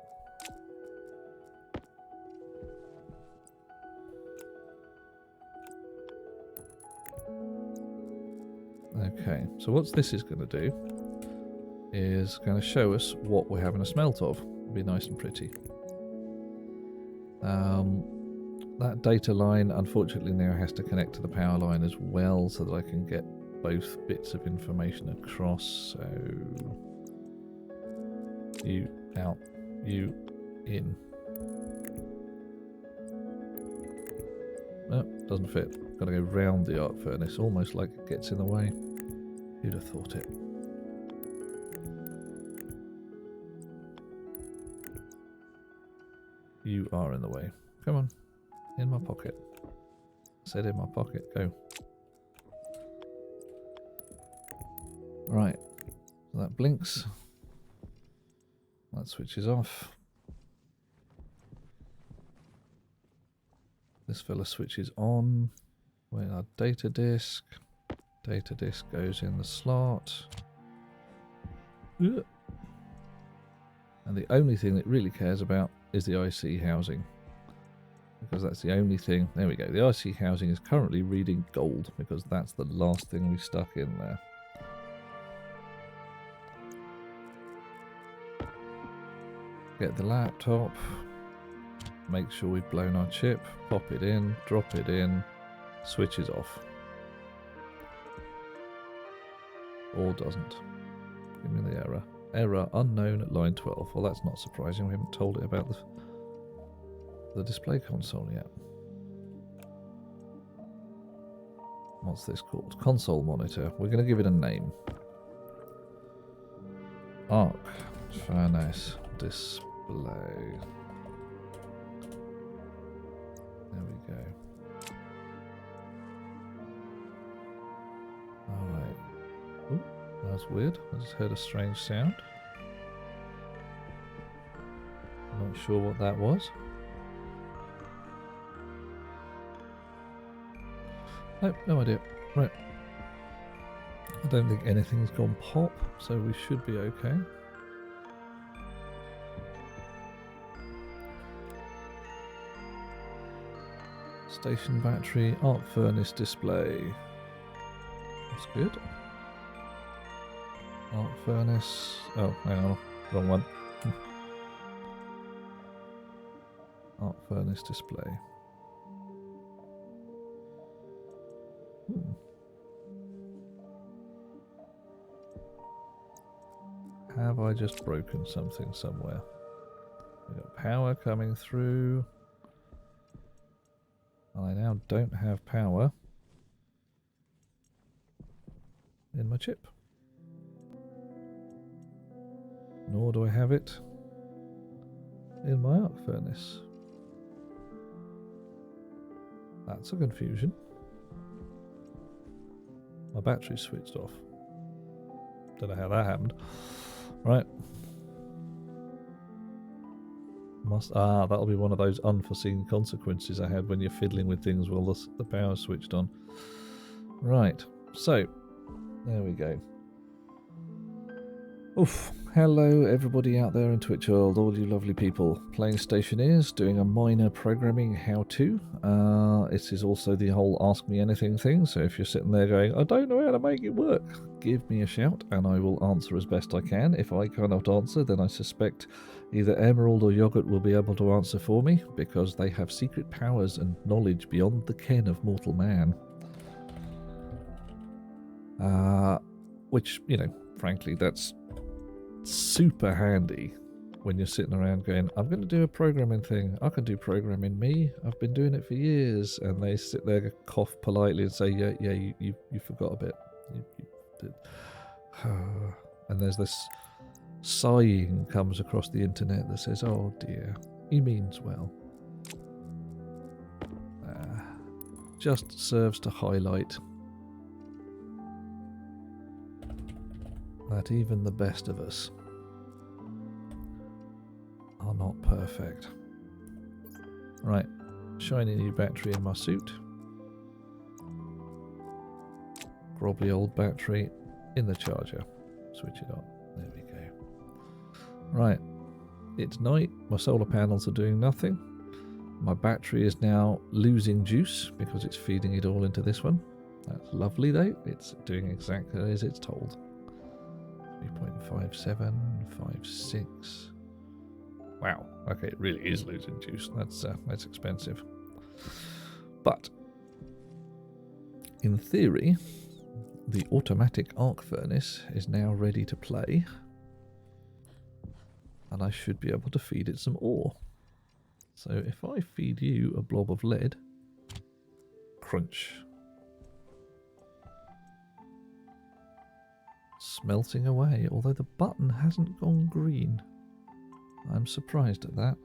Okay, so what this is going to do is going to show us what we're having a smelt of. It'll be nice and pretty. That data line unfortunately now has to connect to the power line as well, so that I can get both bits of information across. So you out, you in. No, doesn't fit. Got to go round the arc furnace, almost like it gets in the way. Who'd have thought it? You are in the way. Come on. In my pocket. Said in my pocket. Go. Right. So that blinks. That switches off. This fella switches on. We're in our data disk. Data disk goes in the slot. Ugh. And the only thing it really cares about is the IC housing. Because that's the only thing. There we go. The IC housing is currently reading gold, because that's the last thing we stuck in there. Get the laptop. Make sure we've blown our chip. Pop it in. Drop it in. Switches off. Or doesn't. Give me the error. Error unknown at line 12. Well, that's not surprising. We haven't told it about the display console yet. What's this called? Console monitor. We're going to give it a name. Arc furnace display. There we go. Alright. Ooh, that's weird. I just heard a strange sound. Not sure what that was. Nope, no idea. Right. I don't think anything's gone pop, so we should be okay. Station battery, arc furnace display. That's good. Arc furnace. Oh, hang on. Wrong one. Arc furnace display. Have I just broken something somewhere? We've got power coming through. I now don't have power in my chip. nor do I have it in my arc furnace. That's a confusion. My battery's switched off. Don't know how that happened. Right. That'll be one of those unforeseen consequences I had when you're fiddling with things while the power's switched on. Right. So, there we go. Oof. Hello everybody out there in Twitch world, all you lovely people. Playing Stationeers, doing a minor programming how-to. This is also the whole Ask Me Anything thing, so if you're sitting there going, I don't know how to make it work, give me a shout and I will answer as best I can. If I cannot answer, then I suspect either Emerald or Yogurt will be able to answer for me, because they have secret powers and knowledge beyond the ken of mortal man. Which, you know, frankly, that's super handy when you're sitting around going, I'm going to do a programming thing. I can do programming, me. I've been doing it for years. And they sit there, cough politely and say, yeah, you forgot a bit. You did. And there's this sighing comes across the internet that says, oh dear, he means well. Just serves to highlight that even the best of us are not perfect. Right, shiny new battery in my suit. Grobbly old battery in the charger. Switch it on. There we go. Right, it's night. My solar panels are doing nothing. My battery is now losing juice because it's feeding it all into this one. That's lovely though. It's doing exactly as it's told. 3.57, 5.6. Wow. Okay, it really is losing juice. That's expensive. But in theory, the automatic arc furnace is now ready to play, and I should be able to feed it some ore. So if I feed you a blob of lead, crunch. Smelting away, although the button hasn't gone green. I'm surprised at that.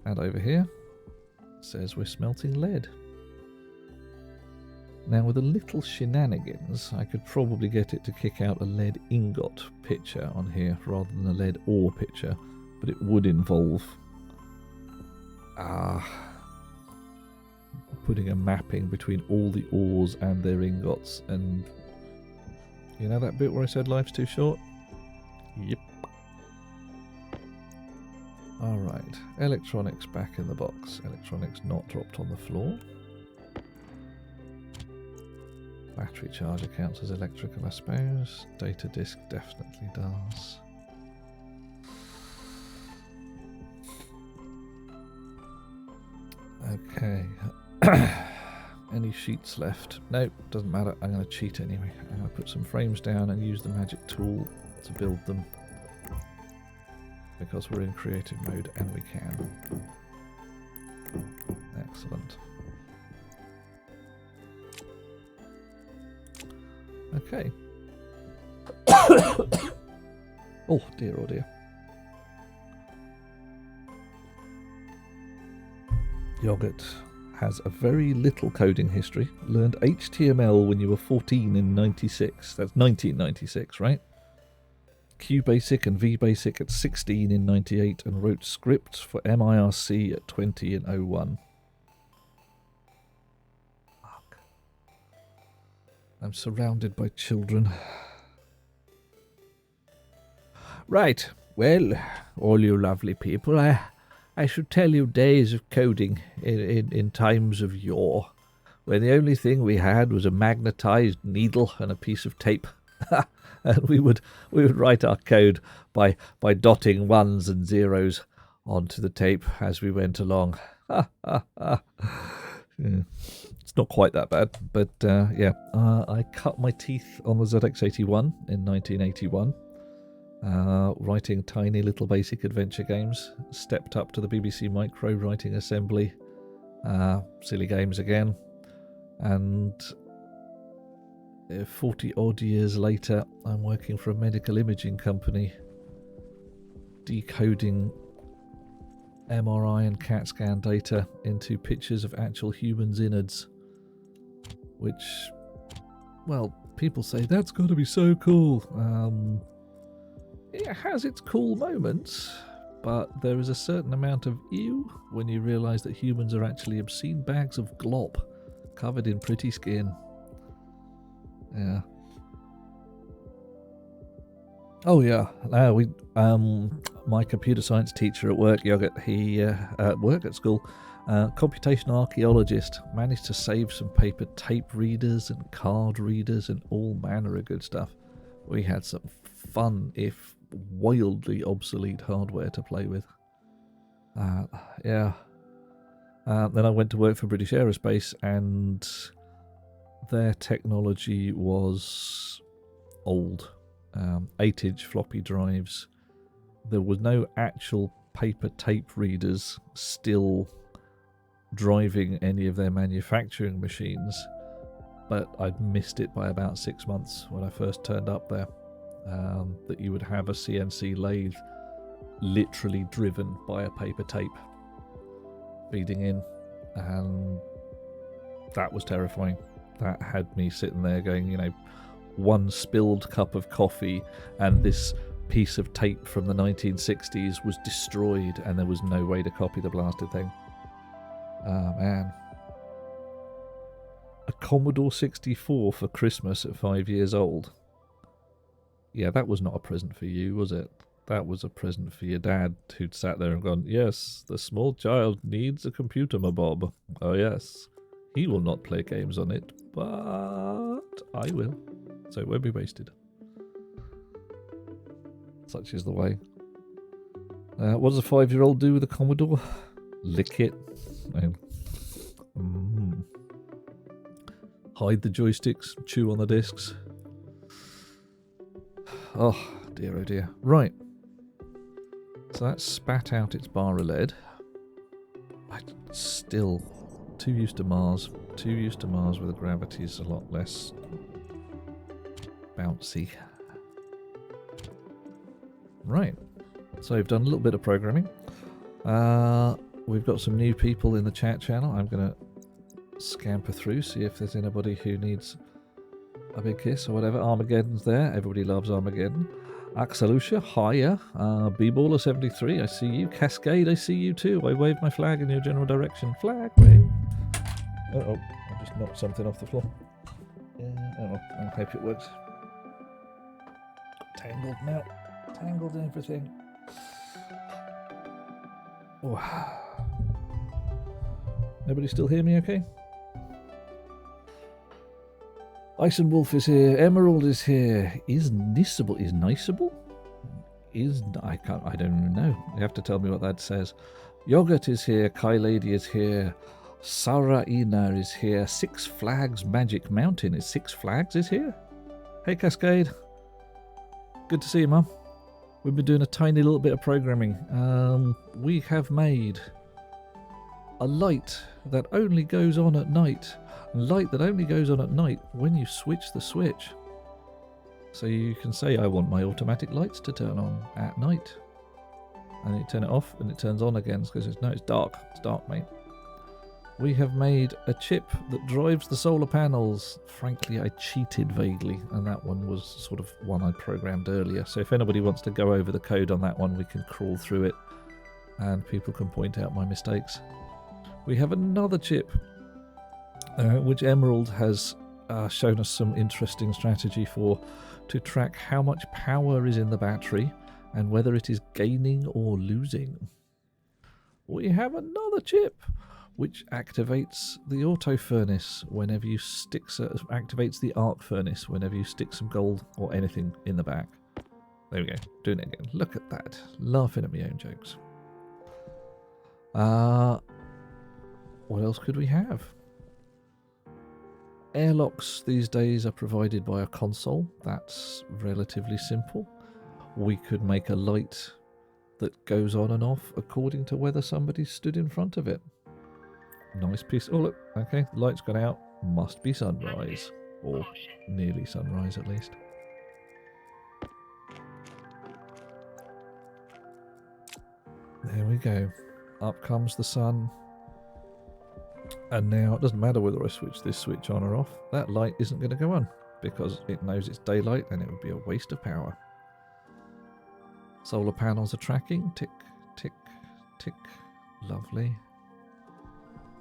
And over here, it says we're smelting lead. Now with a little shenanigans, I could probably get it to kick out a lead ingot picture on here rather than a lead ore picture, but it would involve putting a mapping between all the ores and their ingots, and you know that bit where I said life's too short? Yep. Alright, electronics back in the box. Electronics not dropped on the floor. Battery charger counts as electrical, I suppose. Data disk definitely does. Okay. Any sheets left? Nope, doesn't matter. I'm going to cheat anyway. I'm going to put some frames down and use the magic tool to build them, because we're in creative mode and we can. Excellent. Okay. Oh dear, oh dear. Yogurt has a very little coding history. Learned HTML when you were 14 in 96. That's 1996, right? QBasic and VBasic at 16 in 98, and wrote script for MIRC at 20 in 01. Fuck. I'm surrounded by children. Right, well, all you lovely people, I should tell you days of coding in times of yore, when the only thing we had was a magnetized needle and a piece of tape. And we would write our code by dotting ones and zeros onto the tape as we went along. Yeah. It's not quite that bad, but yeah. I cut my teeth on the ZX81 in 1981. Writing tiny little basic adventure games. Stepped up to the BBC Micro writing assembly. Silly games again. And 40 odd years later, I'm working for a medical imaging company, decoding MRI and CAT scan data into pictures of actual humans' innards, which, well, people say that's got to be so cool. It has its cool moments, but there is a certain amount of ew when you realise that humans are actually obscene bags of glop covered in pretty skin. Yeah. Oh yeah. My computer science teacher at work, Yogurt, he at work at school, computational archaeologist, managed to save some paper tape readers and card readers and all manner of good stuff. We had some fun, if wildly obsolete, hardware to play with. Yeah. Then I went to work for British Aerospace, and their technology was old. 8-inch floppy drives. There was no actual paper tape readers still driving any of their manufacturing machines, but I'd missed it by about 6 months when I first turned up there. That you would have a CNC lathe literally driven by a paper tape feeding in, and that was terrifying. That had me sitting there going, one spilled cup of coffee and this piece of tape from the 1960s was destroyed and there was no way to copy the blasted thing. Man. A Commodore 64 for Christmas at 5 years old. Yeah, that was not a present for you, was it? That was a present for your dad, who'd sat there and gone, yes, the small child needs a computer, my Bob. Oh yes, he will not play games on it, but I will. So it won't be wasted. Such is the way. What does a 5-year-old do with a Commodore? Lick it. Hide the joysticks, chew on the discs. Oh dear. Right. So that spat out its bar of lead. I'm still too used to Mars. Too used to Mars where the gravity's a lot less bouncy. Right. So we've done a little bit of programming. We've got some new people in the chat channel. I'm going to scamper through, see if there's anybody who needs a big kiss or whatever. Armageddon's there. Everybody loves Armageddon. Axelucia, hiya. B-Baller73, I see you. Cascade, I see you too. I wave my flag in your general direction. Flag wave. Uh-oh, I just knocked something off the floor. I hope it works. Tangled now. Tangled in everything. Oh. Nobody still hear me okay? Ice and Wolf is here. Emerald is here. Is Nissable? Is Niceable? I don't even know. You have to tell me what that says. Yogurt is here. Kai Lady is here. Sarah Ina is here. Six Flags Magic Mountain is Six Flags is here. Hey Cascade. Good to see you, Mum. We've been doing a tiny little bit of programming. We have made a light that only goes on at night. A light that only goes on at night when you switch the switch. So you can say, I want my automatic lights to turn on at night. And you turn it off and it turns on again because it's dark. It's dark, mate. We have made a chip that drives the solar panels. Frankly, I cheated vaguely, and that one was sort of one I programmed earlier. So if anybody wants to go over the code on that one, we can crawl through it and people can point out my mistakes. We have another chip, which Emerald has shown us some interesting strategy for, to track how much power is in the battery and whether it is gaining or losing. We have another chip which activates the auto furnace whenever you activates the arc furnace whenever you stick some gold or anything in the back. There we go, doing it again. Look at that, laughing at my own jokes. What else could we have? Airlocks these days are provided by a console. That's relatively simple. We could make a light that goes on and off according to whether somebody stood in front of it. Nice piece. Oh look, okay, light's gone out. Must be sunrise. Or Caution. nearly sunrise at least. There we go. Up comes the sun. And now it doesn't matter whether I switch this switch on or off. That light isn't going to go on because it knows it's daylight and it would be a waste of power. Solar panels are tracking. Tick, tick, tick. Lovely.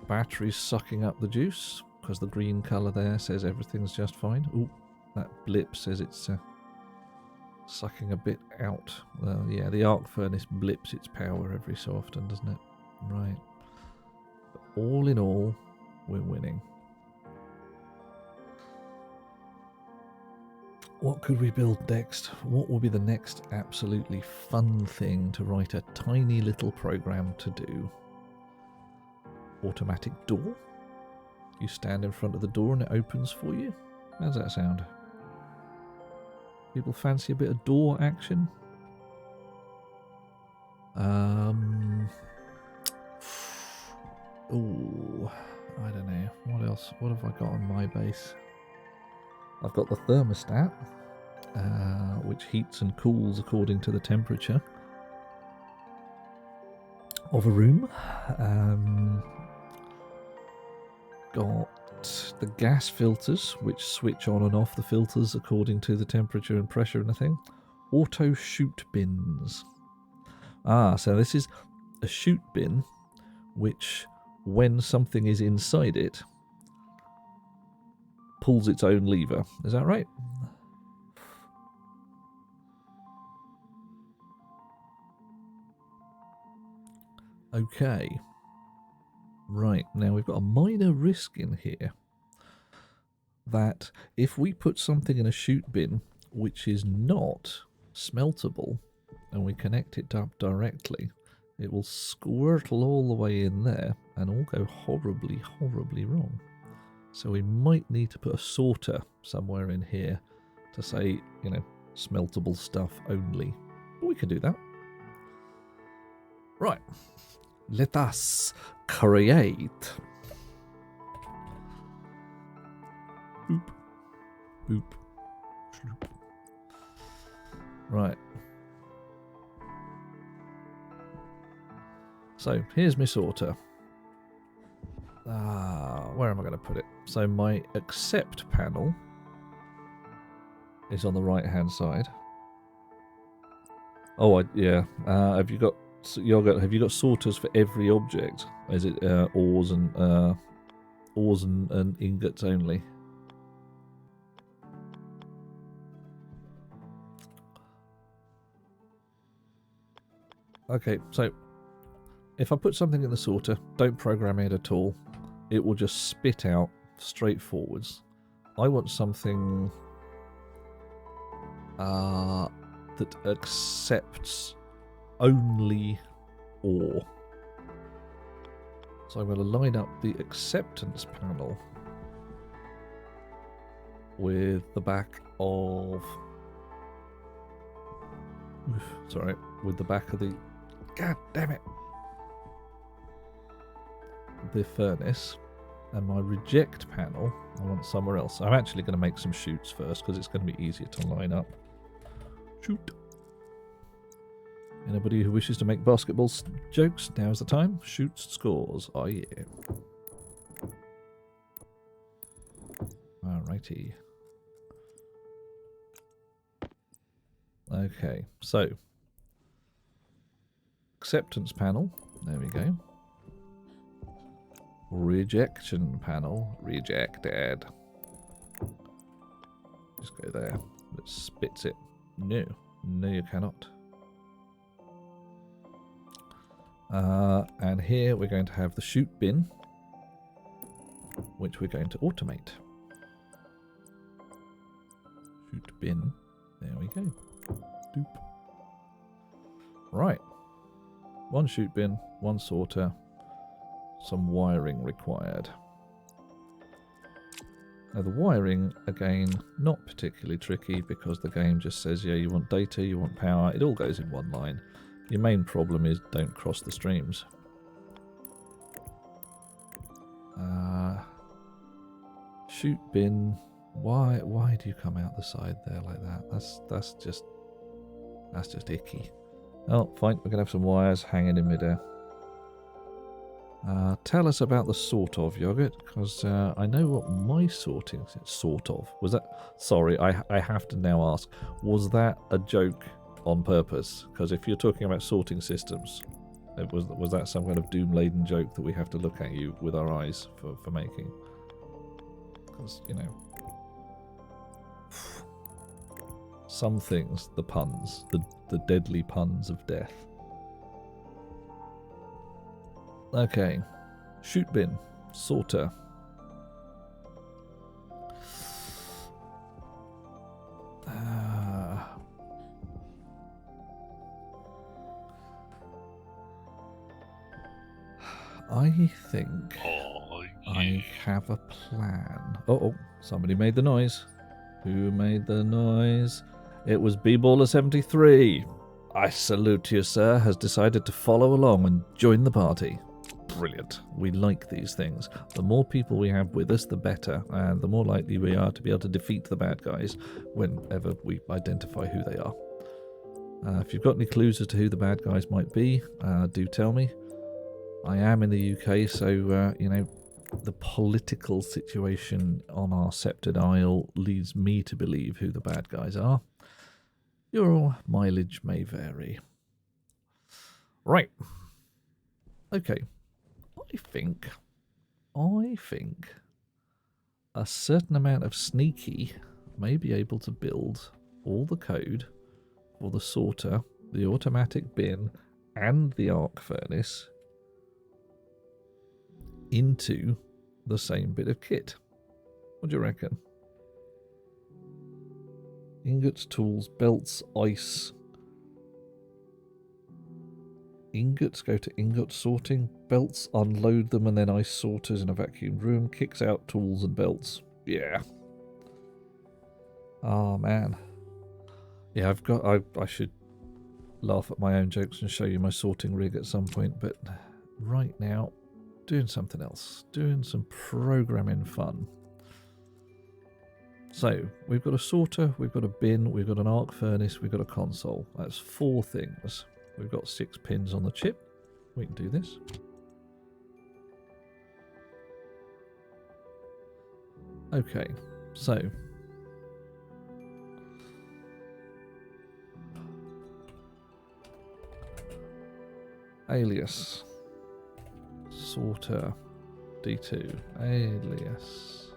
Batteries sucking up the juice because the green colour there says everything's just fine. Ooh, that blip says it's sucking a bit out. Yeah, the arc furnace blips its power every so often, doesn't it? Right. But all in all, we're winning. What could we build next? What will be the next absolutely fun thing to write a tiny little program to do? Automatic door? You stand in front of the door and it opens for you? How's that sound? People fancy a bit of door action? Oh, I don't know. What else? What have I got on my base? I've got the thermostat, which heats and cools according to the temperature of a room. Got the gas filters, which switch on and off the filters according to the temperature and pressure and the thing. Auto chute bins. So this is a chute bin, which, when something is inside it, pulls its own lever. Is that right? Okay. Right, now we've got a minor risk in here that if we put something in a chute bin which is not smeltable and we connect it up directly, it will squirtle all the way in there and all go horribly, horribly wrong. So we might need to put a sorter somewhere in here to say, you know, smeltable stuff only. But we can do that. Right. Let us create. Boop. Boop. Sloop. Right. So here's my sorter. Where am I going to put it? So my accept panel is on the right hand side. Oh, yeah. Have you got sorters for every object? Is it ores and ingots only? Okay, so if I put something in the sorter, don't program it at all. It will just spit out straight forwards. I want something that accepts only ore. So I'm going to line up the acceptance panel with the back of... Sorry, with the back of the... God damn it! The furnace. And my reject panel, I want somewhere else. I'm actually going to make some chutes first because it's going to be easier to line up. Shoot. Anybody who wishes to make basketball jokes, now's the time. Shoots, scores. Oh yeah. Alrighty. Okay, so acceptance panel. There we go. Rejection panel. Rejected. Just go there. It spits it. No. No, you cannot. And here we're going to have the chute bin, which we're going to automate. Chute bin. There we go. Doop. Right. One chute bin, one sorter, some wiring required. Now the wiring, again, not particularly tricky because the game just says, yeah, you want data, you want power, it all goes in one line. Your main problem is don't cross the streams. Chute bin, Why do you come out the side there like that? That's just icky. Oh, fine. We're gonna have some wires hanging in midair. Tell us about the sort of yogurt, because I know what my sorting sort of was. That sorry, I have to now ask, was that a joke on purpose? Because if you're talking about sorting systems, was that some kind of doom-laden joke that we have to look at you with our eyes for making? Because you know, some things, the puns, the deadly puns of death. Okay. Shoot bin. Sorter. I think I have a plan. Oh, somebody made the noise. Who made the noise? It was B-Baller73. I salute you, sir, has decided to follow along and join the party. Brilliant. We like these things. The more people we have with us, the better, and the more likely we are to be able to defeat the bad guys whenever we identify who they are. If you've got any clues as to who the bad guys might be, do tell me. I am in the UK, so, you know, the political situation on our sceptred isle leads me to believe who the bad guys are. Your mileage may vary. Right. Okay. I think a certain amount of sneaky may be able to build all the code for the sorter, the automatic bin, and the arc furnace into the same bit of kit. What do you reckon? Ingots, tools, belts, ice. Ingots go to ingot sorting, belts unload them, and then ice sorters in a vacuumed room, kicks out tools and belts. Yeah. Oh man. Yeah, I should laugh at my own jokes and show you my sorting rig at some point, but right now, doing something else. Doing some programming fun. So, we've got a sorter, we've got a bin, we've got an arc furnace, we've got a console. That's 4 things. We've got 6 pins on the chip. We can do this. Okay, so alias sorter D2 alias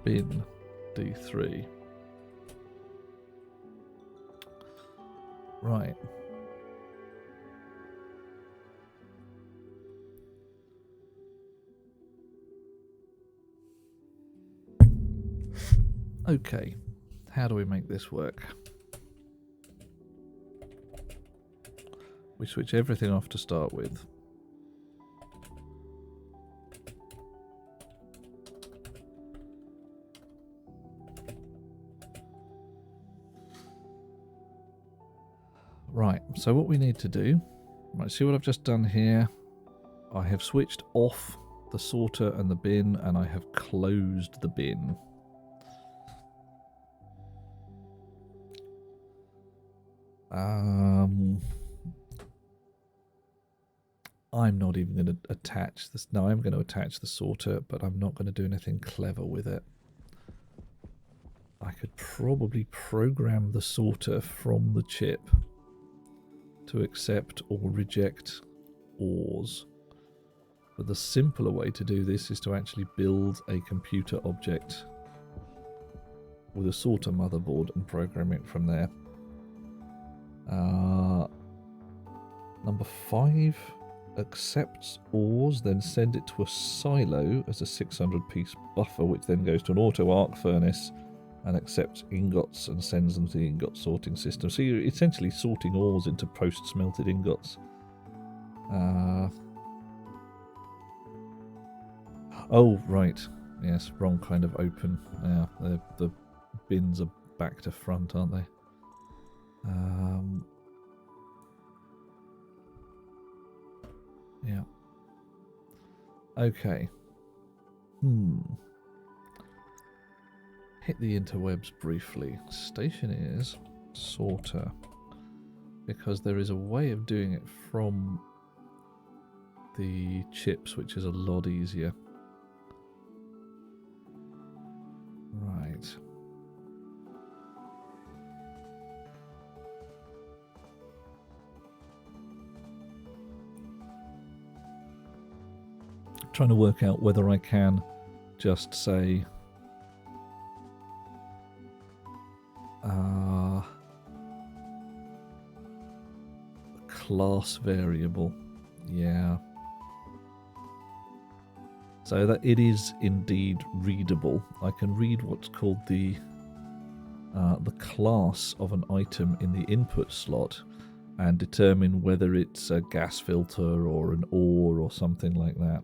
bin D3. Right. Okay, how do we make this work? We switch everything off to start with. Right, so what we need to do, right, see what I've just done here? I have switched off the sorter and the bin, and I have closed the bin. I'm not even going to attach this. No, I'm going to attach the sorter, but I'm not going to do anything clever with it. I could probably program the sorter from the chip to accept or reject ores. But the simpler way to do this is to actually build a computer object with a sorter motherboard and program it from there. Number 5 accepts ores, then send it to a silo as a 600-piece buffer, which then goes to an auto arc furnace and accepts ingots and sends them to the ingot sorting system. So you're essentially sorting ores into post-smelted ingots. Oh, right. Yes, wrong kind of open. Yeah, the bins are back to front, aren't they? Yeah. Okay. hit the interwebs briefly. Stationeers, sorter. Because there is a way of doing it from the chips, which is a lot easier. Right. Trying to work out whether I can just say class variable. Yeah. So that it is indeed readable. I can read what's called the class of an item in the input slot and determine whether it's a gas filter or an ore or something like that.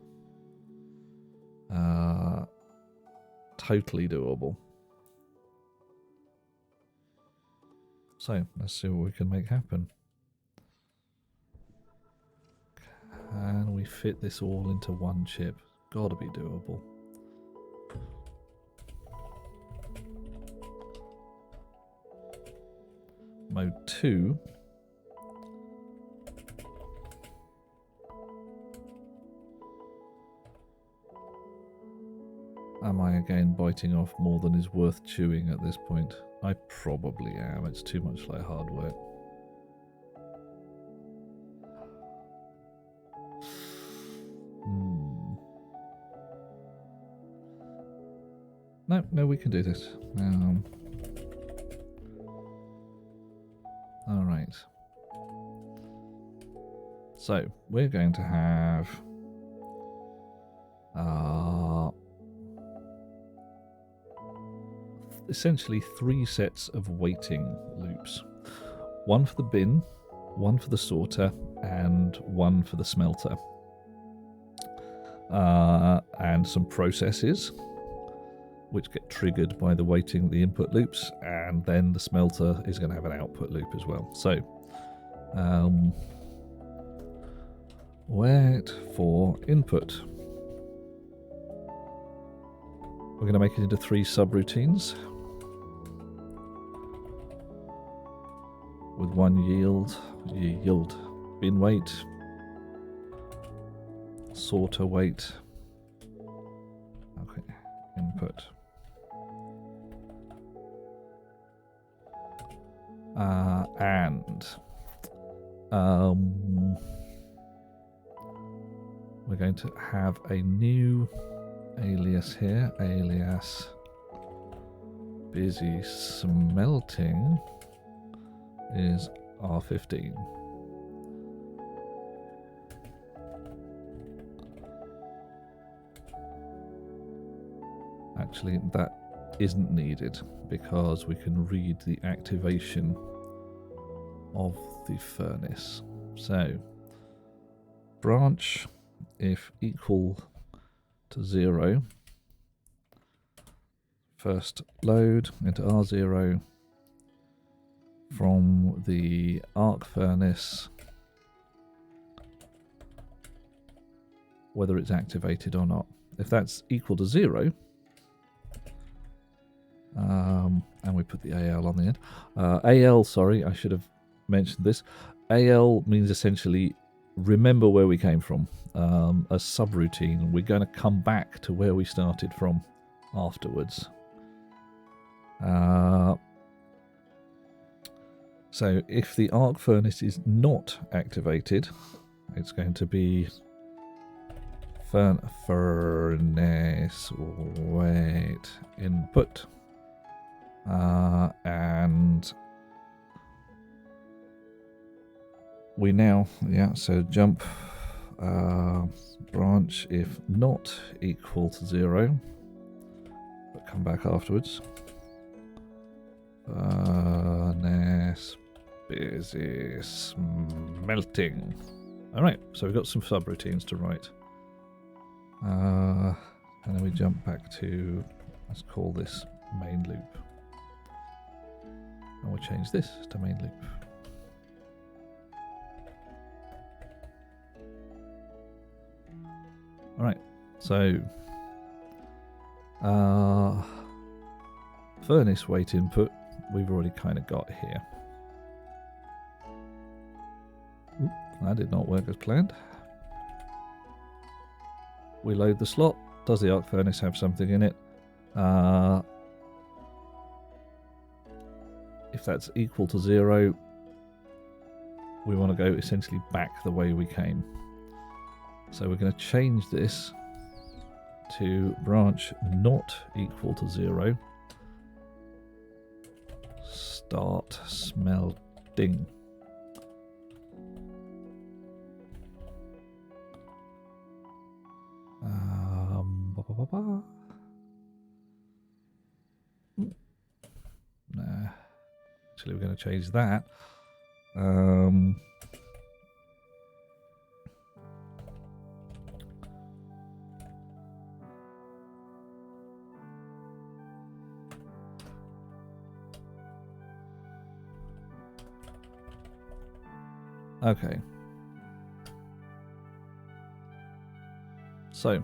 Totally doable. So let's see what we can make happen. Can we fit this all into one chip? Gotta be doable. Mode 2. Am I again biting off more than is worth chewing at this point? I probably am. It's too much like hard work. No, we can do this. Alright. So, we're going to have essentially 3 sets of waiting loops. One for the bin, one for the sorter, and one for the smelter. And some processes which get triggered by the waiting, the input loops, and then the smelter is going to have an output loop as well. So, wait for input. We're going to make it into 3 subroutines with one yield, bin wait, sorter wait. Okay, input. And we're going to have a new alias here, alias busy smelting is R15. Actually, that isn't needed because we can read the activation of the furnace. So, branch if equal to 0, first load into R0 from the arc furnace, whether it's activated or not. If that's equal to 0, and we put the AL on the end. AL, sorry, I should have mentioned this. AL means essentially remember where we came from. A subroutine. We're going to come back to where we started from afterwards. So if the arc furnace is not activated, it's going to be furnace wait input. And we now, so jump branch if not equal to 0, but come back afterwards. Furnace busy smelting. Alright, so we've got some subroutines to write. And then we jump back to, let's call this main loop. And we'll change this to main loop. Alright, so Furnace weight input, we've already kind of got here. Oop, that did not work as planned. We load the slot. Does the arc furnace have something in it? If that's equal to 0, we want to go essentially back the way we came. So we're going to change this to branch not equal to 0. Start smelting. Nah. Actually, we're going to change that. Okay. So,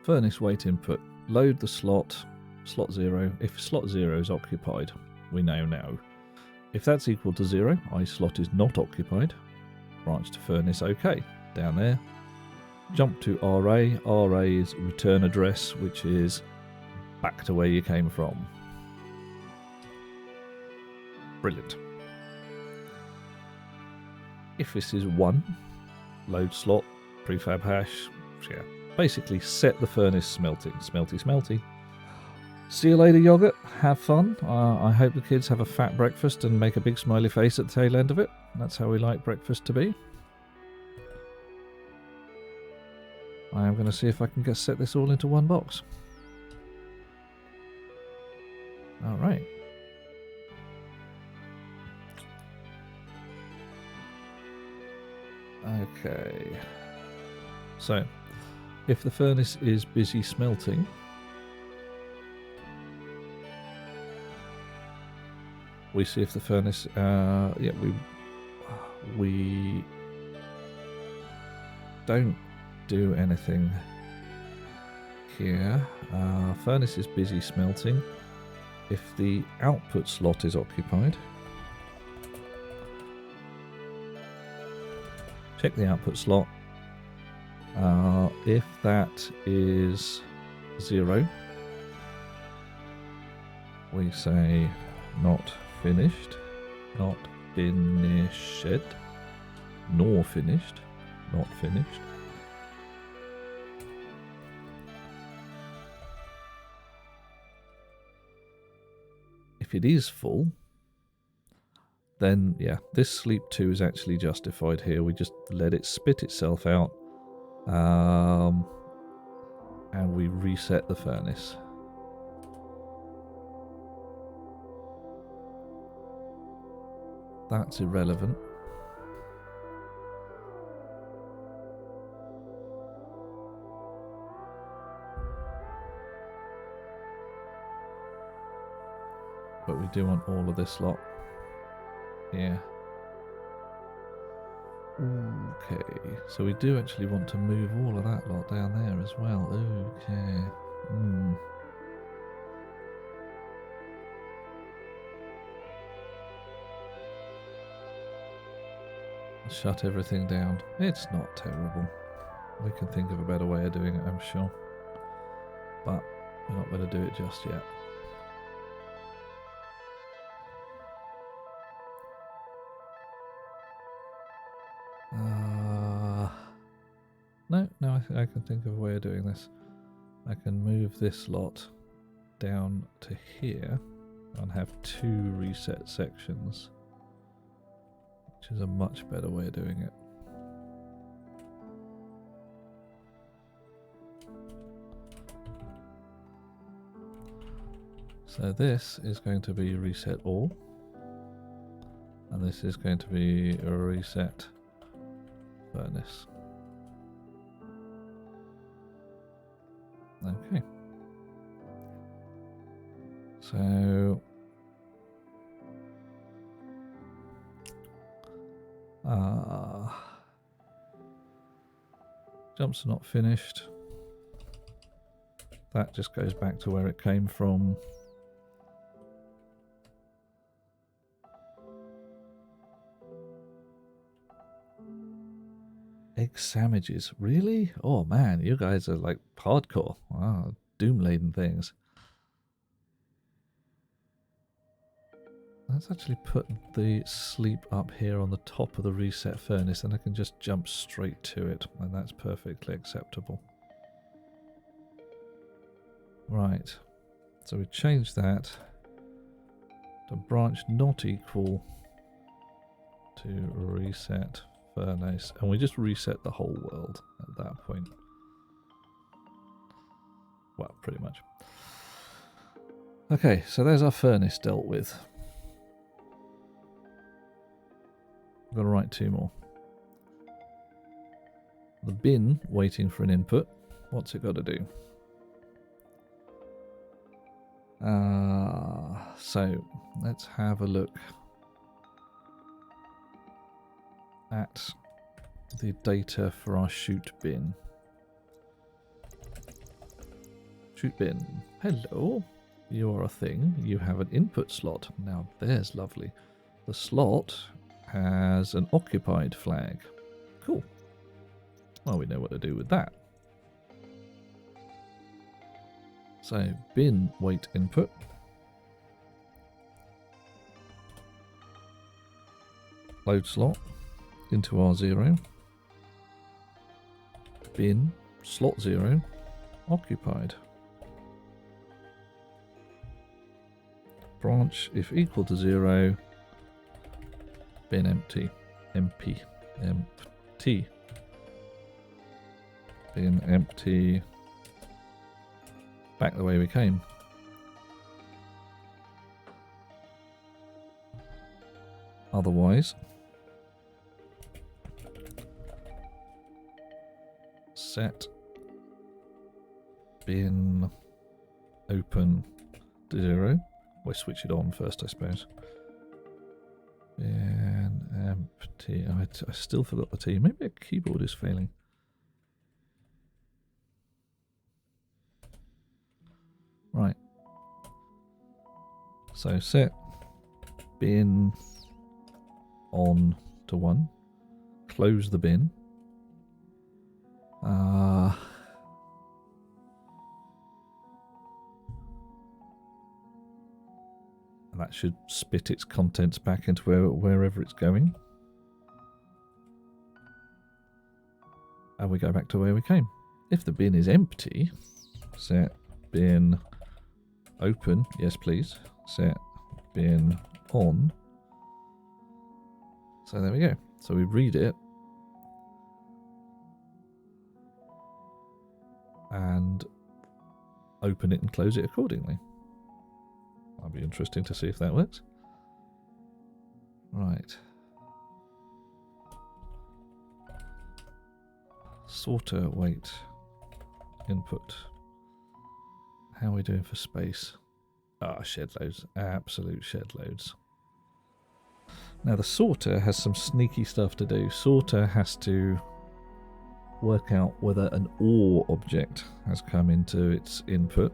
furnace weight input. Load the slot 0. If slot 0 is occupied, we now know. If that's equal to 0, i.e. slot is not occupied, branch to furnace OK. Down there. Jump to RA. RA is return address, which is back to where you came from. Brilliant. If this is 1, load slot, prefab hash, yeah. Basically set the furnace smelting. Smelty. See you later, yogurt. Have fun. I hope the kids have a fat breakfast and make a big smiley face at the tail end of it. That's how we like breakfast to be. I am going to see if I can set this all into one box. Alright. Okay. So, if the furnace is busy smelting, we see if the furnace, we don't do anything here. Furnace is busy smelting. If the output slot is occupied, check the output slot. If that is 0, we say not finished, not finished, nor finished, not finished. If it is full, then yeah, this sleep 2 is actually justified here. We just let it spit itself out, and we reset the furnace. That's irrelevant. But we do want all of this lot. Yeah. Okay, so we do actually want to move all of that lot down there as well. Okay. Shut everything down. It's not terrible. We can think of a better way of doing it, I'm sure. But we're not going to do it just yet. No, I can think of a way of doing this. I can move this lot down to here and have 2 reset sections, which is a much better way of doing it. So this is going to be reset all, and this is going to be a reset furnace. Okay. So jumps are not finished. That just goes back to where it came from. egg sandwiches. Really? Oh man, you guys are like hardcore. Wow, doom-laden things. Let's actually put the sleep up here on the top of the reset furnace, and I can just jump straight to it, and that's perfectly acceptable. Right, so we change that to branch not equal to reset furnace, and we just reset the whole world at that point. Well, pretty much. Okay, so there's our furnace dealt with. I've got to write 2 more. The bin waiting for an input. What's it got to do? So let's have a look at the data for our shoot bin. Shoot bin. Hello. You are a thing. You have an input slot. Now there's lovely. The slot has an occupied flag. Cool. Well, we know what to do with that. So bin wait input. Load slot into R0. Bin slot 0 occupied. Branch if equal to 0. Bin empty. Empty. Bin empty. Back the way we came. Otherwise, set bin open to 0. We'll switch it on first, I suppose. Bin empty. I still forgot the T. Maybe a keyboard is failing. Right. So set bin on to 1. Close the bin. And that should spit its contents back into wherever it's going. And we go back to where we came. If the bin is empty, set bin open, yes please, set bin on. So there we go. So we read it and open it and close it accordingly. That'll be interesting to see if that works. Right. Sorter wait input. How are we doing for space? Shed loads. Absolute shed loads. Now the sorter has some sneaky stuff to do. Sorter has to work out whether an OR object has come into its input.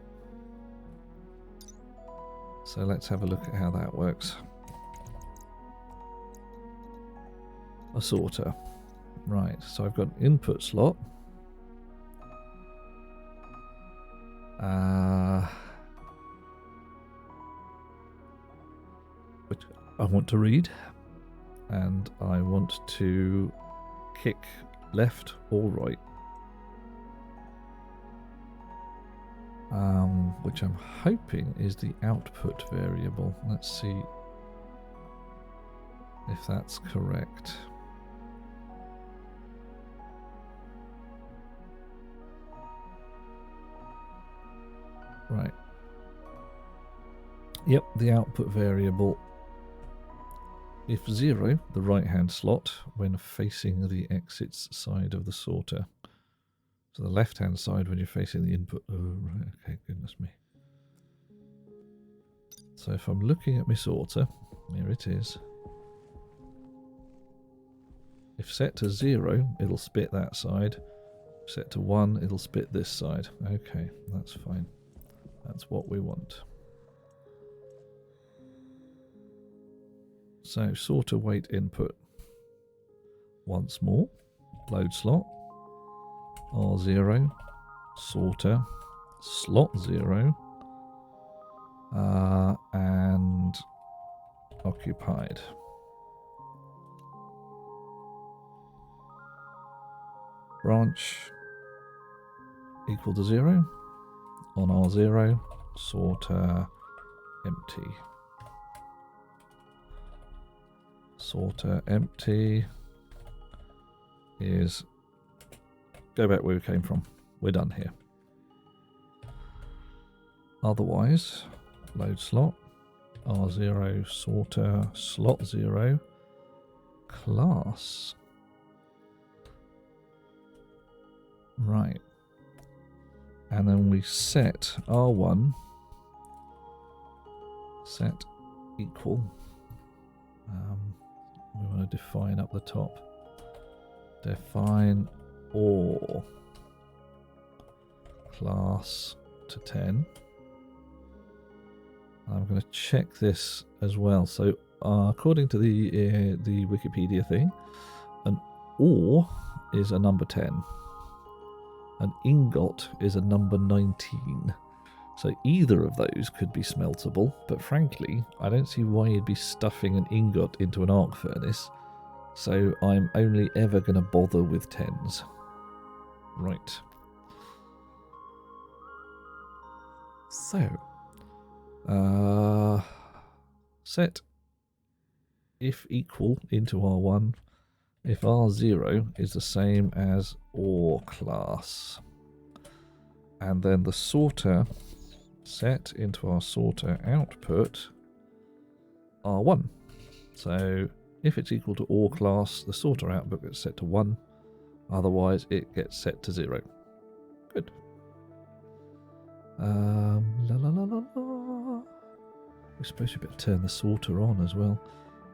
So let's have a look at how that works. A sorter. Right, so I've got an input slot. Which I want to read. And I want to kick left or right. Which I'm hoping is the output variable. Let's see if that's correct. Right. Yep, the output variable. If 0, the right-hand slot, when facing the exits side of the sorter. So the left-hand side when you're facing the input. Oh, right, okay, goodness me. So if I'm looking at my sorter, here it is. If set to 0, it'll spit that side. Set to 1, it'll spit this side. Okay, that's fine. That's what we want. So sorter wait input once more. load slot, R0, sorter, slot 0, and occupied. Branch equal to 0 on R0, sorter empty. Sorter empty is go back where we came from. We're done here. Otherwise, load slot, R0, sorter, slot 0, class. Right. And then we set R1, set equal. We want to define up the top. Define or class to 10. I'm going to check this as well. So according to the Wikipedia thing, an ore is a number 10. An ingot is a number 19. So either of those could be smeltable, but frankly, I don't see why you'd be stuffing an ingot into an arc furnace. So I'm only ever going to bother with 10s. Right. So, set if equal into R1 if R0 is the same as OR class. And then the sorter set into our sorter output R1. So if it's equal to OR class, the sorter output gets set to 1. Otherwise, it gets set to 0. Good. La la la la la. We're supposed to be able to turn the sorter on as well.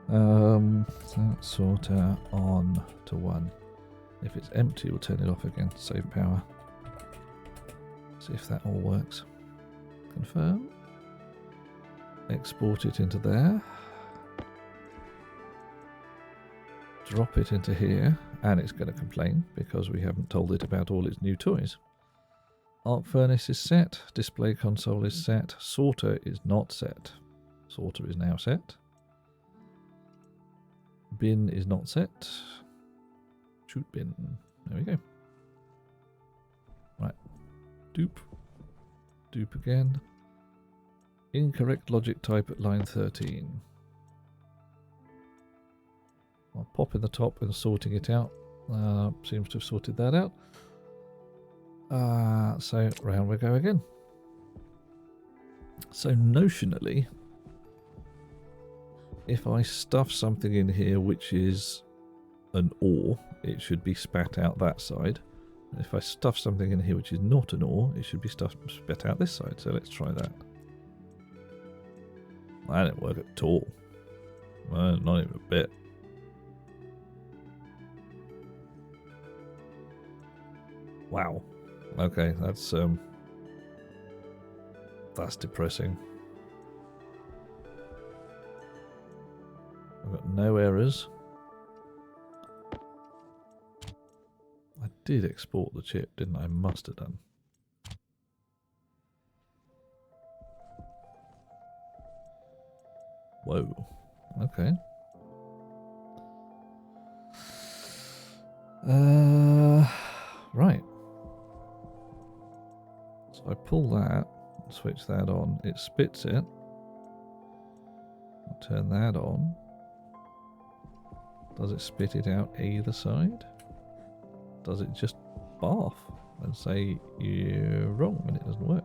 So sorter on to 1. If it's empty, we'll turn it off again. Save power. See if that all works. Confirm. Export it into there. Drop it into here, and it's going to complain because we haven't told it about all its new toys. Arc furnace is set. Display console is set. Sorter is not set. Sorter is now set. Bin is not set. Shoot bin. There we go. Right. Dupe. Dupe again. Incorrect logic type at line 13. I'll pop in the top and sorting it out. Seems to have sorted that out. So round we go again. So notionally, if I stuff something in here which is an ore, it should be spat out that side. And if I stuff something in here which is not an ore, it should be spat out this side. So let's try that. That didn't work at all. Well, not even a bit. Wow. Okay, that's depressing. I've got no errors. I did export the chip, didn't I? Must have done. Whoa. Okay. Right. So I pull that, switch that on, it spits it. I'll turn that on. Does it spit it out either side? Does it just barf and say you're wrong when it doesn't work?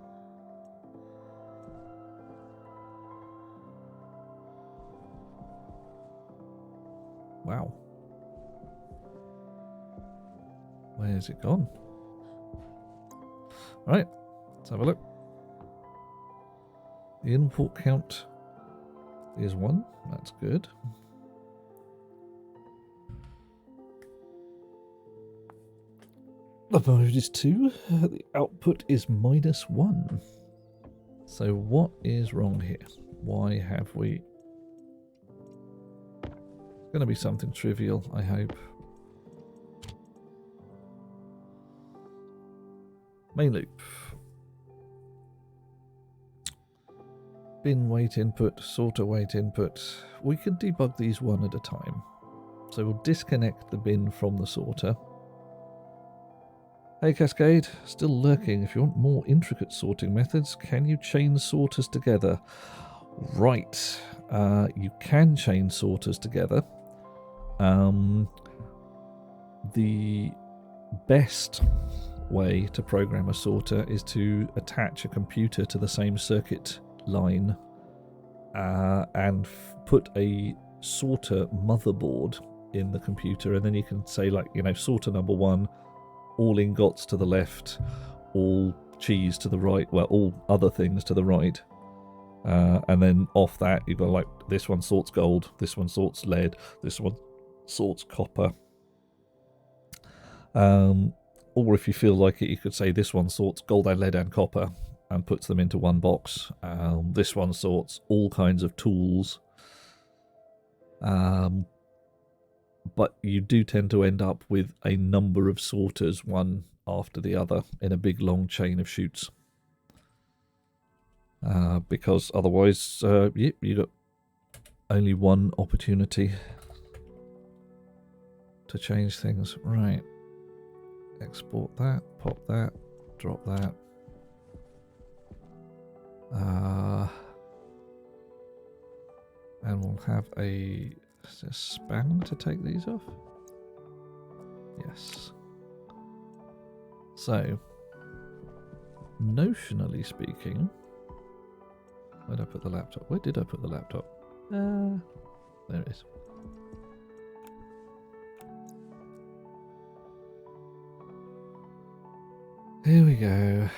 Wow. Where's it gone? Right, let's have a look. The input count is 1. That's good. The mode is 2. The output is -1. So what is wrong here? Why have we... It's going to be something trivial, I hope. Main loop. Bin weight input, sorter weight input. We can debug these one at a time. So we'll disconnect the bin from the sorter. Hey Cascade, still lurking. If you want more intricate sorting methods, can you chain sorters together? Right, you can chain sorters together. The best way to program a sorter is to attach a computer to the same circuit line and put a sorter motherboard in the computer, and then you can say, like, you know, sorter number 1, all ingots to the left, all cheese to the right, well, all other things to the right, and then off that you've got, like, this one sorts gold, this one sorts lead, this one sorts copper. Or if you feel like it, you could say this one sorts gold and lead and copper and puts them into one box. This one sorts all kinds of tools. But you do tend to end up with a number of sorters, one after the other, in a big long chain of chutes. Because otherwise, you got only one opportunity to change things. Right. Export that, pop that, drop that. And we'll have a span to take these off. Yes. So, notionally speaking, where did I put the laptop? Where did I put the laptop? There it is. Here we go.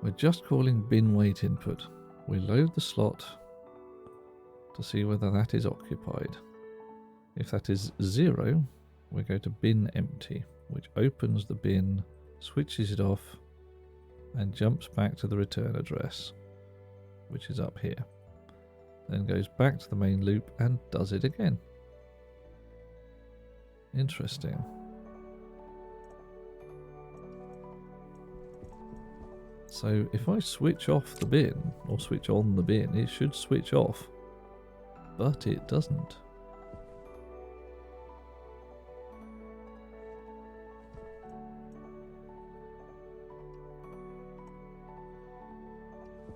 We're just calling bin weight input. We load the slot to see whether that is occupied. If that is 0, we go to bin empty, which opens the bin, switches it off, and jumps back to the return address, which is up here. Then goes back to the main loop and does it again. Interesting. So if I switch off the bin, or switch on the bin, it should switch off, but it doesn't.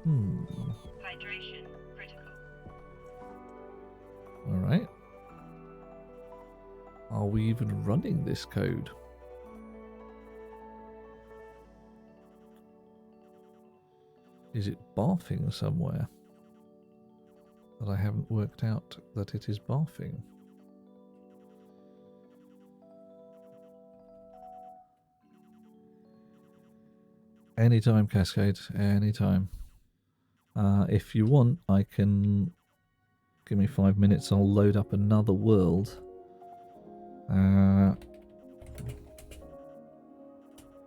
Hydration critical. Alright. Are we even running this code? Is it barfing somewhere that I haven't worked out that it is barfing? Anytime, Cascade, anytime. If you want, I can... Give me 5 minutes, I'll load up another world.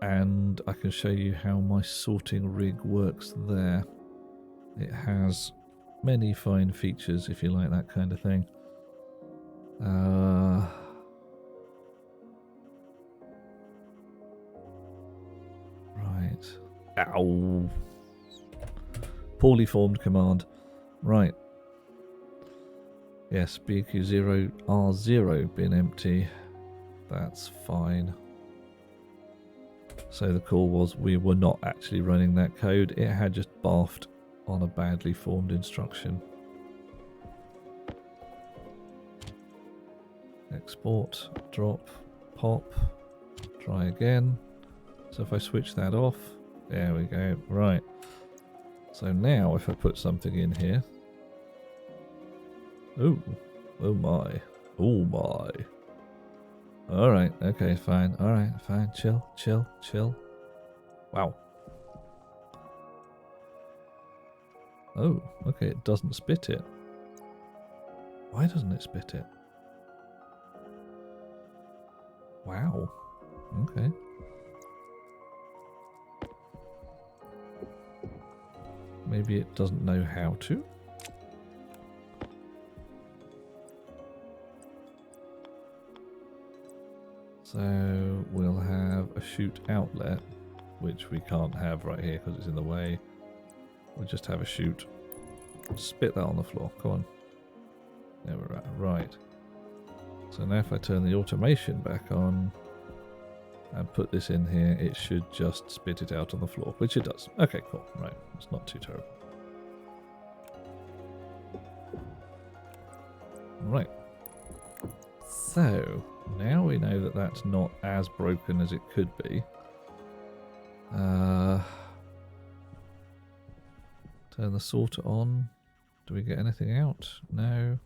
And I can show you how my sorting rig works there. It has many fine features if you like that kind of thing. Right. Ow. Poorly formed command. Right. Yes, BQ0R0 bin empty. That's fine. So the call was we were not actually running that code. It had just barfed on a badly formed instruction. Export, drop, pop, try again. So if I switch that off, there we go. Right. So now if I put something in here. Oh, oh my, oh my. Alright, okay, fine. Alright, fine. Chill, chill, chill. Wow. Oh, okay, it doesn't spit it. Why doesn't it spit it? Wow. Okay. Maybe it doesn't know how to? So we'll have a chute outlet, which we can't have right here because it's in the way. We'll just have a chute. Spit that on the floor. Come on. There we're at. Right. So now if I turn the automation back on and put this in here, it should just spit it out on the floor, which it does. Okay, cool. Right. It's not too terrible. Right. So now we know that that's not as broken as it could be. Turn the sorter on. Do we get anything out? No.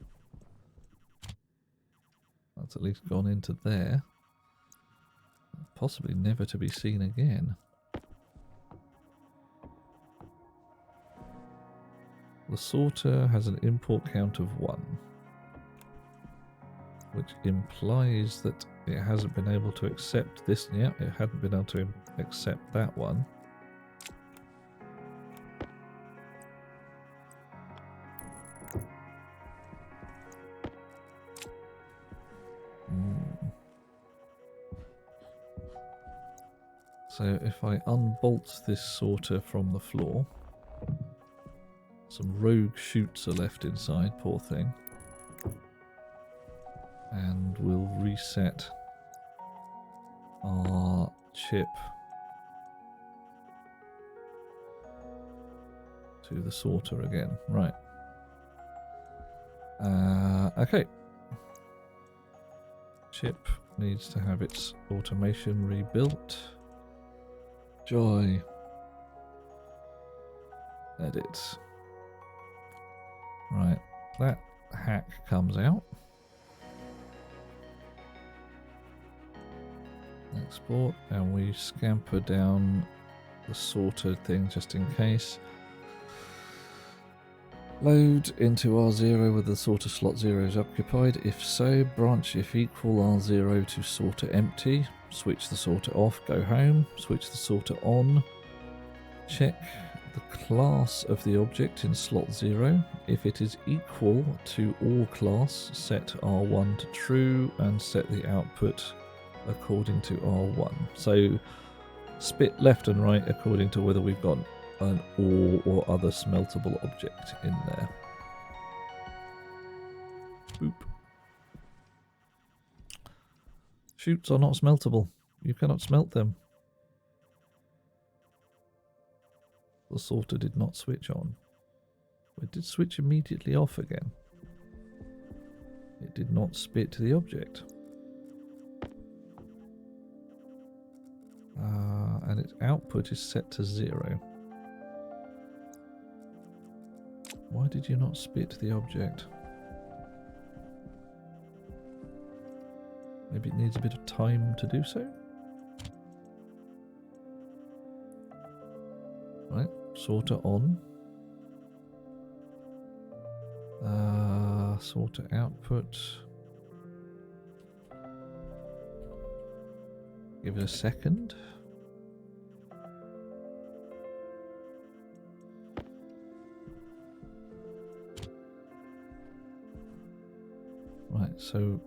That's at least gone into there. Possibly never to be seen again. The sorter has an import count of 1, which implies that it hasn't been able to accept this. Yeah, it hadn't been able to accept that one. So if I unbolt this sorter from the floor, some rogue chutes are left inside, poor thing. And we'll reset our chip to the sorter again. Right. Okay. Chip needs to have its automation rebuilt. Joy. Edit. Right. That hack comes out. Export, and we scamper down the sorted thing just in case. Load into R0 with the sorter slot 0 is occupied. If so, branch if equal R0 to sorter empty. Switch the sorter off, go home. Switch the sorter on. Check the class of the object in slot 0. If it is equal to all class, set R1 to true and set the output according to R1. So spit left and right according to whether we've got an ore or other smeltable object in there. Boop. Chutes are not smeltable. You cannot smelt them. The sorter did not switch on. It did switch immediately off again. It did not spit the object. And its output is set to 0. Why did you not spit the object? Maybe it needs a bit of time to do so? Right, sorter on. Sorter output. Give it a second. Right, so...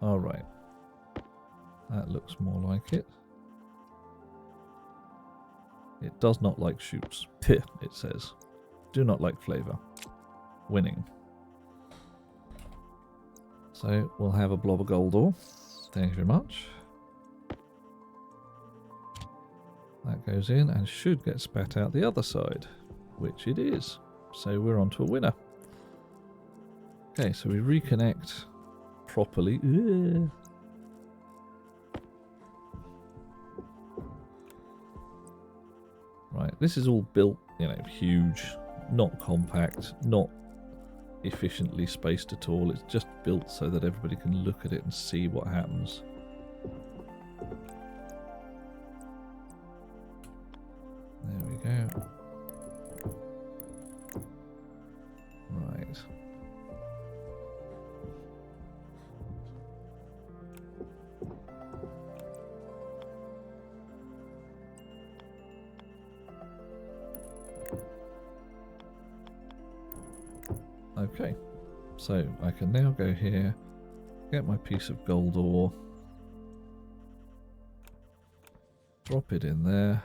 Alright. That looks more like it. It does not like chutes. It says. Do not like flavour. Winning. So, we'll have a blob of gold ore. Thank you very much. That goes in and should get spat out the other side, which it is. So we're on to a winner. Okay, so we reconnect properly. Ugh. Right, this is all built, you know, huge, not compact, not efficiently spaced at all. It's just built so that everybody can look at it and see what happens. There we go. Right. Okay, so I can now go here, get my piece of gold ore, drop it in there.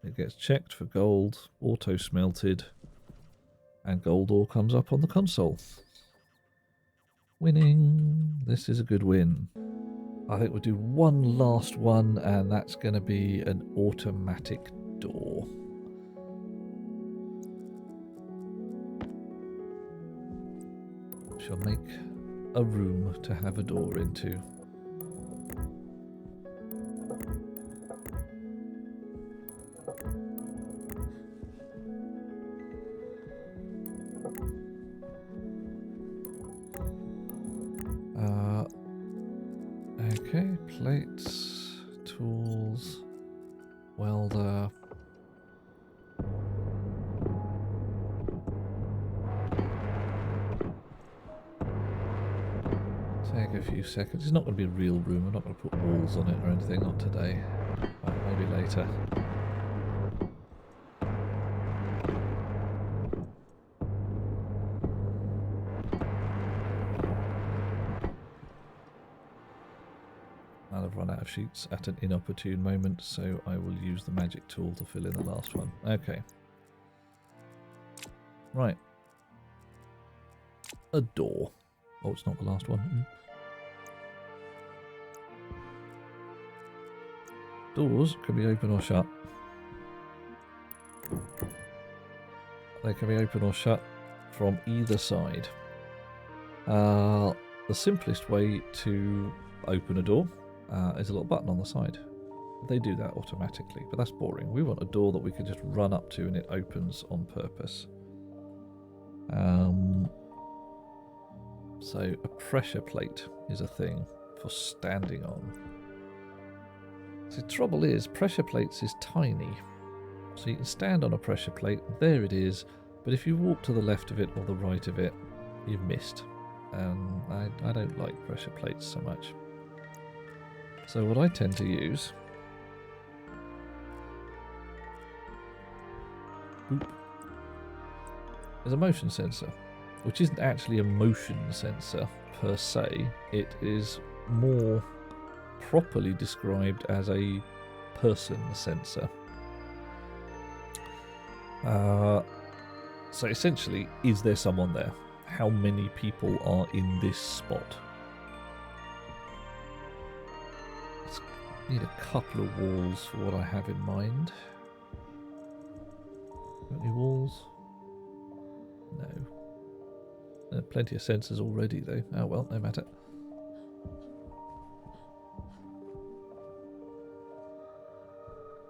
It gets checked for gold, auto smelted, and gold ore comes up on the console. Winning. This is a good win. I think we'll do one last one, and that's going to be an automatic door. Shall make a room to have a door into. Okay, plates, tools, welder. Take a few seconds. It's not going to be a real room. I'm not going to put walls on it or anything. Not today. But maybe later. I've run out of sheets at an inopportune moment, so I will use the magic tool to fill in the last one. Okay. Right. A door. Oh, it's not the last one. Doors can be open or shut. They can be open or shut from either side. The simplest way to open a door is a little button on the side. They do that automatically, but that's boring. We want a door that we can just run up to and it opens on purpose. So a pressure plate is a thing for standing on. So the trouble is, pressure plates is tiny. So you can stand on a pressure plate, there it is, but if you walk to the left of it or the right of it, you've missed. I don't like pressure plates so much. So what I tend to use is a motion sensor, which isn't actually a motion sensor per se. It is more properly described as a person sensor. So essentially, is there someone there? How many people are in this spot? Let's need a couple of walls for what I have in mind. Got any walls? No. Plenty of sensors already though. Oh well, no matter.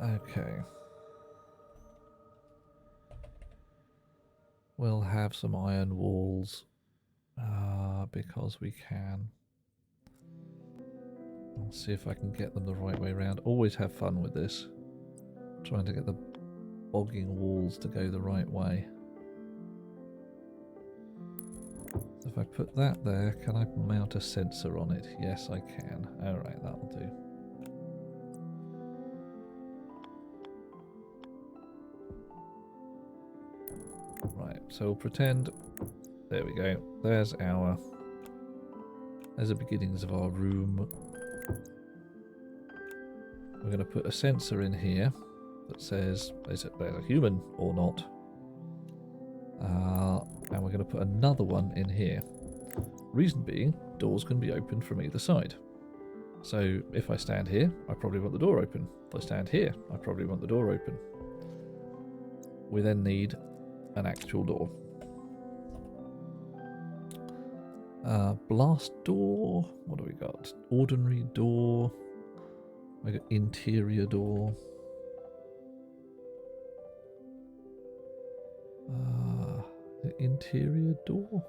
Okay. We'll have some iron walls because we can. I'll see if I can get them the right way around. Always have fun with this. Trying to get the bogging walls to go the right way. So if I put that there, can I mount a sensor on it? Yes, I can. Alright, that'll do. Right, so we'll pretend... There we go. There's the beginnings of our room. We're going to put a sensor in here that says there's a human or not. And we're going to put another one in here. Reason being, doors can be opened from either side. So if I stand here, I probably want the door open. If I stand here, I probably want the door open. We then need an actual door. Blast door. What do we got? Ordinary door. We got interior door. The interior door.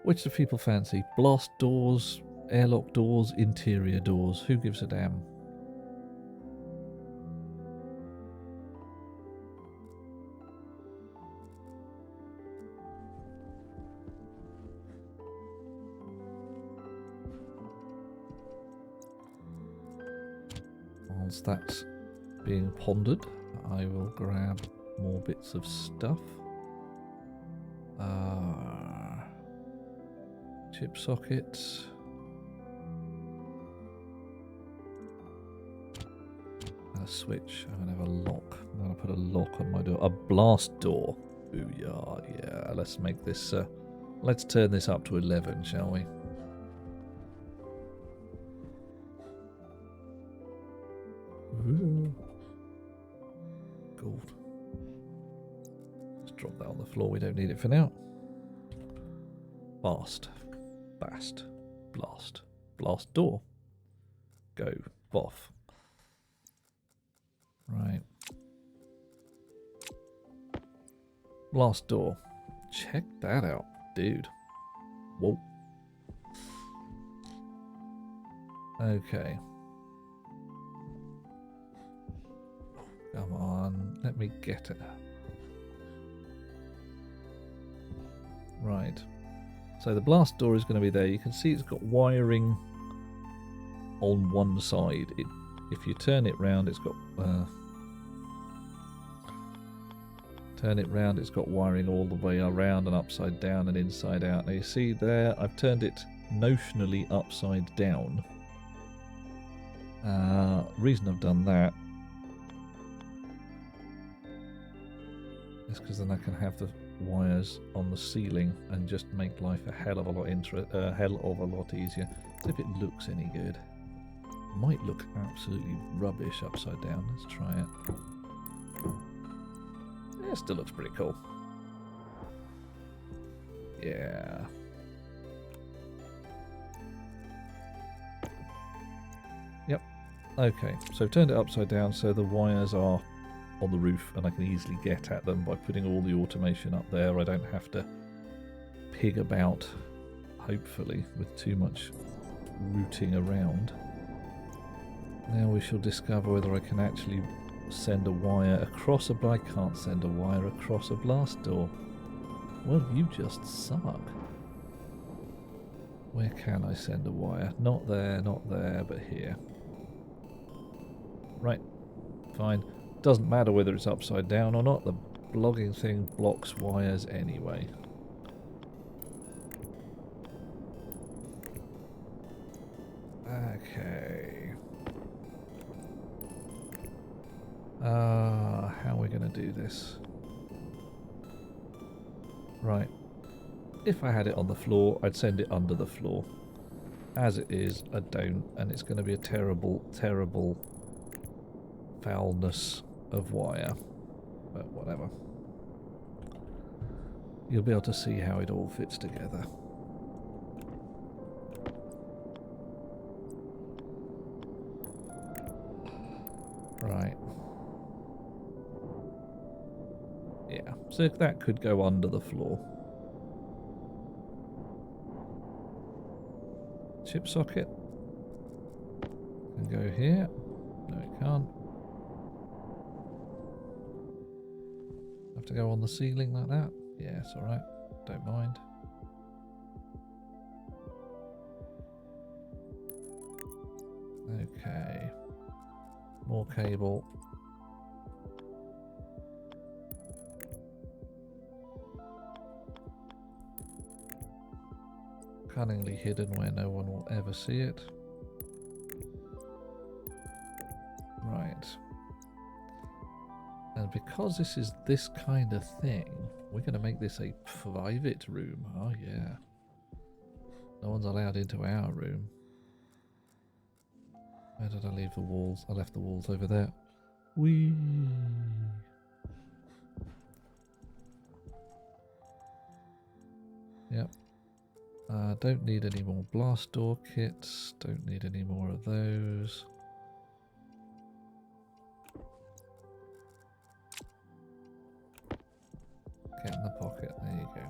Which do people fancy? Blast doors, airlock doors, interior doors. Who gives a damn? Whilst that's being pondered, I will grab more bits of stuff. Chip sockets. Switch. I'm going to have a lock. I'm going to put a lock on my door. A blast door. Booyah. Yeah, let's make this... let's turn this up to 11, shall we? Ooh. Gold. Let's drop that on the floor. We don't need it for now. Blast. Bast. Blast. Blast door. Go. Boff. Right. Blast door. Check that out, dude. Whoa. Okay. Come on, let me get it. Right. So the blast door is going to be there. You can see it's got wiring on one side. If you turn it round, it's got turn it round, it's got wiring all the way around and upside down and inside out. Now you see there, I've turned it notionally upside down. Reason I've done that is because then I can have the wires on the ceiling and just make life a hell of a lot easier. See if it looks any good. It might look absolutely rubbish upside down. Let's try it. Yeah, it still looks pretty cool. Yeah. Yep. Okay, so I've turned it upside down so the wires are on the roof and I can easily get at them by putting all the automation up there. I don't have to pig about, hopefully, with too much rooting around. Now we shall discover whether I can actually send a wire across a... I can't send a wire across a blast door. Well, you just suck. Where can I send a wire? Not there, but here. Right, fine. Doesn't matter whether it's upside down or not, the blogging thing blocks wires anyway. Okay. How are we going to do this? Right. If I had it on the floor, I'd send it under the floor. As it is, I don't, and it's going to be a terrible, terrible foulness of wire. But whatever. You'll be able to see how it all fits together. Right. Yeah, so that could go under the floor. Chip socket. Can go here. No, it can't. Have to go on the ceiling like that? Yeah, it's alright. Don't mind. Okay. More cable. Cunningly hidden where no one will ever see it. Right. And because this is this kind of thing, we're going to make this a private room. Oh yeah. No one's allowed into our room. Where did I leave the walls? I left the walls over there. Whee! Yep. Don't need any more blast door kits. Don't need any more of those. Get in the pocket. There you go.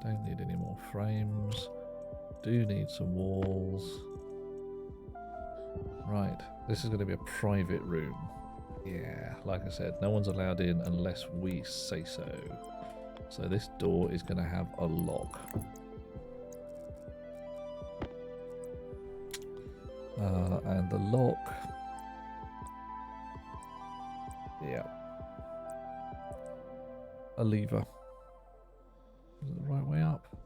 Don't need any more frames. Do need some walls. Right. This is going to be a private room. Yeah, like I said, no one's allowed in unless we say so. So this door is going to have a lock. And the lock... Yeah. A lever. Is it the right way up?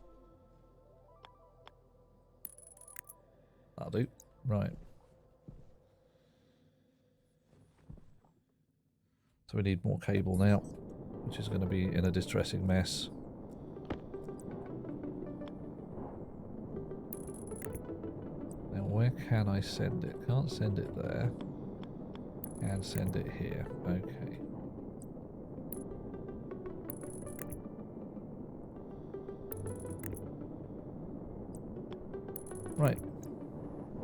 That'll do. Right. So we need more cable now, which is going to be in a distressing mess. Now where can I send it? Can't send it there. Can send it here. Okay. Right.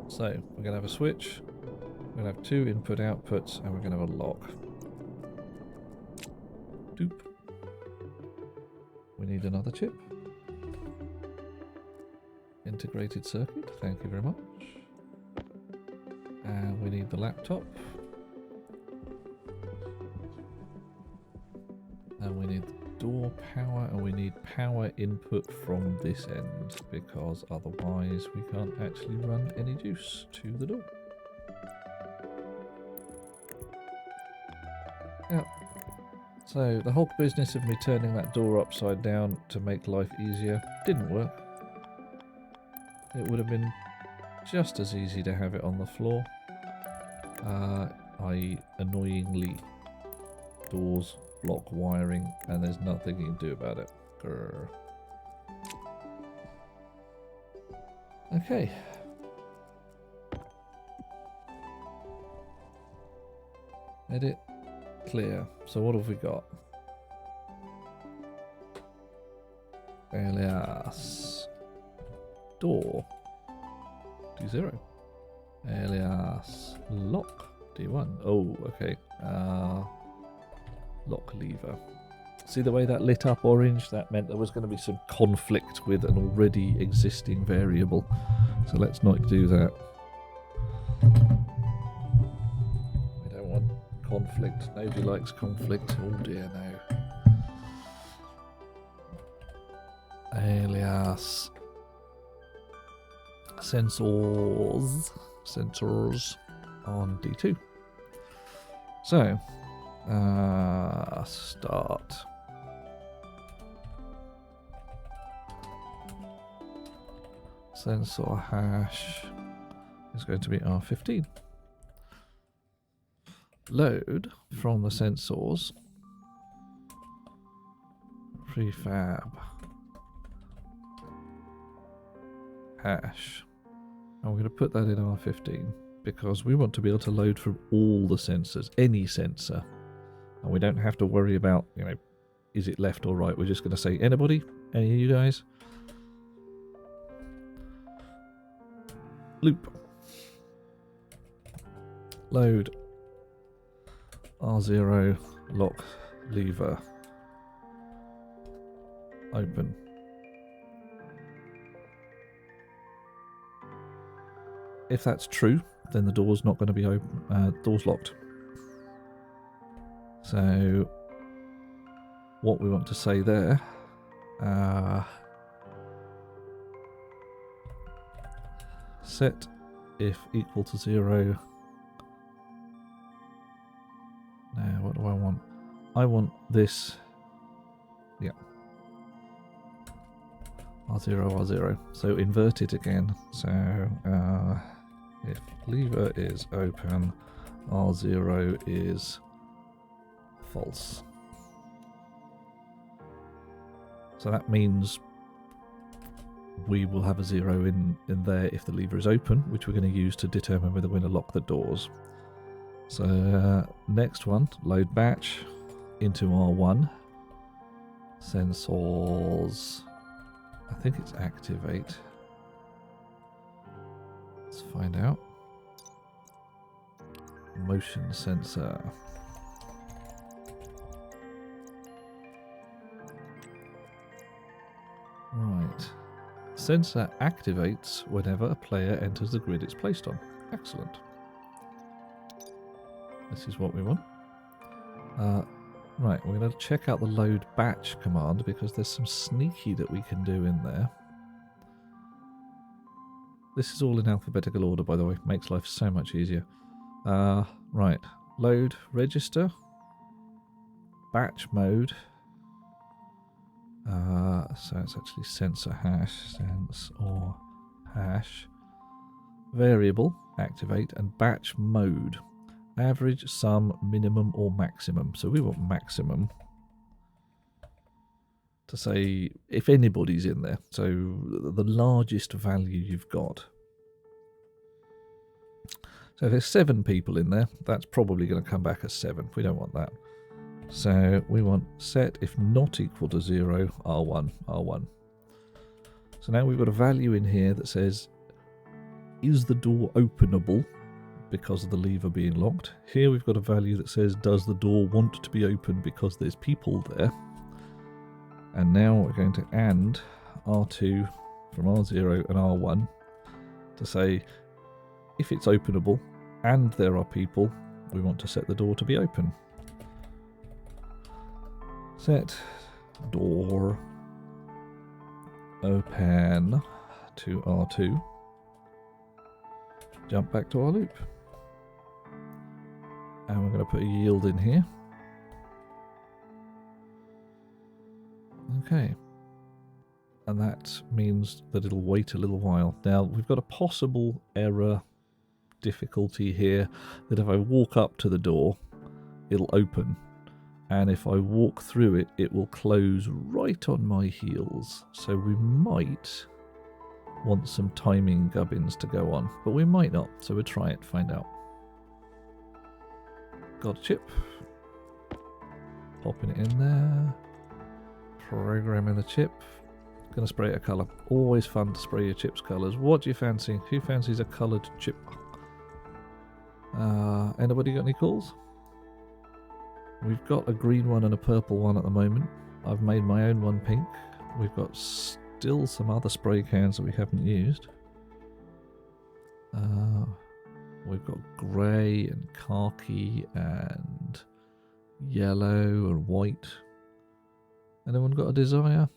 So we're going to have a switch. We're going to have 2 input outputs, and we're going to have a lock. Doop. We need another chip. Integrated circuit, thank you very much. And we need the laptop. And we need the door power, and we need power input from this end, because otherwise we can't actually run any juice to the door. Now, so the whole business of me turning that door upside down to make life easier didn't work. It would have been just as easy to have it on the floor. I.e. annoyingly doors block wiring, and there's nothing you can do about it. Grr. Okay. Edit. Clear. So what have we got? Alias. Door. D0. Alias. Lock. D1. Oh, okay. Lock lever. See the way that lit up orange? That meant there was going to be some conflict with an already existing variable. So let's not do that. We don't want conflict. Nobody likes conflict. Oh dear, no. Alias. Sensors on D2. So, start. Sensor hash is going to be R15. Load from the sensors. Prefab. Hash. And we're going to put that in R15 because we want to be able to load from all the sensors, any sensor. And we don't have to worry about, you know, is it left or right? We're just going to say, anybody? Any of you guys? Loop. Load. R0. Lock. Lever. Open. If that's true, then the door's not going to be open. Door's locked. So, what we want to say there, set if equal to 0. Now, what do I want? I want this, yeah, R0, R0. So invert it again. So, if lever is open, R0 is false. So that means we will have a 0 in there if the lever is open, which we're going to use to determine whether we're going to lock the doors. So next one, load batch into R1. Sensors, I think it's activate. Let's find out. Motion sensor. Right. Sensor activates whenever a player enters the grid it's placed on. Excellent. This is what we want. Right, we're going to check out the load batch command because there's some sneaky that we can do in there. This is all in alphabetical order, by the way. Makes life so much easier. Right, load register, batch mode. So it's actually sensor hash, sense or hash, variable activate, and batch mode. average, sum, minimum, or maximum. So we want maximum to say if anybody's in there. So the largest value you've got. So if there's 7 people in there, that's probably going to come back as 7. We don't want that. So we want set if not equal to 0, R1, R1. So now we've got a value in here that says, is the door openable because of the lever being locked? Here we've got a value that says, does the door want to be open because there's people there? And now we're going to AND R2 from R0 and R1 to say, if it's openable and there are people, we want to set the door to be open. Set door open to R2. Jump back to our loop. And we're going to put a yield in here. Okay. And that means that it'll wait a little while. Now, we've got a possible error difficulty here that if I walk up to the door, it'll open. And if I walk through it, it will close right on my heels. So we might want some timing gubbins to go on, but we might not. So we'll try it, find out. Got a chip. Popping it in there. Programming the chip. Gonna spray it a colour. Always fun to spray your chips colours. What do you fancy? Who fancies a coloured chip? Anybody got any calls? We've got a green one and a purple one at the moment. I've made my own one pink. We've got still some other spray cans that we haven't used. We've got grey and khaki and yellow and white. Anyone got a desire?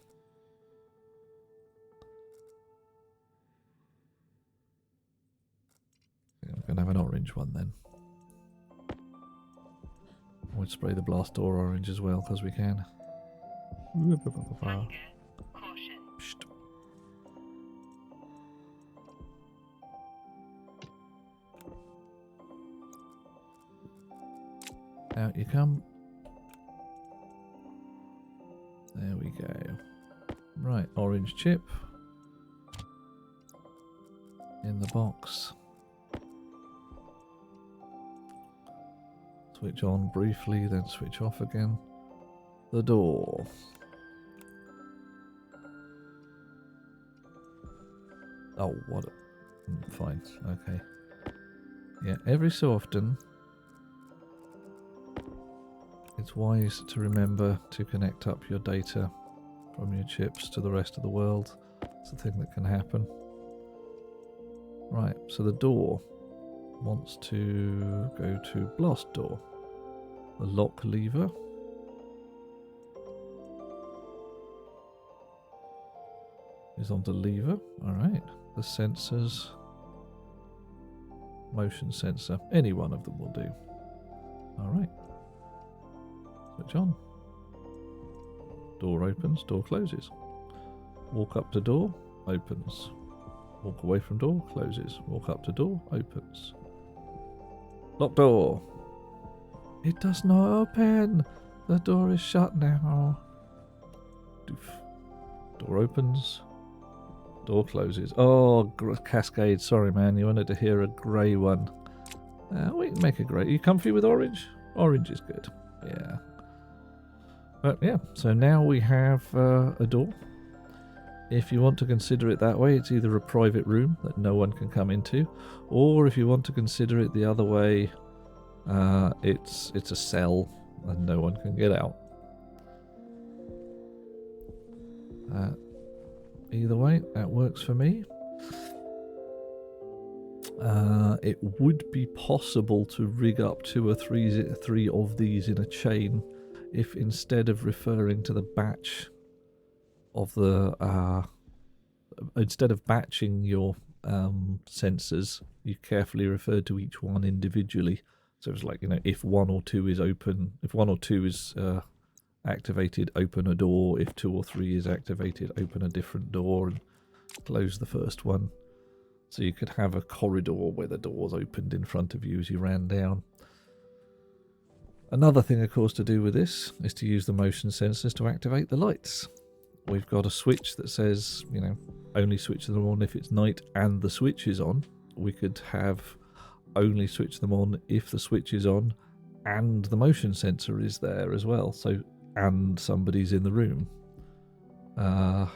I'm going to have an orange one then. We'll spray the blast door orange as well because we can. Hunger. Caution. Psst. Out you come. There we go. Right, orange chip. In the box. Switch on briefly, then switch off again. The door. Oh, what a... fine, okay. Yeah, every so often, it's wise to remember to connect up your data from your chips to the rest of the world. It's a thing that can happen. Right, so the door wants to go to blast door. The lock lever. Is on the lever. Alright. The sensors. Motion sensor. Any one of them will do. Alright. Switch on. Door opens, door closes. Walk up to door, opens. Walk away from door, closes. Walk up to door, opens. Lock door. It does not open. The door is shut now. Doof. Door opens. Door closes. Oh, Cascade. Sorry, man. You wanted to hear a grey one. We can make a grey. Are you comfy with orange? Orange is good. Yeah. But yeah, so now we have a door. If you want to consider it that way, it's either a private room that no one can come into, or if you want to consider it the other way, it's a cell and no one can get out. Either way, that works for me. It would be possible to rig up 2 or 3 of these in a chain if instead of referring to the batch of the instead of batching your sensors, you carefully refer to each one individually. So it's like, you know, if 1 or 2 is open, if 1 or 2 is activated, open a door. If 2 or 3 is activated, open a different door and close the first one. So you could have a corridor where the doors opened in front of you as you ran down. Another thing, of course, to do with this is to use the motion sensors to activate the lights. We've got a switch that says, you know, only switch them on if it's night and the switch is on. We could have only switch them on if the switch is on and the motion sensor is there as well. So, and somebody's in the room. I'm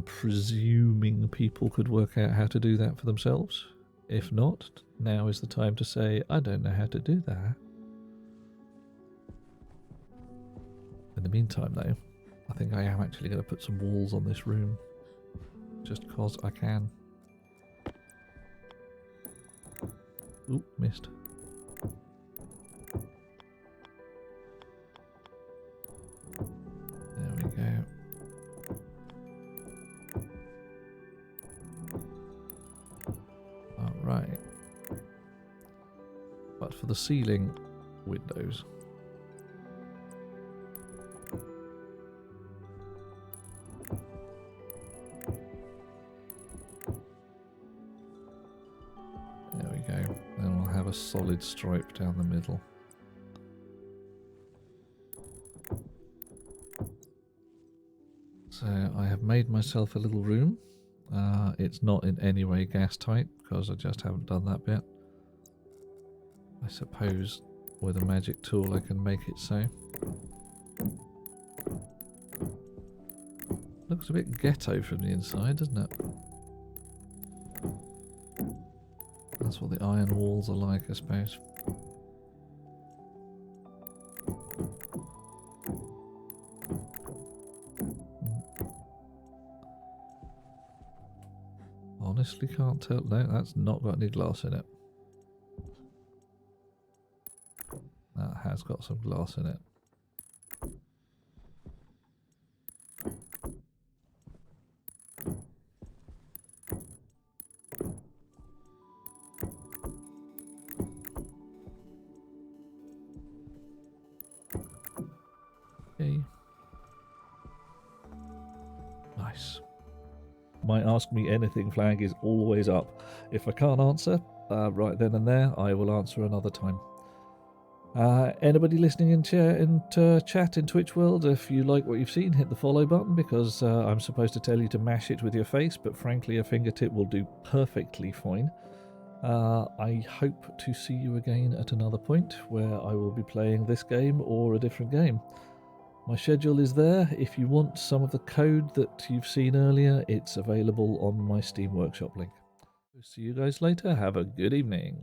presuming people could work out how to do that for themselves. If not, now is the time to say, I don't know how to do that. In the meantime, though, I think I am actually going to put some walls on this room. Just because I can. Oop, missed. There we go. Alright. But for the ceiling windows, there we go. Then we'll have a solid stripe down the middle. So I have made myself a little room. It's not in any way gas tight because I just haven't done that bit. I suppose with a magic tool I can make it so. Looks a bit ghetto from the inside, doesn't it? That's what the iron walls are like, I suppose. Honestly can't tell. No, that's not got any glass in it. That has got some glass in it. Okay. Nice. My Ask Me Anything flag is always up. If I can't answer right then and there, I will answer another time. Anybody listening in chat in Twitch world, if you like what you've seen, hit the follow button because I'm supposed to tell you to mash it with your face, but frankly a fingertip will do perfectly fine. I hope to see you again at another point where I will be playing this game or a different game. My schedule is there. If you want some of the code that you've seen earlier, it's available on my Steam Workshop link. See you guys later. Have a good evening.